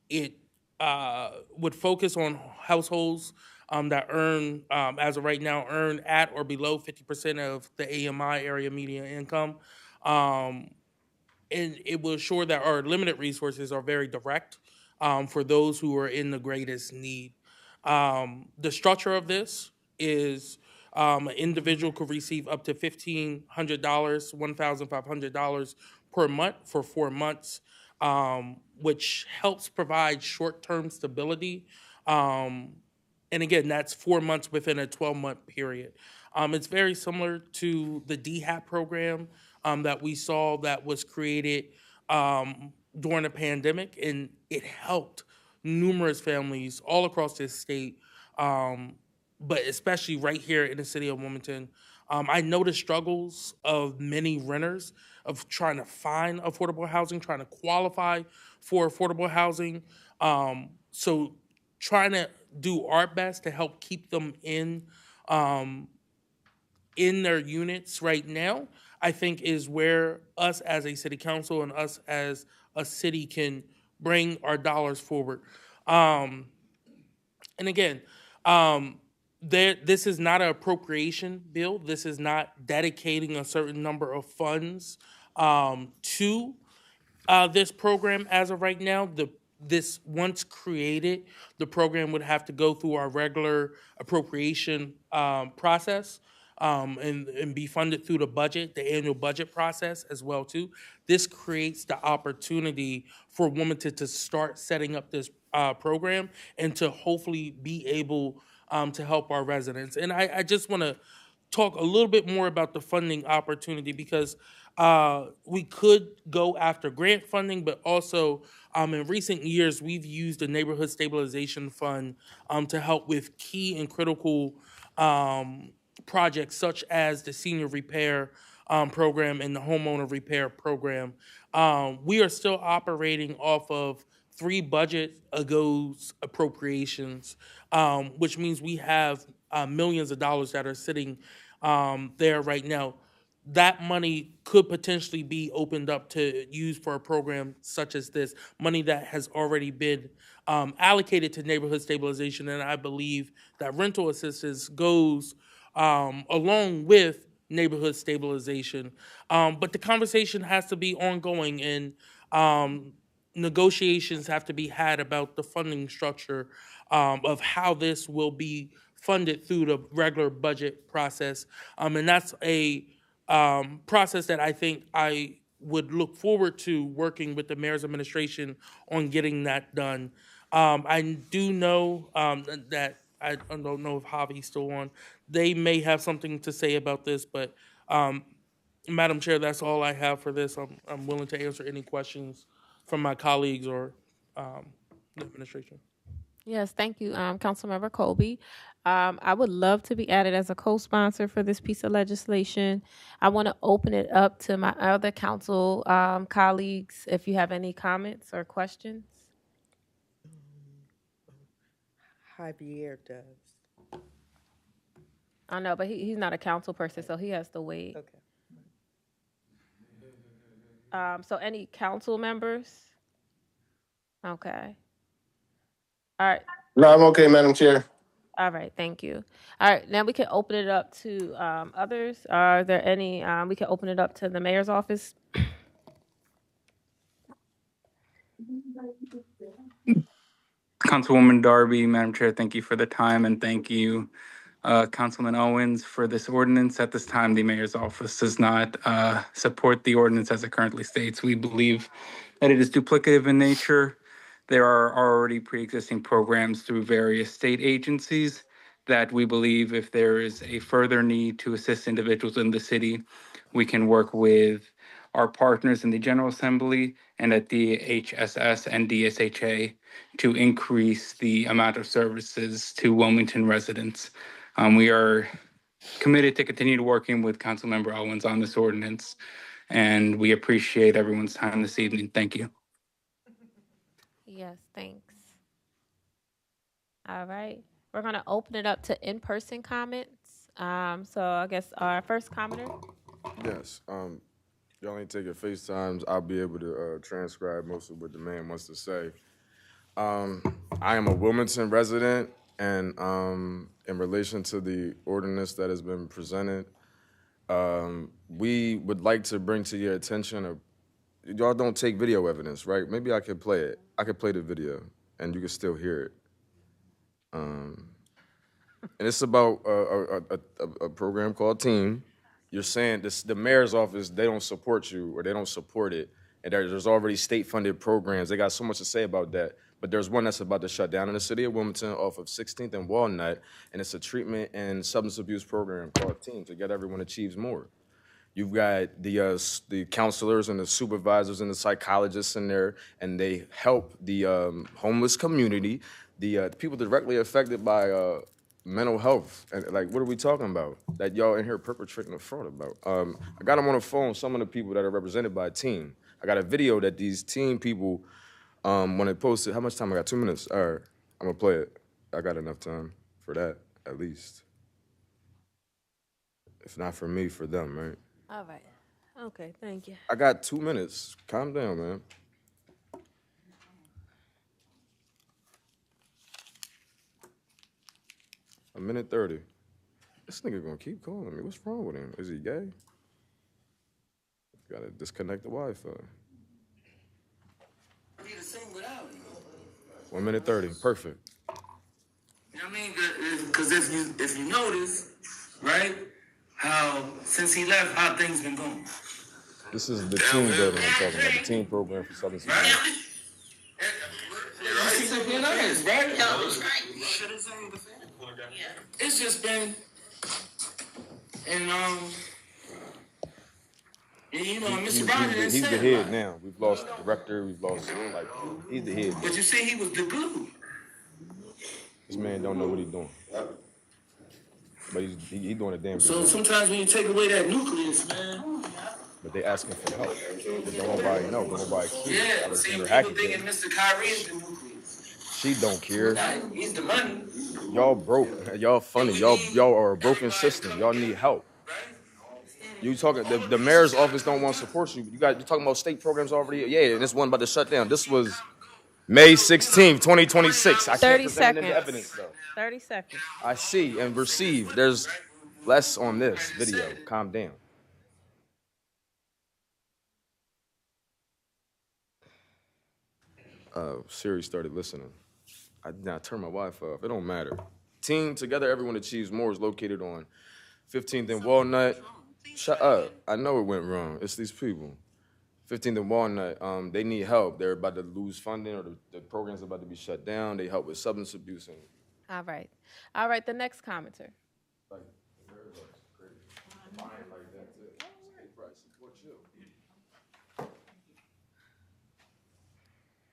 It would focus on households that earn, as of right now, earn at or below 50% of the AMI, area median income. And it will ensure that our limited resources are very direct for those who are in the greatest need. The structure of this is an individual could receive up to $1,500, $1,500 per month for 4 months, which helps provide short-term stability. And again, that's 4 months within a 12-month period. It's very similar to the DHAP program that we saw that was created during the pandemic, and it helped numerous families all across this state, but especially right here in the city of Wilmington. I know the struggles of many renters of trying to find affordable housing, trying to qualify for affordable housing. So trying to do our best to help keep them in their units right now, I think is where us as a city council and us as a city can bring our dollars forward. And again, this is not an appropriation bill. This is not dedicating a certain number of funds to this program as of right now. This once created, the program would have to go through our regular appropriation process and be funded through the budget, the annual budget process as well too. This creates the opportunity for Wilmington to start setting up this program and to hopefully be able to help our residents. And I just want to talk a little bit more about the funding opportunity because we could go after grant funding, but also in recent years, we've used the Neighborhood Stabilization Fund to help with key and critical projects such as the senior repair program and the homeowner repair program. We are still operating off of 3 budget ago's appropriations, which means we have millions of dollars that are sitting there right now. That money could potentially be opened up to use for a program such as this, money that has already been allocated to neighborhood stabilization, and I believe that rental assistance goes along with neighborhood stabilization. But the conversation has to be ongoing, and negotiations have to be had about the funding structure of how this will be funded through the regular budget process. And that's a process that I think I would look forward to working with the mayor's administration on getting that done. I do know that I don't know if Javi's still on. They may have something to say about this, but Madam Chair, that's all I have for this. I'm willing to answer any questions from my colleagues or the administration. Yes, thank you, Councilmember Colby. I would love to be added as a co-sponsor for this piece of legislation. I want to open it up to my other council colleagues if you have any comments or questions. Javier does. I know, but he's not a council person, so he has to wait. Okay. So any council members? Okay. All right. No, I'm okay, Madam Chair. All right, thank you. All right, now we can open it up to others. Are there any, we can open it up to the mayor's office? Councilwoman Darby, Madam Chair, thank you for the time, and thank you, Councilman Owens, for this ordinance. At this time, the mayor's office does not support the ordinance as it currently states. We believe that it is duplicative in nature. There are already pre-existing programs through various state agencies that we believe if there is a further need to assist individuals in the city, we can work with our partners in the General Assembly and at the HSS and DSHA to increase the amount of services to Wilmington residents. We are committed to continue working with Councilmember Owens on this ordinance, and we appreciate everyone's time this evening. Thank you. Yes, thanks. All right, we're gonna open it up to in-person comments. So I guess our first commenter. Yes. Y'all ain't taking FaceTimes. I'll be able to transcribe most of what the man wants to say. I am a Wilmington resident, and in relation to the ordinance that has been presented, we would like to bring to your attention y'all don't take video evidence, right? Maybe I could play it. I could play the video, and you can still hear it. And it's about a program called Team. You're saying the mayor's office, they don't support you or they don't support it. And there's already state-funded programs. They got so much to say about that. But there's one that's about to shut down in the city of Wilmington off of 16th and Walnut, and it's a treatment and substance abuse program called Team. Together, everyone achieves more. You've got the counselors and the supervisors and the psychologists in there, and they help the homeless community, the people directly affected by mental health. And like, what are we talking about that y'all in here perpetrating a fraud about? I got them on the phone, some of the people that are represented by Team. I got a video that these Team people, when they posted, how much time I got? 2 minutes? All right, I'm gonna play it. I got enough time for that, at least. If not for me, for them, right? All right. Okay, thank you. I got 2 minutes. Calm down, man. A minute 30. This nigga gonna keep calling me. What's wrong with him? Is he gay? Gotta disconnect the Wi-Fi. 1 minute 30. Perfect. You know what I mean? Because if you notice, right, how since he left, how things been going. This is the team building I'm talking about. The team program for Southern City. It's just been, and you know, Mr. Brown didn't say he's the head now. We've lost the director. We've lost, like, he's the head. But you see, he was the glue. This man don't know what he's doing. But he's doing a damn good So job. sometimes when you take away that nucleus, man. But they asking for help. But don't nobody know. Don't nobody care. Yeah, see, people thinking Mr. Kyrie is the nucleus. She don't care. He's the money. Y'all broke. Y'all funny. Y'all are a broken system. Y'all need help. You talking? The mayor's office don't want to support you. You talking about state programs already? Yeah, and this one about to shut down. This was May 16th, 2026. I can't 30 present any seconds. evidence though. 30 seconds. I see and receive. There's less on this video. Calm down. Siri started listening. I turned my Wi-Fi off. It don't matter. Team Together Everyone Achieves More is located on 15th and Walnut. Shut up. I know it went wrong. It's these people. 15th and Walnut, they need help. They're about to lose funding, or the program's about to be shut down. They help with substance abuse. And All right. All right, the next commenter. like, like that too. They probably support you.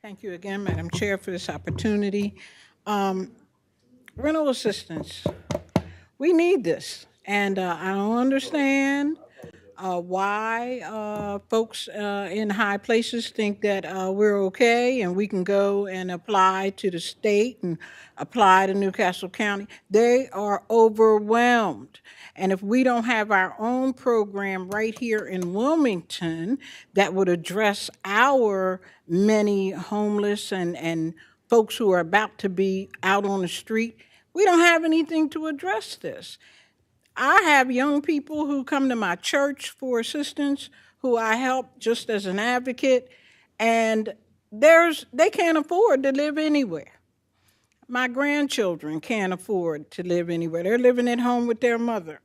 Thank you again, Madam Chair, for this opportunity. Rental assistance, we need this. And I don't understand why folks in high places think that we're okay and we can go and apply to the state and apply to Newcastle County. They are overwhelmed. And if we don't have our own program right here in Wilmington that would address our many homeless and folks who are about to be out on the street, we don't have anything to address this. I have young people who come to my church for assistance, who I help just as an advocate, and they can't afford to live anywhere. My grandchildren can't afford to live anywhere. They're living at home with their mother.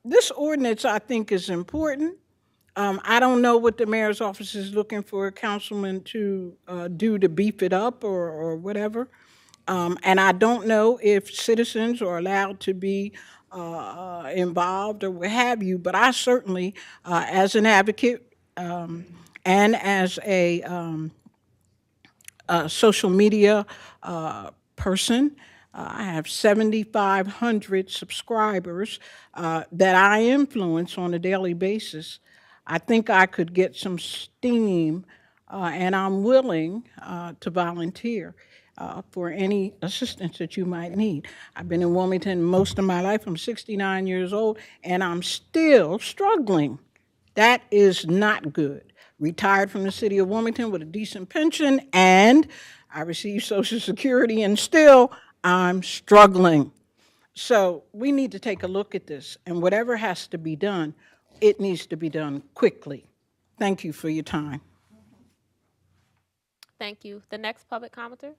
This ordinance, I think, is important. I don't know what the mayor's office is looking for a councilman to do to beef it up or whatever. And I don't know if citizens are allowed to be involved or what have you, but I certainly, as an advocate and as a social media person, I have 7,500 subscribers that I influence on a daily basis. I think I could get some steam, and I'm willing to volunteer for any assistance that you might need. I've been in Wilmington most of my life. I'm 69 years old, and I'm still struggling. That is not good. Retired from the city of Wilmington with a decent pension, and I receive Social Security, and still I'm struggling. So we need to take a look at this, and whatever has to be done, it needs to be done quickly. Thank you for your time. Thank you. The next public commenter.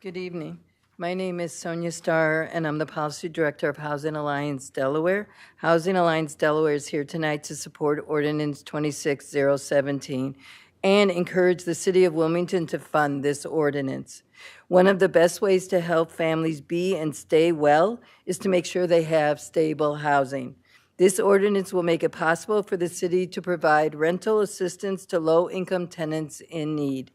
Good evening. My name is Sonia Starr, and I'm the Policy Director of Housing Alliance Delaware. Housing Alliance Delaware is here tonight to support Ordinance 26017 and encourage the City of Wilmington to fund this ordinance. One of the best ways to help families be and stay well is to make sure they have stable housing. This ordinance will make it possible for the city to provide rental assistance to low-income tenants in need.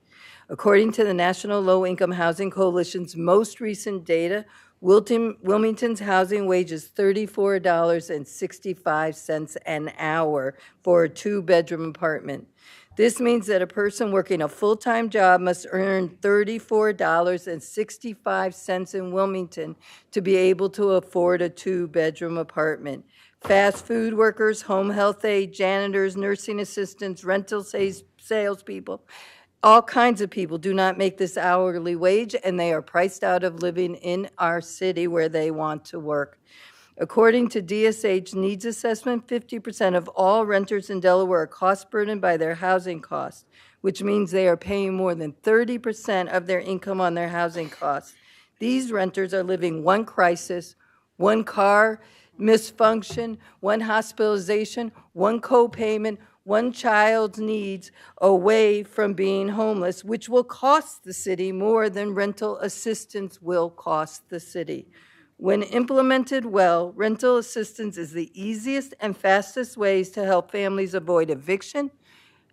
According to the National Low Income Housing Coalition's most recent data, Wilmington's housing wage is $34.65 an hour for a two-bedroom apartment. This means that a person working a full-time job must earn $34.65 in Wilmington to be able to afford a two-bedroom apartment. Fast food workers, home health aide, janitors, nursing assistants, rental salespeople, all kinds of people do not make this hourly wage, and they are priced out of living in our city where they want to work. According to DSH Needs Assessment, 50% of all renters in Delaware are cost burdened by their housing costs, which means they are paying more than 30% of their income on their housing costs. These renters are living one crisis, one car misfunction, one hospitalization, one co-payment, one child's needs away from being homeless, which will cost the city more than rental assistance will cost the city. When implemented well, rental assistance is the easiest and fastest ways to help families avoid eviction,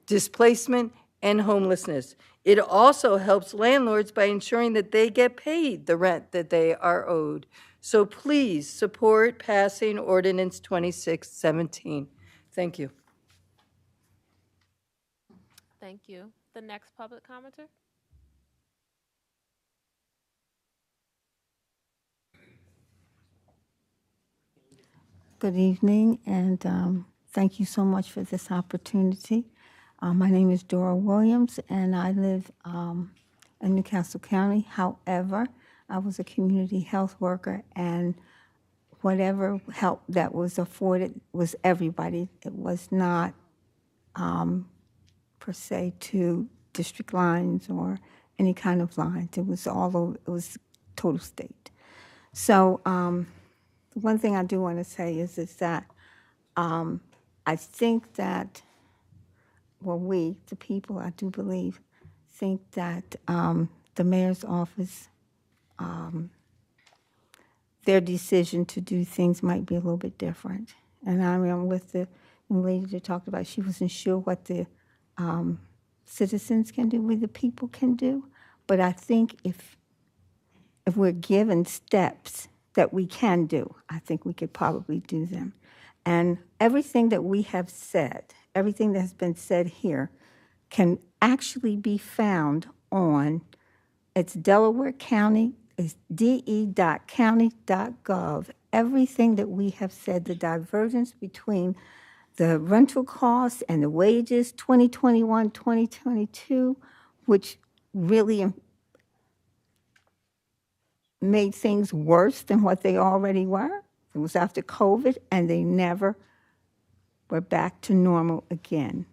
displacement, and homelessness. It also helps landlords by ensuring that they get paid the rent that they are owed. So please support passing Ordinance 26017. Thank you. Thank you. The next public commenter. Good evening, and thank you so much for this opportunity. My name is Dora Williams, and I live in Newcastle County. However, I was a community health worker, and whatever help that was afforded was everybody. It was not per se to district lines or any kind of lines. It was all over, it was total state. So one thing I do want to say is that I think that, well, we, the people, I do believe, think that the mayor's office, their decision to do things might be a little bit different. And I remember with the young lady that talked about, she wasn't sure what the citizens can do, what the people can do. But I think if we're given steps that we can do, I think we could probably do them. And everything that we have said, everything that has been said here, can actually be found on, it's Delaware County, it's de.county.gov. Everything that we have said, the divergence between the rental costs and the wages, 2021, 2022, which really made things worse than what they already were. It was after COVID, and they never were back to normal again.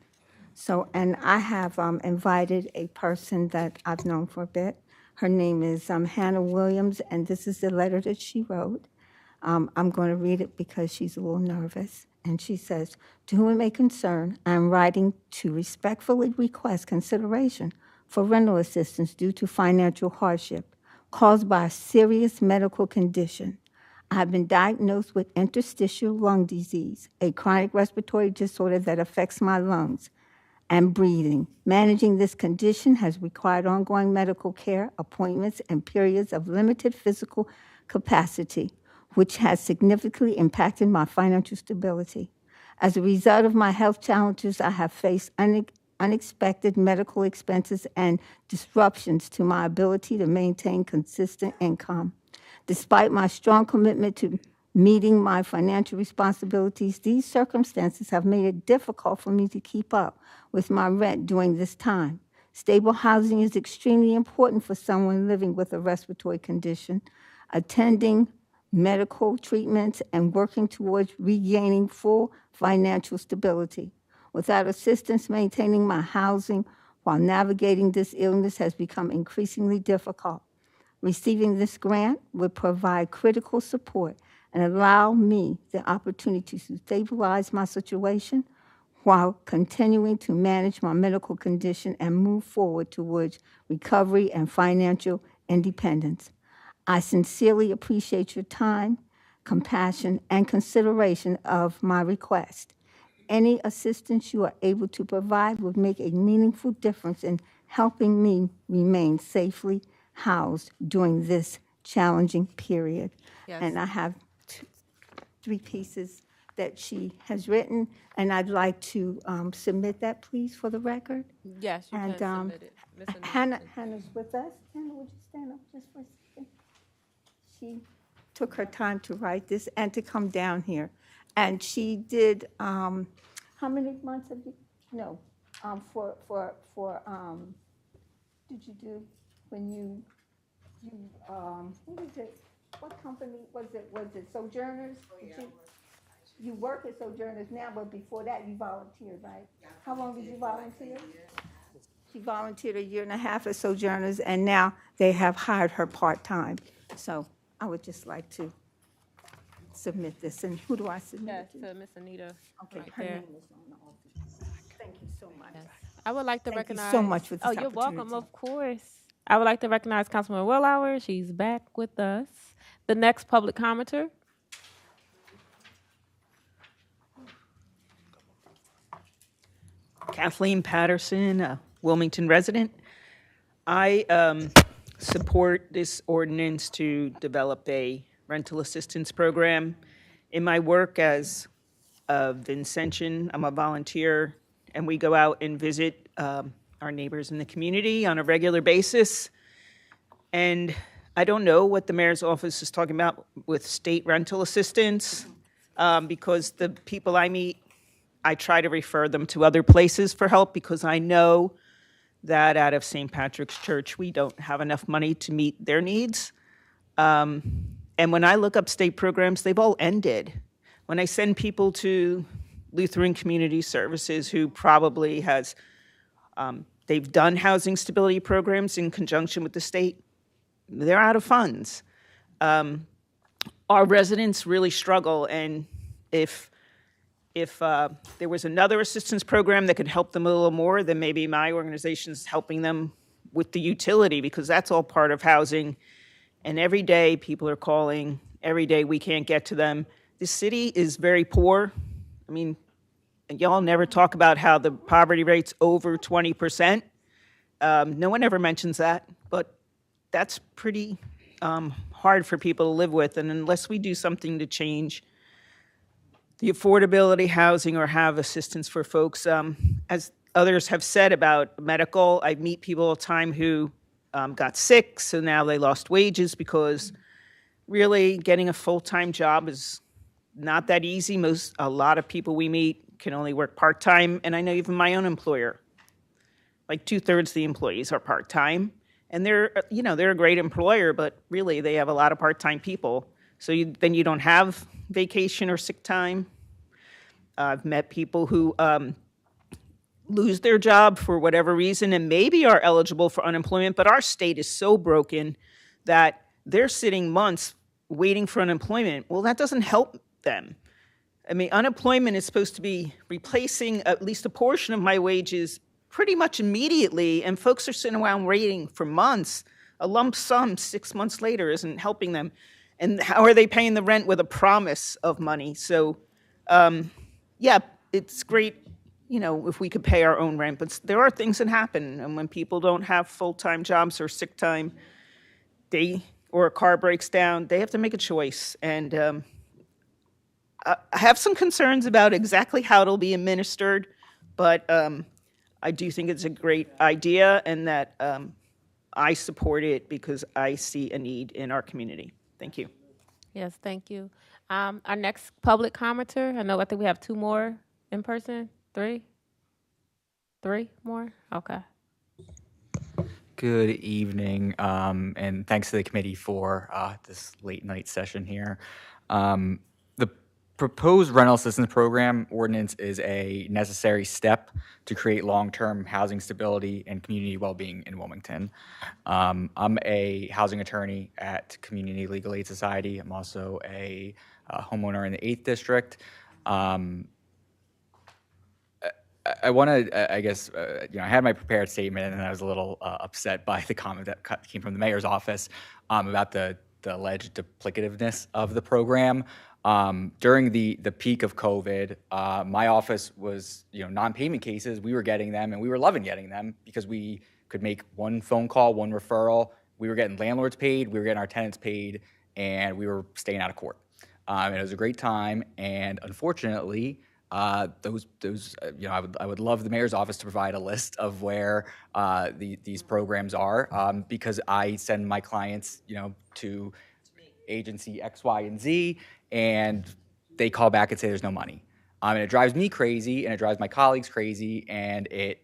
So, and I have invited a person that I've known for a bit. Her name is Hannah Williams, and this is the letter that she wrote. I'm going to read it because she's a little nervous. And she says, "To whom it may concern, I am writing to respectfully request consideration for rental assistance due to financial hardship caused by a serious medical condition. I have been diagnosed with interstitial lung disease, a chronic respiratory disorder that affects my lungs and breathing. Managing this condition has required ongoing medical care, appointments, and periods of limited physical capacity, which has significantly impacted my financial stability. As a result of my health challenges, I have faced unexpected medical expenses and disruptions to my ability to maintain consistent income. Despite my strong commitment to meeting my financial responsibilities, these circumstances have made it difficult for me to keep up with my rent during this time. Stable housing is extremely important for someone living with a respiratory condition. Attending medical treatments and working towards regaining full financial stability. Without assistance, maintaining my housing while navigating this illness has become increasingly difficult. Receiving this grant would provide critical support and allow me the opportunity to stabilize my situation while continuing to manage my medical condition and move forward towards recovery and financial independence. I sincerely appreciate your time, compassion, and consideration of my request. Any assistance you are able to provide would make a meaningful difference in helping me remain safely housed during this challenging period." Yes. And I have three pieces that she has written, and I'd like to submit that, please, for the record. Yes, you And can submit it. Ms. Anita. Hannah's with us. Hannah, would you stand up just for a second? She took her time to write this and to come down here. And she did, how many months have you, no, did you do when you, what is it? What company was it? Was it Sojourners? You work at Sojourners now, but before that you volunteered, right? How long did you volunteer? She volunteered 1.5 years at Sojourners, and now they have hired her part-time. So I would just like to submit this. And who do I submit Yes, to Miss Anita. Okay, right her there. name is on the office. Thank you so much. I would like to Thank you recognize. so much for this Oh, you're welcome, opportunity. of course. I would like to recognize Councilwoman Willauer. She's back with us. The next public commenter. Kathleen Patterson, a Wilmington resident. I support this ordinance to develop a rental assistance program. In my work as a Vincentian, I'm a volunteer, and we go out and visit our neighbors in the community on a regular basis. And I don't know what the mayor's office is talking about with state rental assistance, because the people I meet, I try to refer them to other places for help because I know that out of St. Patrick's Church, we don't have enough money to meet their needs. And when I look up state programs, they've all ended. When I send people to Lutheran Community Services, who probably has, they've done housing stability programs in conjunction with the state, they're out of funds. our residents really struggle, and if there was another assistance program that could help them a little more, then maybe my organization is helping them with the utility, because that's all part of housing. And every day people are calling, every day we can't get to them. The city is very poor. I mean, y'all never talk about how the poverty rate's over 20%. No one ever mentions that, but that's pretty hard for people to live with. And unless we do something to change the affordability housing or have assistance for folks, as others have said about medical, I meet people all the time who got sick, so now they lost wages, because really getting a full-time job is not that easy. A lot of people we meet can only work part-time, and I know even my own employer, like 2/3 of the employees are part-time, and they're a great employer, but really they have a lot of part-time people. So then you don't have vacation or sick time. I've met people who lose their job for whatever reason and maybe are eligible for unemployment, but our state is so broken that they're sitting months waiting for unemployment. Well, that doesn't help them. I mean, unemployment is supposed to be replacing at least a portion of my wages pretty much immediately, and folks are sitting around waiting for months. A lump sum 6 months later isn't helping them. And how are they paying the rent with a promise of money? So, yeah, it's great, if we could pay our own rent, but there are things that happen. And when people don't have full-time jobs or sick time, or a car breaks down, they have to make a choice. And I have some concerns about exactly how it'll be administered, but I do think it's a great idea, and that I support it because I see a need in our community. Thank you. Yes, thank you. Our next public commenter, I think we have 2 more in person. 3 more? Okay. Good evening, and thanks to the committee for this late night session here. The proposed rental assistance program ordinance is a necessary step to create long-term housing stability and community well-being in Wilmington. I'm a housing attorney at Community Legal Aid Society. I'm also a homeowner in the 8th District. I want to, I guess, I had my prepared statement, and I was a little upset by the comment that came from the mayor's office about the alleged duplicativeness of the program. During the peak of COVID, my office was, non-payment cases. We were getting them, and we were loving getting them because we could make one phone call, one referral. We were getting landlords paid, we were getting our tenants paid, and we were staying out of court. And it was a great time, and unfortunately, I would love the mayor's office to provide a list of where these programs are, because I send my clients, to agency X, Y, and Z, and they call back and say there's no money. And it drives me crazy, and it drives my colleagues crazy, and it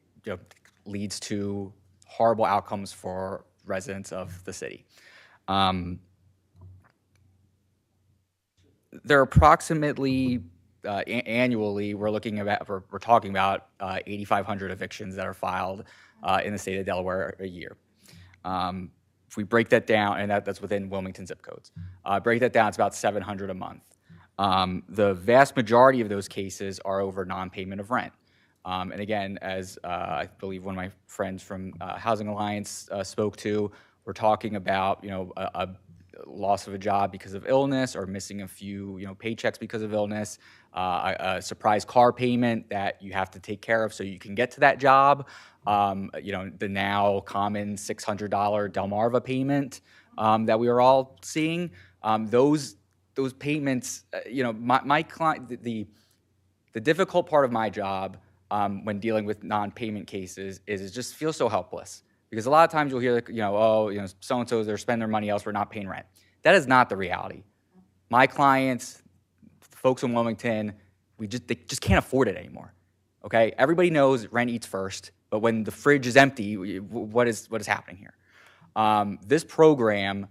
leads to horrible outcomes for residents of the city. There are approximately annually, we're talking about 8,500 evictions that are filed in the state of Delaware a year. If we break that down, and that's within Wilmington zip codes, break that down, it's about 700 a month. The vast majority of those cases are over non-payment of rent. And again, as I believe one of my friends from Housing Alliance spoke to, we're talking about a loss of a job because of illness, or missing a few paychecks because of illness, a surprise car payment that you have to take care of so you can get to that job, the now common $600 Delmarva payment that we are all seeing. Those payments, my client, the difficult part of my job when dealing with non-payment cases is it just feels so helpless. Because a lot of times you'll hear, so-and-so, they're spending their money elsewhere, not paying rent. That is not the reality. My clients, folks in Wilmington, they just can't afford it anymore, okay? Everybody knows rent eats first, but when the fridge is empty, what is happening here? This program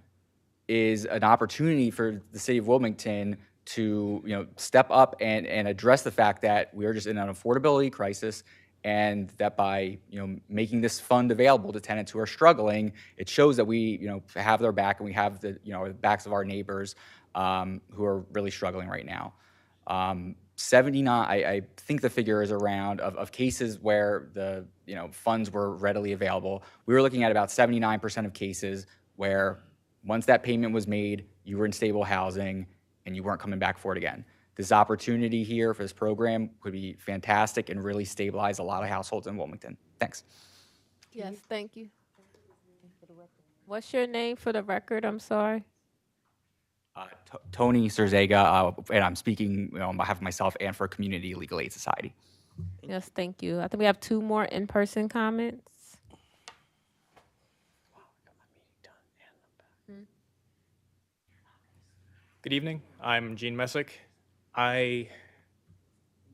is an opportunity for the city of Wilmington to, step up and address the fact that we are just in an affordability crisis, and that by making this fund available to tenants who are struggling, it shows that we have their back, and we have the the backs of our neighbors who are really struggling right now. 79, I think the figure is around of cases where the funds were readily available. We were looking at about 79% of cases where once that payment was made, you were in stable housing and you weren't coming back for it again. This opportunity here for this program would be fantastic and really stabilize a lot of households in Wilmington. Thanks. Yes, thank you. What's your name for the record? I'm sorry. Tony Cerzega, and I'm speaking on behalf of myself and for Community Legal Aid Society. Yes, thank you. I think we have 2 more in-person comments. Good evening. I'm Gene Messick. I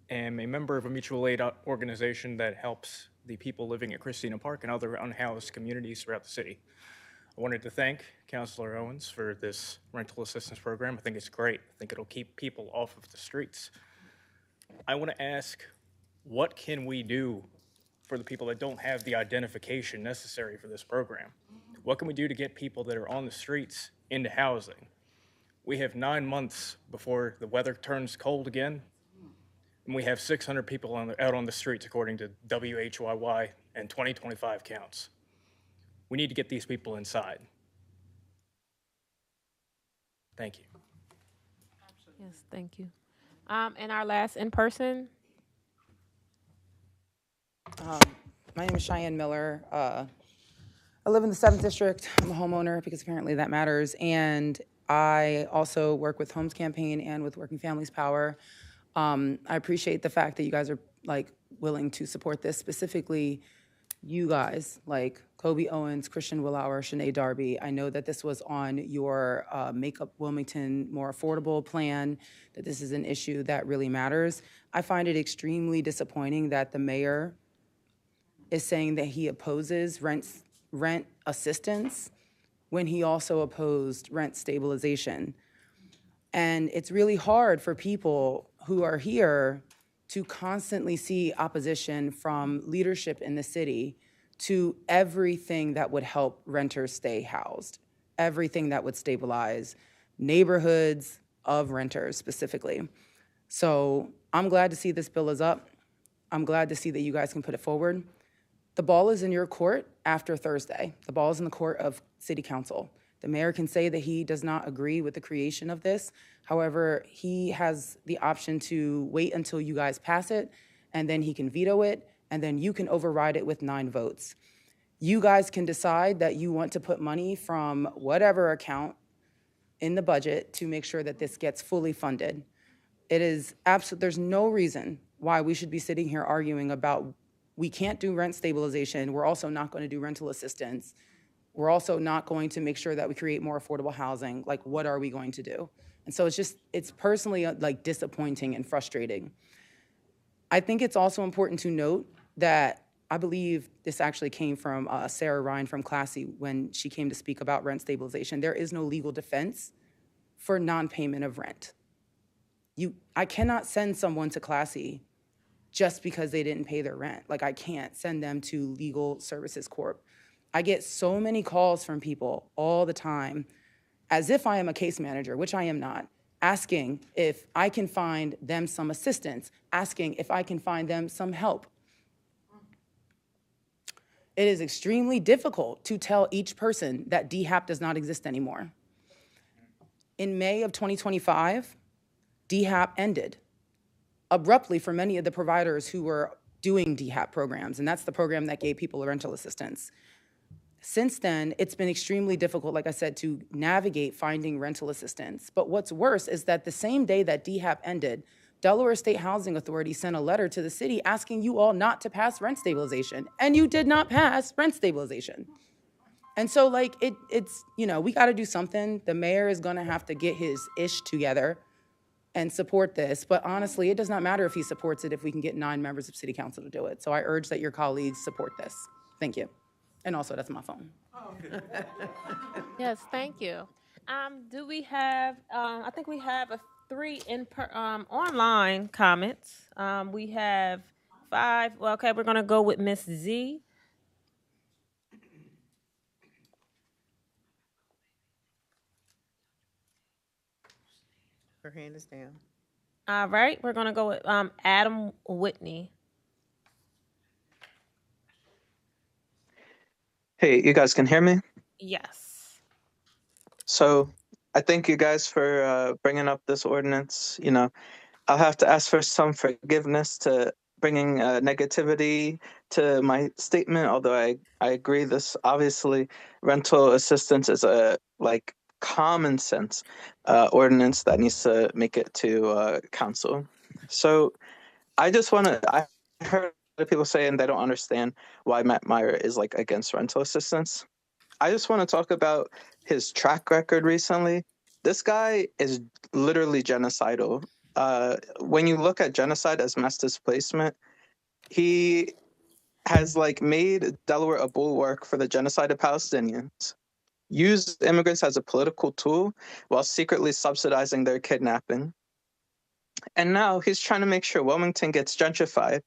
am a member of a mutual aid organization that helps the people living at Christina Park and other unhoused communities throughout the city. I wanted to thank Councilor Owens for this rental assistance program. I think it's great. I think it'll keep people off of the streets. I want to ask, what can we do for the people that don't have the identification necessary for this program? What can we do to get people that are on the streets into housing? We have 9 months before the weather turns cold again, and we have 600 people out on the streets according to WHYY and 2025 counts. We need to get these people inside. Thank you. Yes, thank you. And our last in-person. My name is Cheyenne Miller. I live in the 7th District. I'm a homeowner because apparently that matters. And I also work with Homes Campaign and with Working Families Power. I appreciate the fact that you guys are willing to support this, specifically you guys, like Kobe Owens, Christian Willauer, Shanae Darby. I know that this was on your Make Up Wilmington More Affordable plan, that this is an issue that really matters. I find it extremely disappointing that the mayor is saying that he opposes rent assistance when he also opposed rent stabilization. And it's really hard for people who are here to constantly see opposition from leadership in the city to everything that would help renters stay housed, everything that would stabilize neighborhoods of renters specifically. So I'm glad to see this bill is up. I'm glad to see that you guys can put it forward. The ball is in your court after Thursday. The ball is in the court of City Council. The mayor can say that he does not agree with the creation of this. However, he has the option to wait until you guys pass it, and then he can veto it, and then you can override it with 9 votes. You guys can decide that you want to put money from whatever account in the budget to make sure that this gets fully funded. It is there's no reason why we should be sitting here arguing about we can't do rent stabilization. We're also not going to do rental assistance. We're also not going to make sure that we create more affordable housing. Like, what are we going to do? And so it's personally disappointing and frustrating. I think it's also important to note that I believe this actually came from Sarah Ryan from Classy when she came to speak about rent stabilization. There is no legal defense for non-payment of rent. I cannot send someone to Classy just because they didn't pay their rent. I can't send them to Legal Services Corp. I get so many calls from people all the time, as if I am a case manager, which I am not, asking if I can find them some assistance, asking if I can find them some help. It is extremely difficult to tell each person that DHAP does not exist anymore. In May of 2025, DHAP ended abruptly for many of the providers who were doing DHAP programs, and that's the program that gave people rental assistance. Since then, it's been extremely difficult, like I said, to navigate finding rental assistance. But what's worse is that the same day that DHAP ended, Delaware State Housing Authority sent a letter to the city asking you all not to pass rent stabilization, and you did not pass rent stabilization. And so, it's we got to do something. The mayor is going to have to get his ish together and support this. But honestly, it does not matter if he supports it if we can get 9 members of City Council to do it. So I urge that your colleagues support this. Thank you. And also, that's my phone. Yes, thank you. Do we have, I think we have 3 online comments. We have 5. Well, okay, we're going to go with Miss Z. Her hand is down. All right, we're gonna go with Adam Whitney. Hey, you guys can hear me? Yes. So I thank you guys for bringing up this ordinance. You know, I'll have to ask for some forgiveness to bringing negativity to my statement, although I agree this obviously rental assistance is a like common sense ordinance that needs to make it to council. So I just want to, I heard a lot of people saying they don't understand why Matt Meyer is like against rental assistance. I just want to talk about his track record recently. This guy is literally genocidal. When you look at genocide as mass displacement, he has like made Delaware a bulwark for the genocide of Palestinians, used immigrants as a political tool while secretly subsidizing their kidnapping. And now he's trying to make sure Wilmington gets gentrified.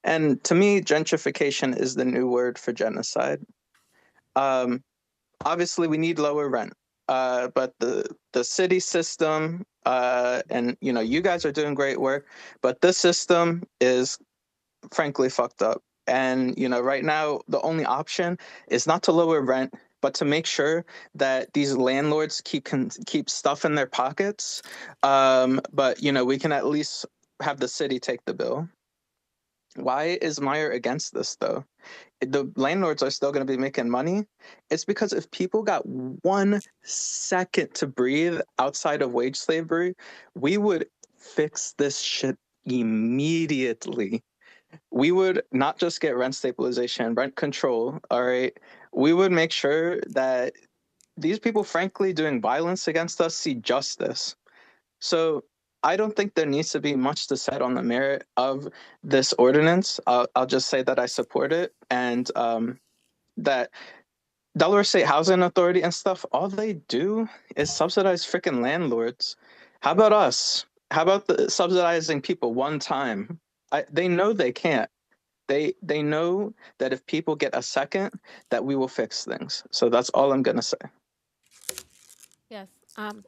And to me, gentrification is the new word for genocide. Obviously, we need lower rent, but the city system, and you know, you guys are doing great work, but this system is frankly fucked up. And you know, right now, the only option is not to lower rent, but to make sure that these landlords keep stuff in their pockets. But you know, we can at least have the city take the bill. Why is Meyer against this though? The landlords are still going to be making money. It's because if people got 1 second to breathe outside of wage slavery, we would fix this shit immediately. We would not just get rent stabilization, rent control, all right? We would make sure that these people, frankly, doing violence against us see justice. So I don't think there needs to be much to said on the merit of this ordinance. I'll just say that I support it, and that Delaware State Housing Authority and stuff, all they do is subsidize freaking landlords. How about us? How about subsidizing people one time? They know they can't. They know that if people get a second, that we will fix things. So that's all I'm gonna say. Yes.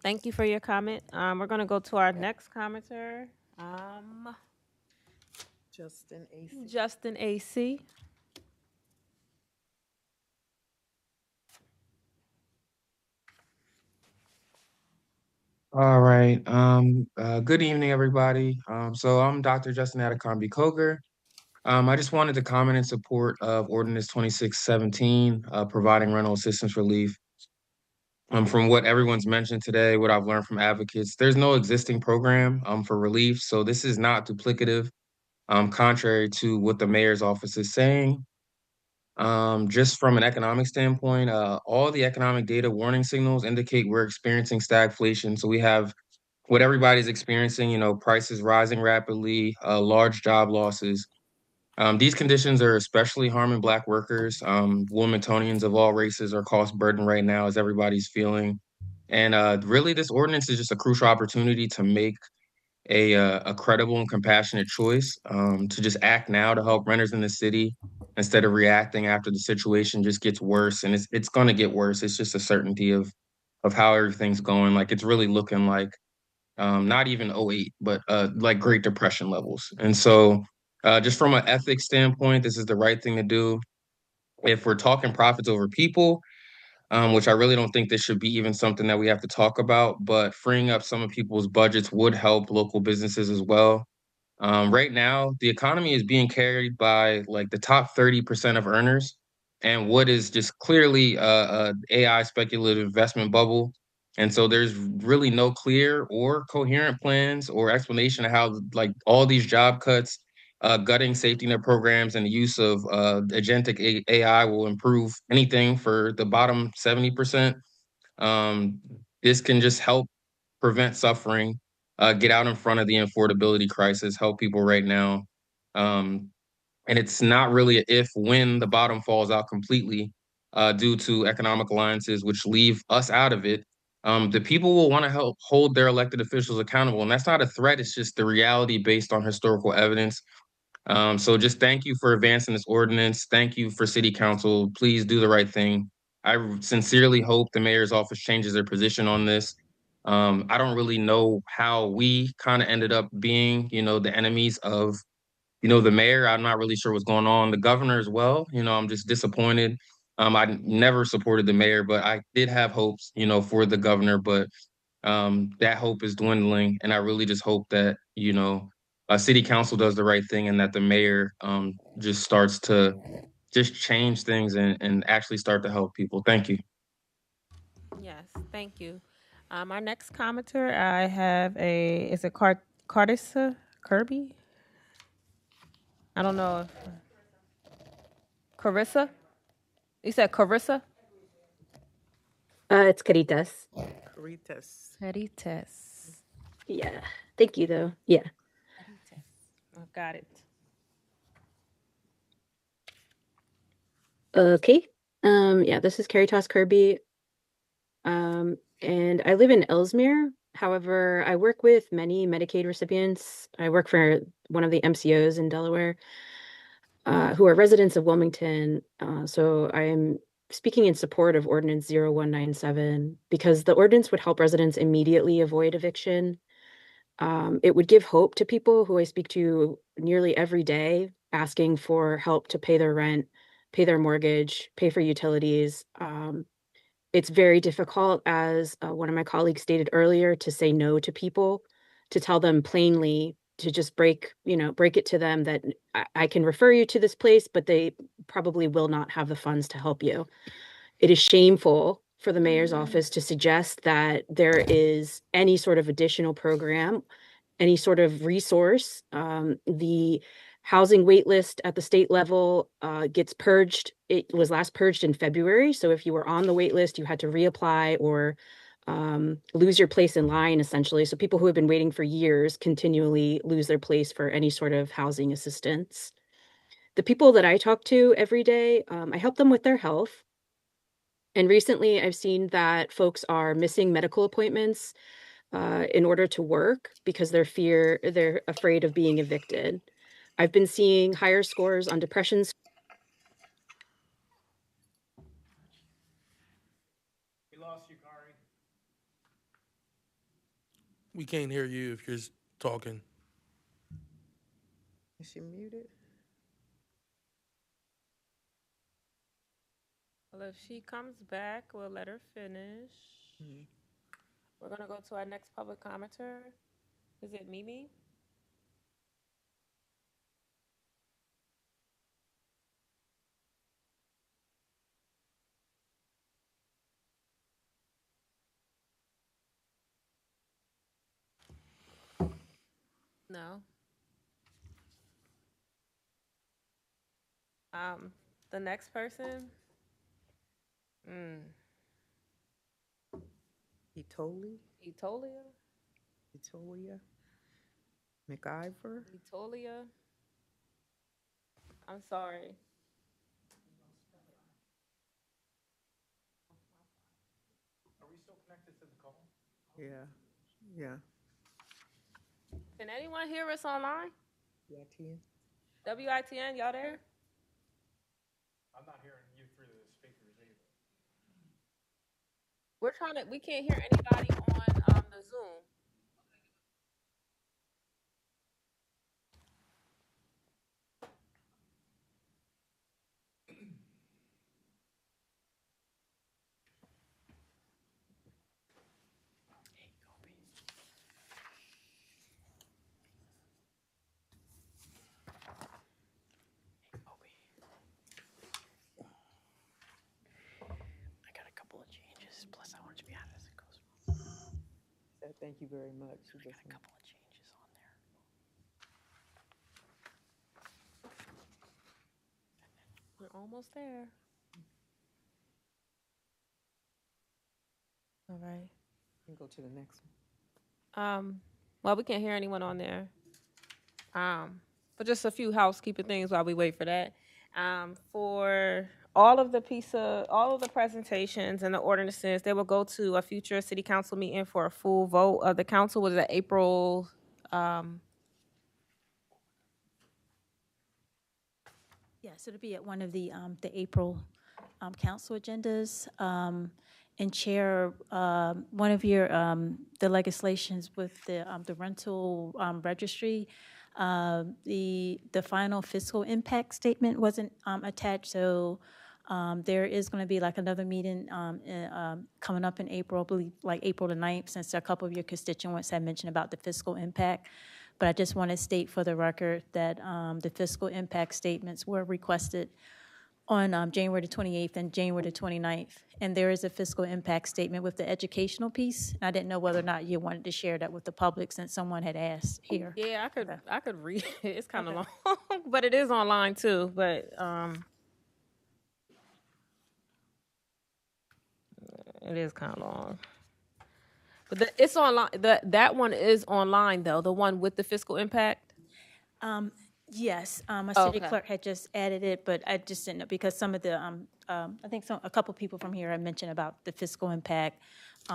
Thank you for your comment. We're gonna go to our next commenter. Justin AC. Justin AC. All right. Good evening, everybody. So I'm Dr. Justin Adekambi Coger. I just wanted to comment in support of Ordinance 2617, providing rental assistance relief. From what everyone's mentioned today, what I've learned from advocates, there's no existing program for relief. So this is not duplicative, contrary to what the mayor's office is saying. Just from an economic standpoint, all the economic data warning signals indicate we're experiencing stagflation. So we have what everybody's experiencing, you know, prices rising rapidly, large job losses. These conditions are especially harming Black workers. Wilmingtonians of all races are cost burden right now, as everybody's feeling. And really, this ordinance is just a crucial opportunity to make a credible and compassionate choice, to just act now to help renters in the city instead of reacting after the situation just gets worse. And it's going to get worse. It's just a certainty of how everything's going. Like it's really looking like not even '08, but like Great Depression levels. And so just from an ethics standpoint, this is the right thing to do. If we're talking profits over people, which I really don't think this should be even something that we have to talk about, but freeing up some of people's budgets would help local businesses as well. Right now, the economy is being carried by like the top 30% of earners, and what is just clearly a AI speculative investment bubble. And so there's really no clear or coherent plans or explanation of how like all these job cuts, gutting safety net programs, and the use of agentic AI will improve anything for the bottom 70%. This can just help prevent suffering, get out in front of the affordability crisis, help people right now. And it's not really a if when the bottom falls out completely due to economic alliances, which leave us out of it. The people will want to help hold their elected officials accountable. And that's not a threat. It's just the reality based on historical evidence. So just thank you for advancing this ordinance. Thank you for City Council. Please do the right thing. I sincerely hope the mayor's office changes their position on this. I don't really know how we kind of ended up being, the enemies of, the mayor. I'm not really sure what's going on. The governor as well. I'm just disappointed. I never supported the mayor, but I did have hopes, for the governor. But that hope is dwindling, and I really just hope that city council does the right thing, and that the mayor just starts to just change things and actually start to help people. Thank you. Yes, thank you. Our next commenter, I have is it Cardissa Kirby? I don't know if Carissa? You said Carissa? It's Caritas. Caritas. Caritas. Yeah. Thank you, though. Yeah. Oh, got it. Okay. Yeah, this is Caritas Kirby. And I live in Ellesmere. However, I work with many Medicaid recipients. I work for one of the MCOs in Delaware, who are residents of Wilmington. So I am speaking in support of Ordinance 0197 because the ordinance would help residents immediately avoid eviction. It would give hope to people who I speak to nearly every day, asking for help to pay their rent, pay their mortgage, pay for utilities. It's very difficult, as one of my colleagues stated earlier, to say no to people, to tell them plainly, to just break it to them that I can refer you to this place, but they probably will not have the funds to help you. It is shameful for the mayor's office to suggest that there is any sort of additional program, any sort of resource. The housing wait list at the state level gets purged. It was last purged in February. So if you were on the wait list, you had to reapply or lose your place in line, essentially. So people who have been waiting for years continually lose their place for any sort of housing assistance. The people that I talk to every day, I help them with their health. And recently I've seen that folks are missing medical appointments in order to work because they're afraid of being evicted. I've been seeing higher scores on depression. We lost you, Kari. We can't hear you if you're talking. Is she muted? Well, if she comes back, we'll let her finish. We're going to go to our next public commenter. Is it Mimi? No. The next person. Etolia? McIver? Etolia. I'm sorry. Are we still connected to the call? Yeah. Yeah. Can anyone hear us online? WITN? WITN, y'all there? I'm not hearing you through the speakers either. We can't hear anybody on the Zoom. Thank you very much. A couple of changes on there. We're almost there. All right. You can go to the next one. Well, we can't hear anyone on there. But just a few housekeeping things while we wait for that. For all of the presentations and the ordinances, they will go to a future city council meeting for a full vote of the council. Was it April? Yes, it'll be at one of the April council agendas. and Chair, one of your, the legislations with the rental registry, the final fiscal impact statement wasn't attached, so there is going to be like another meeting coming up in April, I believe like April the 9th, since a couple of your constituents had mentioned about the fiscal impact. But I just want to state for the record that the fiscal impact statements were requested on January the 28th and January the 29th. And there is a fiscal impact statement with the educational piece. I didn't know whether or not you wanted to share that with the public since someone had asked here. Yeah, I could read it. It's kind of long, but it is online too. But it is kind of long. But it's online. That one is online though. The one with the fiscal impact. Yes, my city Okay. clerk had just added it, but I just didn't know because some of the, I think a couple people from here had mentioned about the fiscal impact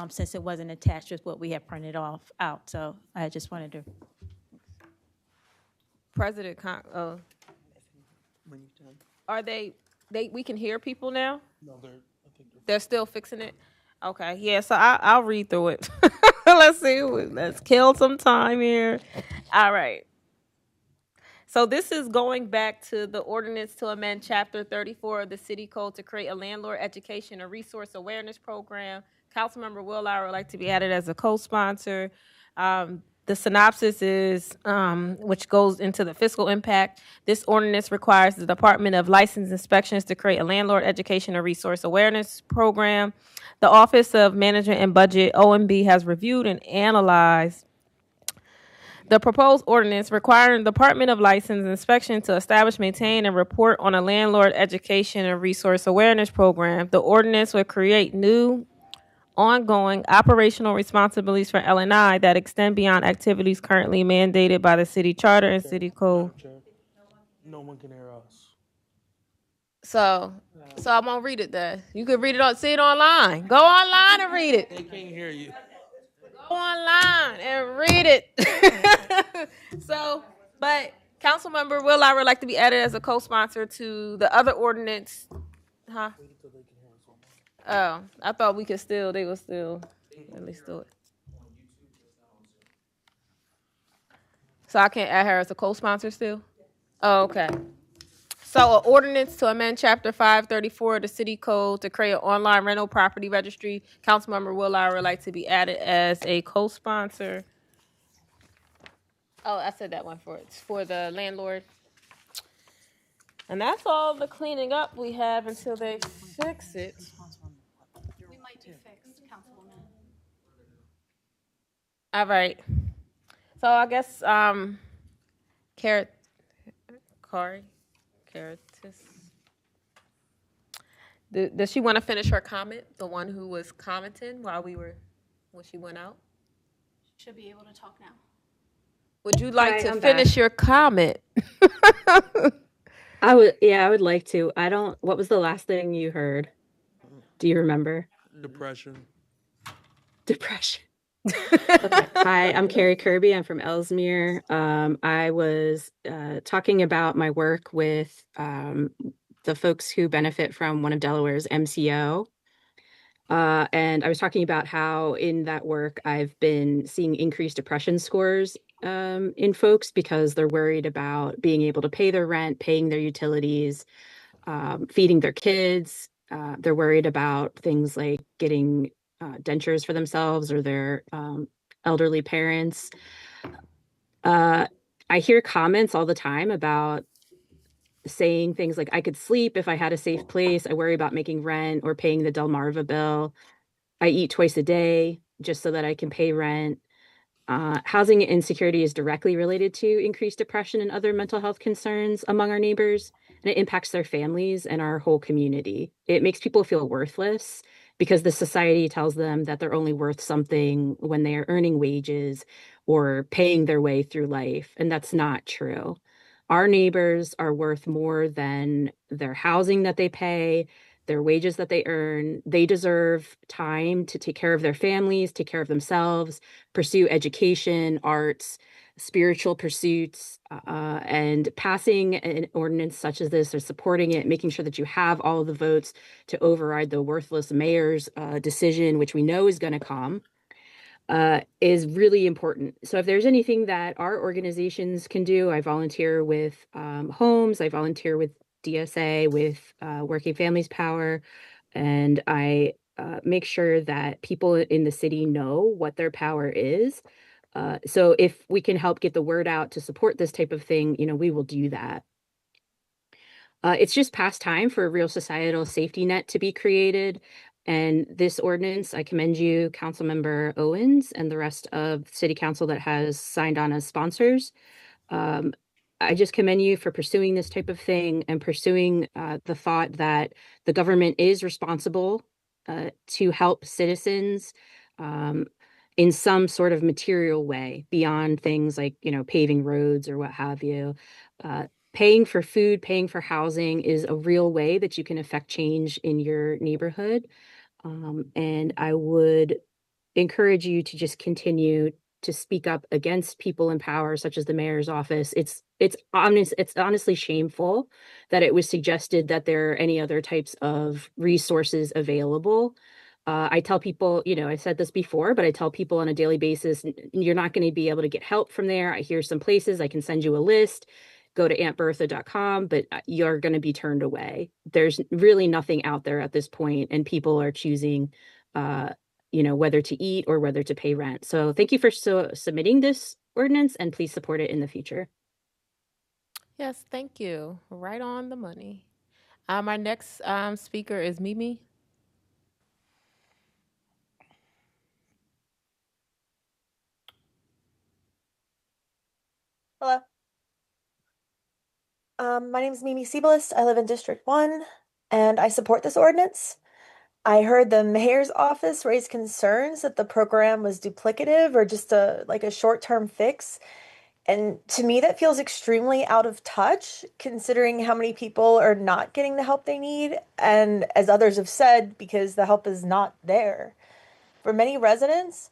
since it wasn't attached with what we had printed out. So I just wanted to. President When you're done. are we can hear people now? No, They're still fixing it? Okay, yeah, so I'll read through it. Let's see, let's kill some time here. All right. So this is going back to the ordinance to amend Chapter 34 of the City Code to create a landlord education and resource awareness program. Councilmember Will would like to be added as a co-sponsor. The synopsis is, which goes into the fiscal impact. This ordinance requires the Department of License Inspections to create a landlord education and resource awareness program. The Office of Management and Budget, OMB, has reviewed and analyzed the proposed ordinance requiring the Department of License Inspection to establish, maintain, and report on a landlord education and resource awareness program. The ordinance would create new ongoing operational responsibilities for LNI that extend beyond activities currently mandated by the city charter and city code. No one can hear us. So I won't read it there. You can read it see it online. Go online and read it. They can't hear you. Go online and read it. But Councilmember Will would like to be added as a co-sponsor to the other ordinance. Huh? Oh, I thought they would still at least do it. So I can't add her as a co-sponsor still? Oh, okay. So an ordinance to amend Chapter 534 of the City Code to create an online rental property registry. Councilmember Will would like to be added as a co-sponsor. Oh, I said that one for the landlord. And that's all the cleaning up we have until they fix it. We might be fixed, Councilwoman. All right. So I guess does she want to finish her comment? The one who was commenting when she went out? Should be able to talk now. Would you like to I'm finish back. your comment? I would like to. What was the last thing you heard? Do you remember? Depression. Depression. Okay. Hi, I'm Carrie Kirby. I'm from Ellesmere. I was talking about my work with the folks who benefit from one of Delaware's MCO. And I was talking about how in that work, I've been seeing increased depression scores in folks because they're worried about being able to pay their rent, paying their utilities, feeding their kids. They're worried about things like getting dentures for themselves or their elderly parents. I hear comments all the time about saying things like, I could sleep if I had a safe place. I worry about making rent or paying the Delmarva bill. I eat twice a day just so that I can pay rent. Housing insecurity is directly related to increased depression and other mental health concerns among our neighbors, and it impacts their families and our whole community. It makes people feel worthless because the society tells them that they're only worth something when they are earning wages or paying their way through life, and that's not true. Our neighbors are worth more than their housing that they pay, their wages that they earn. They deserve time to take care of their families, take care of themselves, pursue education, arts. spiritual pursuits, and passing an ordinance such as this or supporting it, making sure that you have all of the votes to override the worthless mayor's decision, which we know is going to come, is really important. So if there's anything that our organizations can do, I volunteer with Homes, I volunteer with DSA, with Working Families Power, and I make sure that people in the city know what their power is. So if we can help get the word out to support this type of thing, we will do that. It's just past time for a real societal safety net to be created. And this ordinance, I commend you, Councilmember Owens, and the rest of City Council that has signed on as sponsors. I just commend you for pursuing this type of thing and pursuing the thought that the government is responsible to help citizens in some sort of material way beyond things like, paving roads or what have you. Paying for food, paying for housing is a real way that you can affect change in your neighborhood. And I would encourage you to just continue to speak up against people in power, such as the mayor's office. It's honestly shameful that it was suggested that there are any other types of resources available. I tell people, I said this before, but I tell people on a daily basis, you're not going to be able to get help from there. I hear some places, I can send you a list. Go to auntbertha.com, but you're going to be turned away. There's really nothing out there at this point, and people are choosing, whether to eat or whether to pay rent. So thank you for submitting this ordinance, and please support it in the future. Yes, thank you. Right on the money. Our next speaker is Mimi. Hello. My name is Mimi Siebalist. I live in District 1, and I support this ordinance. I heard the mayor's office raise concerns that the program was duplicative or just a short-term fix. And to me, that feels extremely out of touch, considering how many people are not getting the help they need. And as others have said, because the help is not there. For many residents,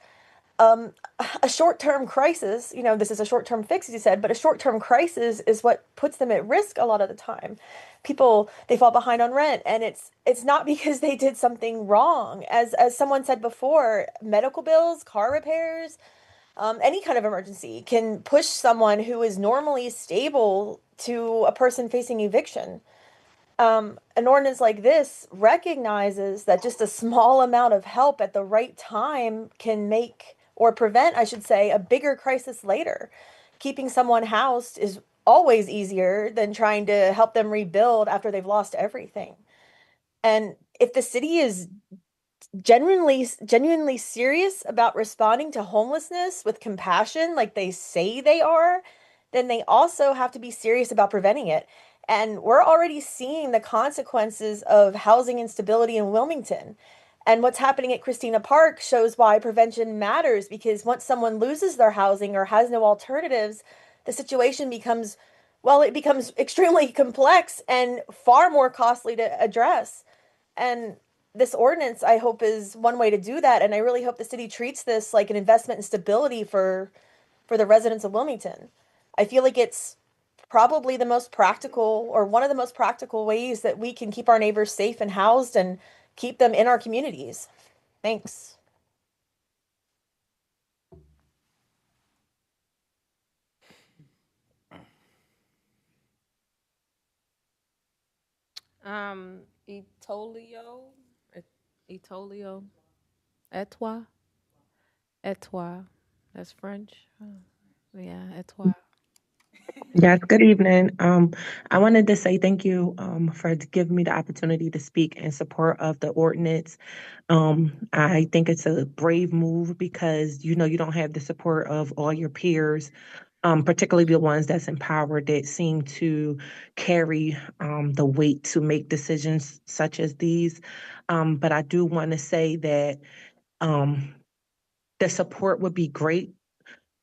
a short-term crisis, this is a short-term fix, as you said, but a short-term crisis is what puts them at risk a lot of the time. People, they fall behind on rent, and it's not because they did something wrong. As someone said before, medical bills, car repairs, any kind of emergency can push someone who is normally stable to a person facing eviction. An ordinance like this recognizes that just a small amount of help at the right time can make or prevent, I should say, a bigger crisis later. Keeping someone housed is always easier than trying to help them rebuild after they've lost everything. And if the city is genuinely serious about responding to homelessness with compassion like they say they are, then they also have to be serious about preventing it. And we're already seeing the consequences of housing instability in Wilmington. And what's happening at Christina Park shows why prevention matters, because once someone loses their housing or has no alternatives, the situation becomes extremely complex and far more costly to address. And this ordinance, I hope, is one way to do that. And I really hope the city treats this like an investment in stability for the residents of Wilmington. I feel like it's probably the most practical, or one of the most practical ways that we can keep our neighbors safe and housed and keep them in our communities. Thanks. Etolio, Etoile. That's French. Yeah, Etoile. Yes, good evening. I wanted to say thank you for giving me the opportunity to speak in support of the ordinance. I think it's a brave move because you don't have the support of all your peers, particularly the ones that's empowered that seem to carry the weight to make decisions such as these. But I do want to say that the support would be great.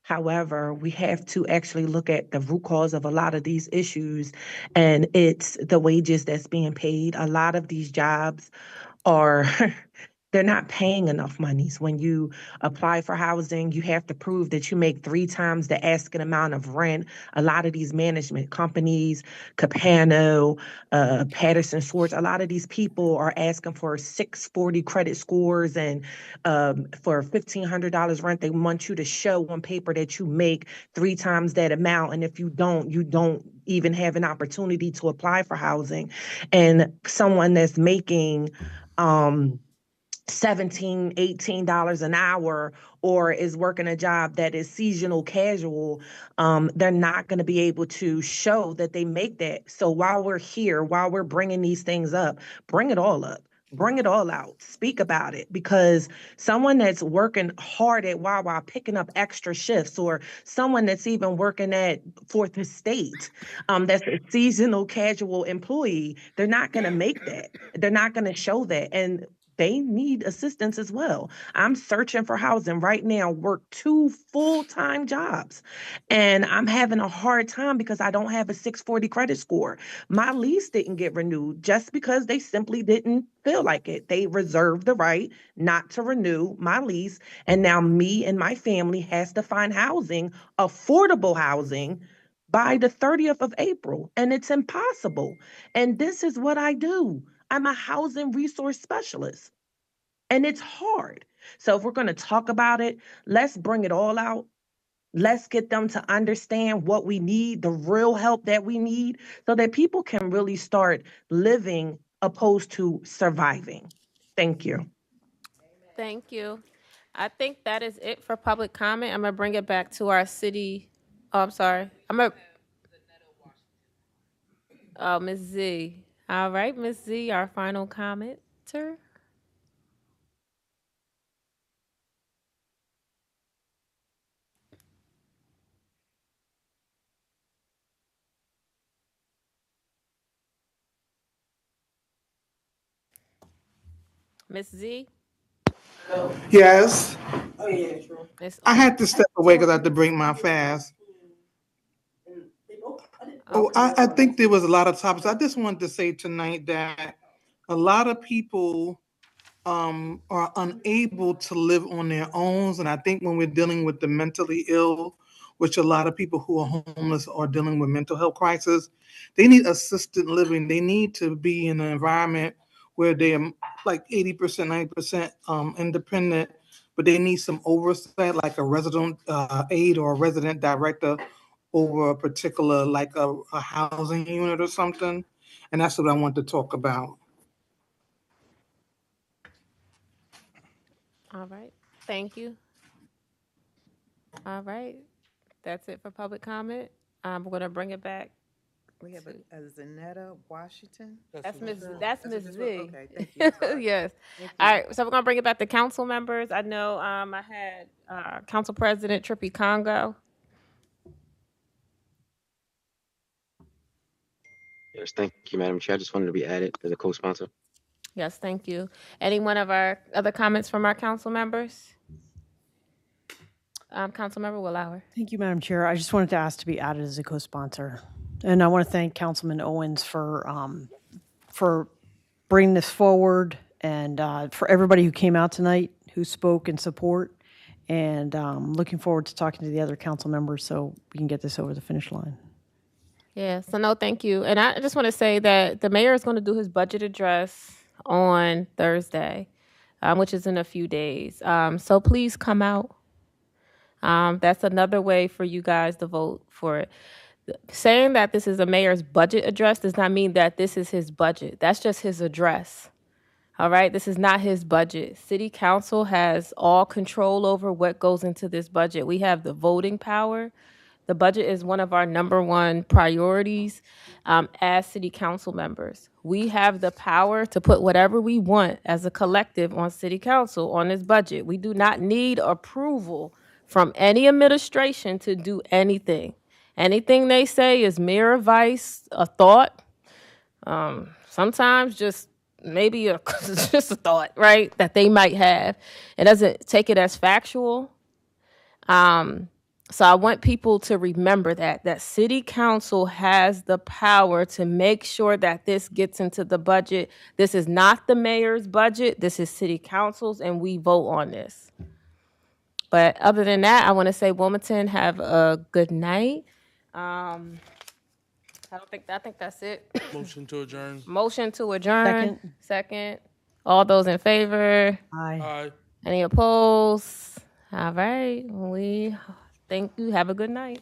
However, we have to actually look at the root cause of a lot of these issues, and it's the wages that's being paid. A lot of these jobs are they're not paying enough monies. When you apply for housing, you have to prove that you make 3 times the asking amount of rent. A lot of these management companies, Capano, Patterson Swartz, a lot of these people are asking for 640 credit scores, and for $1,500 rent, they want you to show on paper that you make 3 times that amount. And if you don't even have an opportunity to apply for housing. And someone that's making $17, $18 an hour, or is working a job that is seasonal casual, they're not going to be able to show that they make that. So while we're here, while we're bringing these things up, bring it all up. Bring it all out. Speak about it, because someone that's working hard at Wawa, picking up extra shifts, or someone that's even working at Fourth Estate, that's a seasonal casual employee, they're not going to make that. They're not going to show that. And they need assistance as well. I'm searching for housing right now, work 2 full-time jobs, and I'm having a hard time because I don't have a 640 credit score. My lease didn't get renewed just because they simply didn't feel like it. They reserved the right not to renew my lease, and now me and my family has to find housing, affordable housing, by the 30th of April, and it's impossible. And this is what I do. I'm a housing resource specialist, and it's hard. So if we're going to talk about it, let's bring it all out. Let's get them to understand what we need, the real help that we need, so that people can really start living opposed to surviving. Thank you. Thank you. I think that is it for public comment. I'm going to bring it back to our city. Oh, I'm sorry. Ms. Z. All right, Ms. Z, our final commenter. Ms. Z? Yes. Ms. I had to step away because I had to bring my fast. I think there was a lot of topics. I just wanted to say tonight that a lot of people are unable to live on their own. And I think when we're dealing with the mentally ill, which a lot of people who are homeless are dealing with mental health crisis, they need assisted living. They need to be in an environment where they're like 80%, 90% independent, but they need some oversight, like a resident aide or a resident director over a particular, like a housing unit or something. And that's what I want to talk about. All right. Thank you. All right. That's it for public comment. We're going to bring it back. We have a Zanetta Washington. That's Ms. Z. Okay, thank you. Sorry. Yes. Thank you. All right. So we're going to bring it back to council members. I know I had Council President Trippy Congo. Yes, thank you, Madam Chair. I just wanted to be added as a co-sponsor. Yes, thank you. Any one of our other comments from our council members? Councilmember Willauer. Thank you, Madam Chair. I just wanted to ask to be added as a co-sponsor. And I want to thank Councilman Owens for bringing this forward, and for everybody who came out tonight, who spoke in support. And looking forward to talking to the other council members so we can get this over the finish line. Yeah, so no, thank you. And I just want to say that the mayor is going to do his budget address on Thursday, which is in a few days. So please come out. That's another way for you guys to vote for it. Saying that this is a mayor's budget address does not mean that this is his budget. That's just his address. All right, this is not his budget. City council has all control over what goes into this budget. We have the voting power. The budget is one of our number one priorities as city council members. We have the power to put whatever we want as a collective on city council on this budget. We do not need approval from any administration to do anything. Anything they say is mere advice, a thought, sometimes just maybe just a thought, right, that they might have. It doesn't take it as factual. So I want people to remember that city council has the power to make sure that this gets into the budget. This is not the mayor's budget. This is city council's, and we vote on this. But other than that, I want to say, Wilmington, have a good night. I think that's it. Motion to adjourn. Motion to adjourn. Second. All those in favor? Aye. Any opposed? All right. We thank you. Have a good night.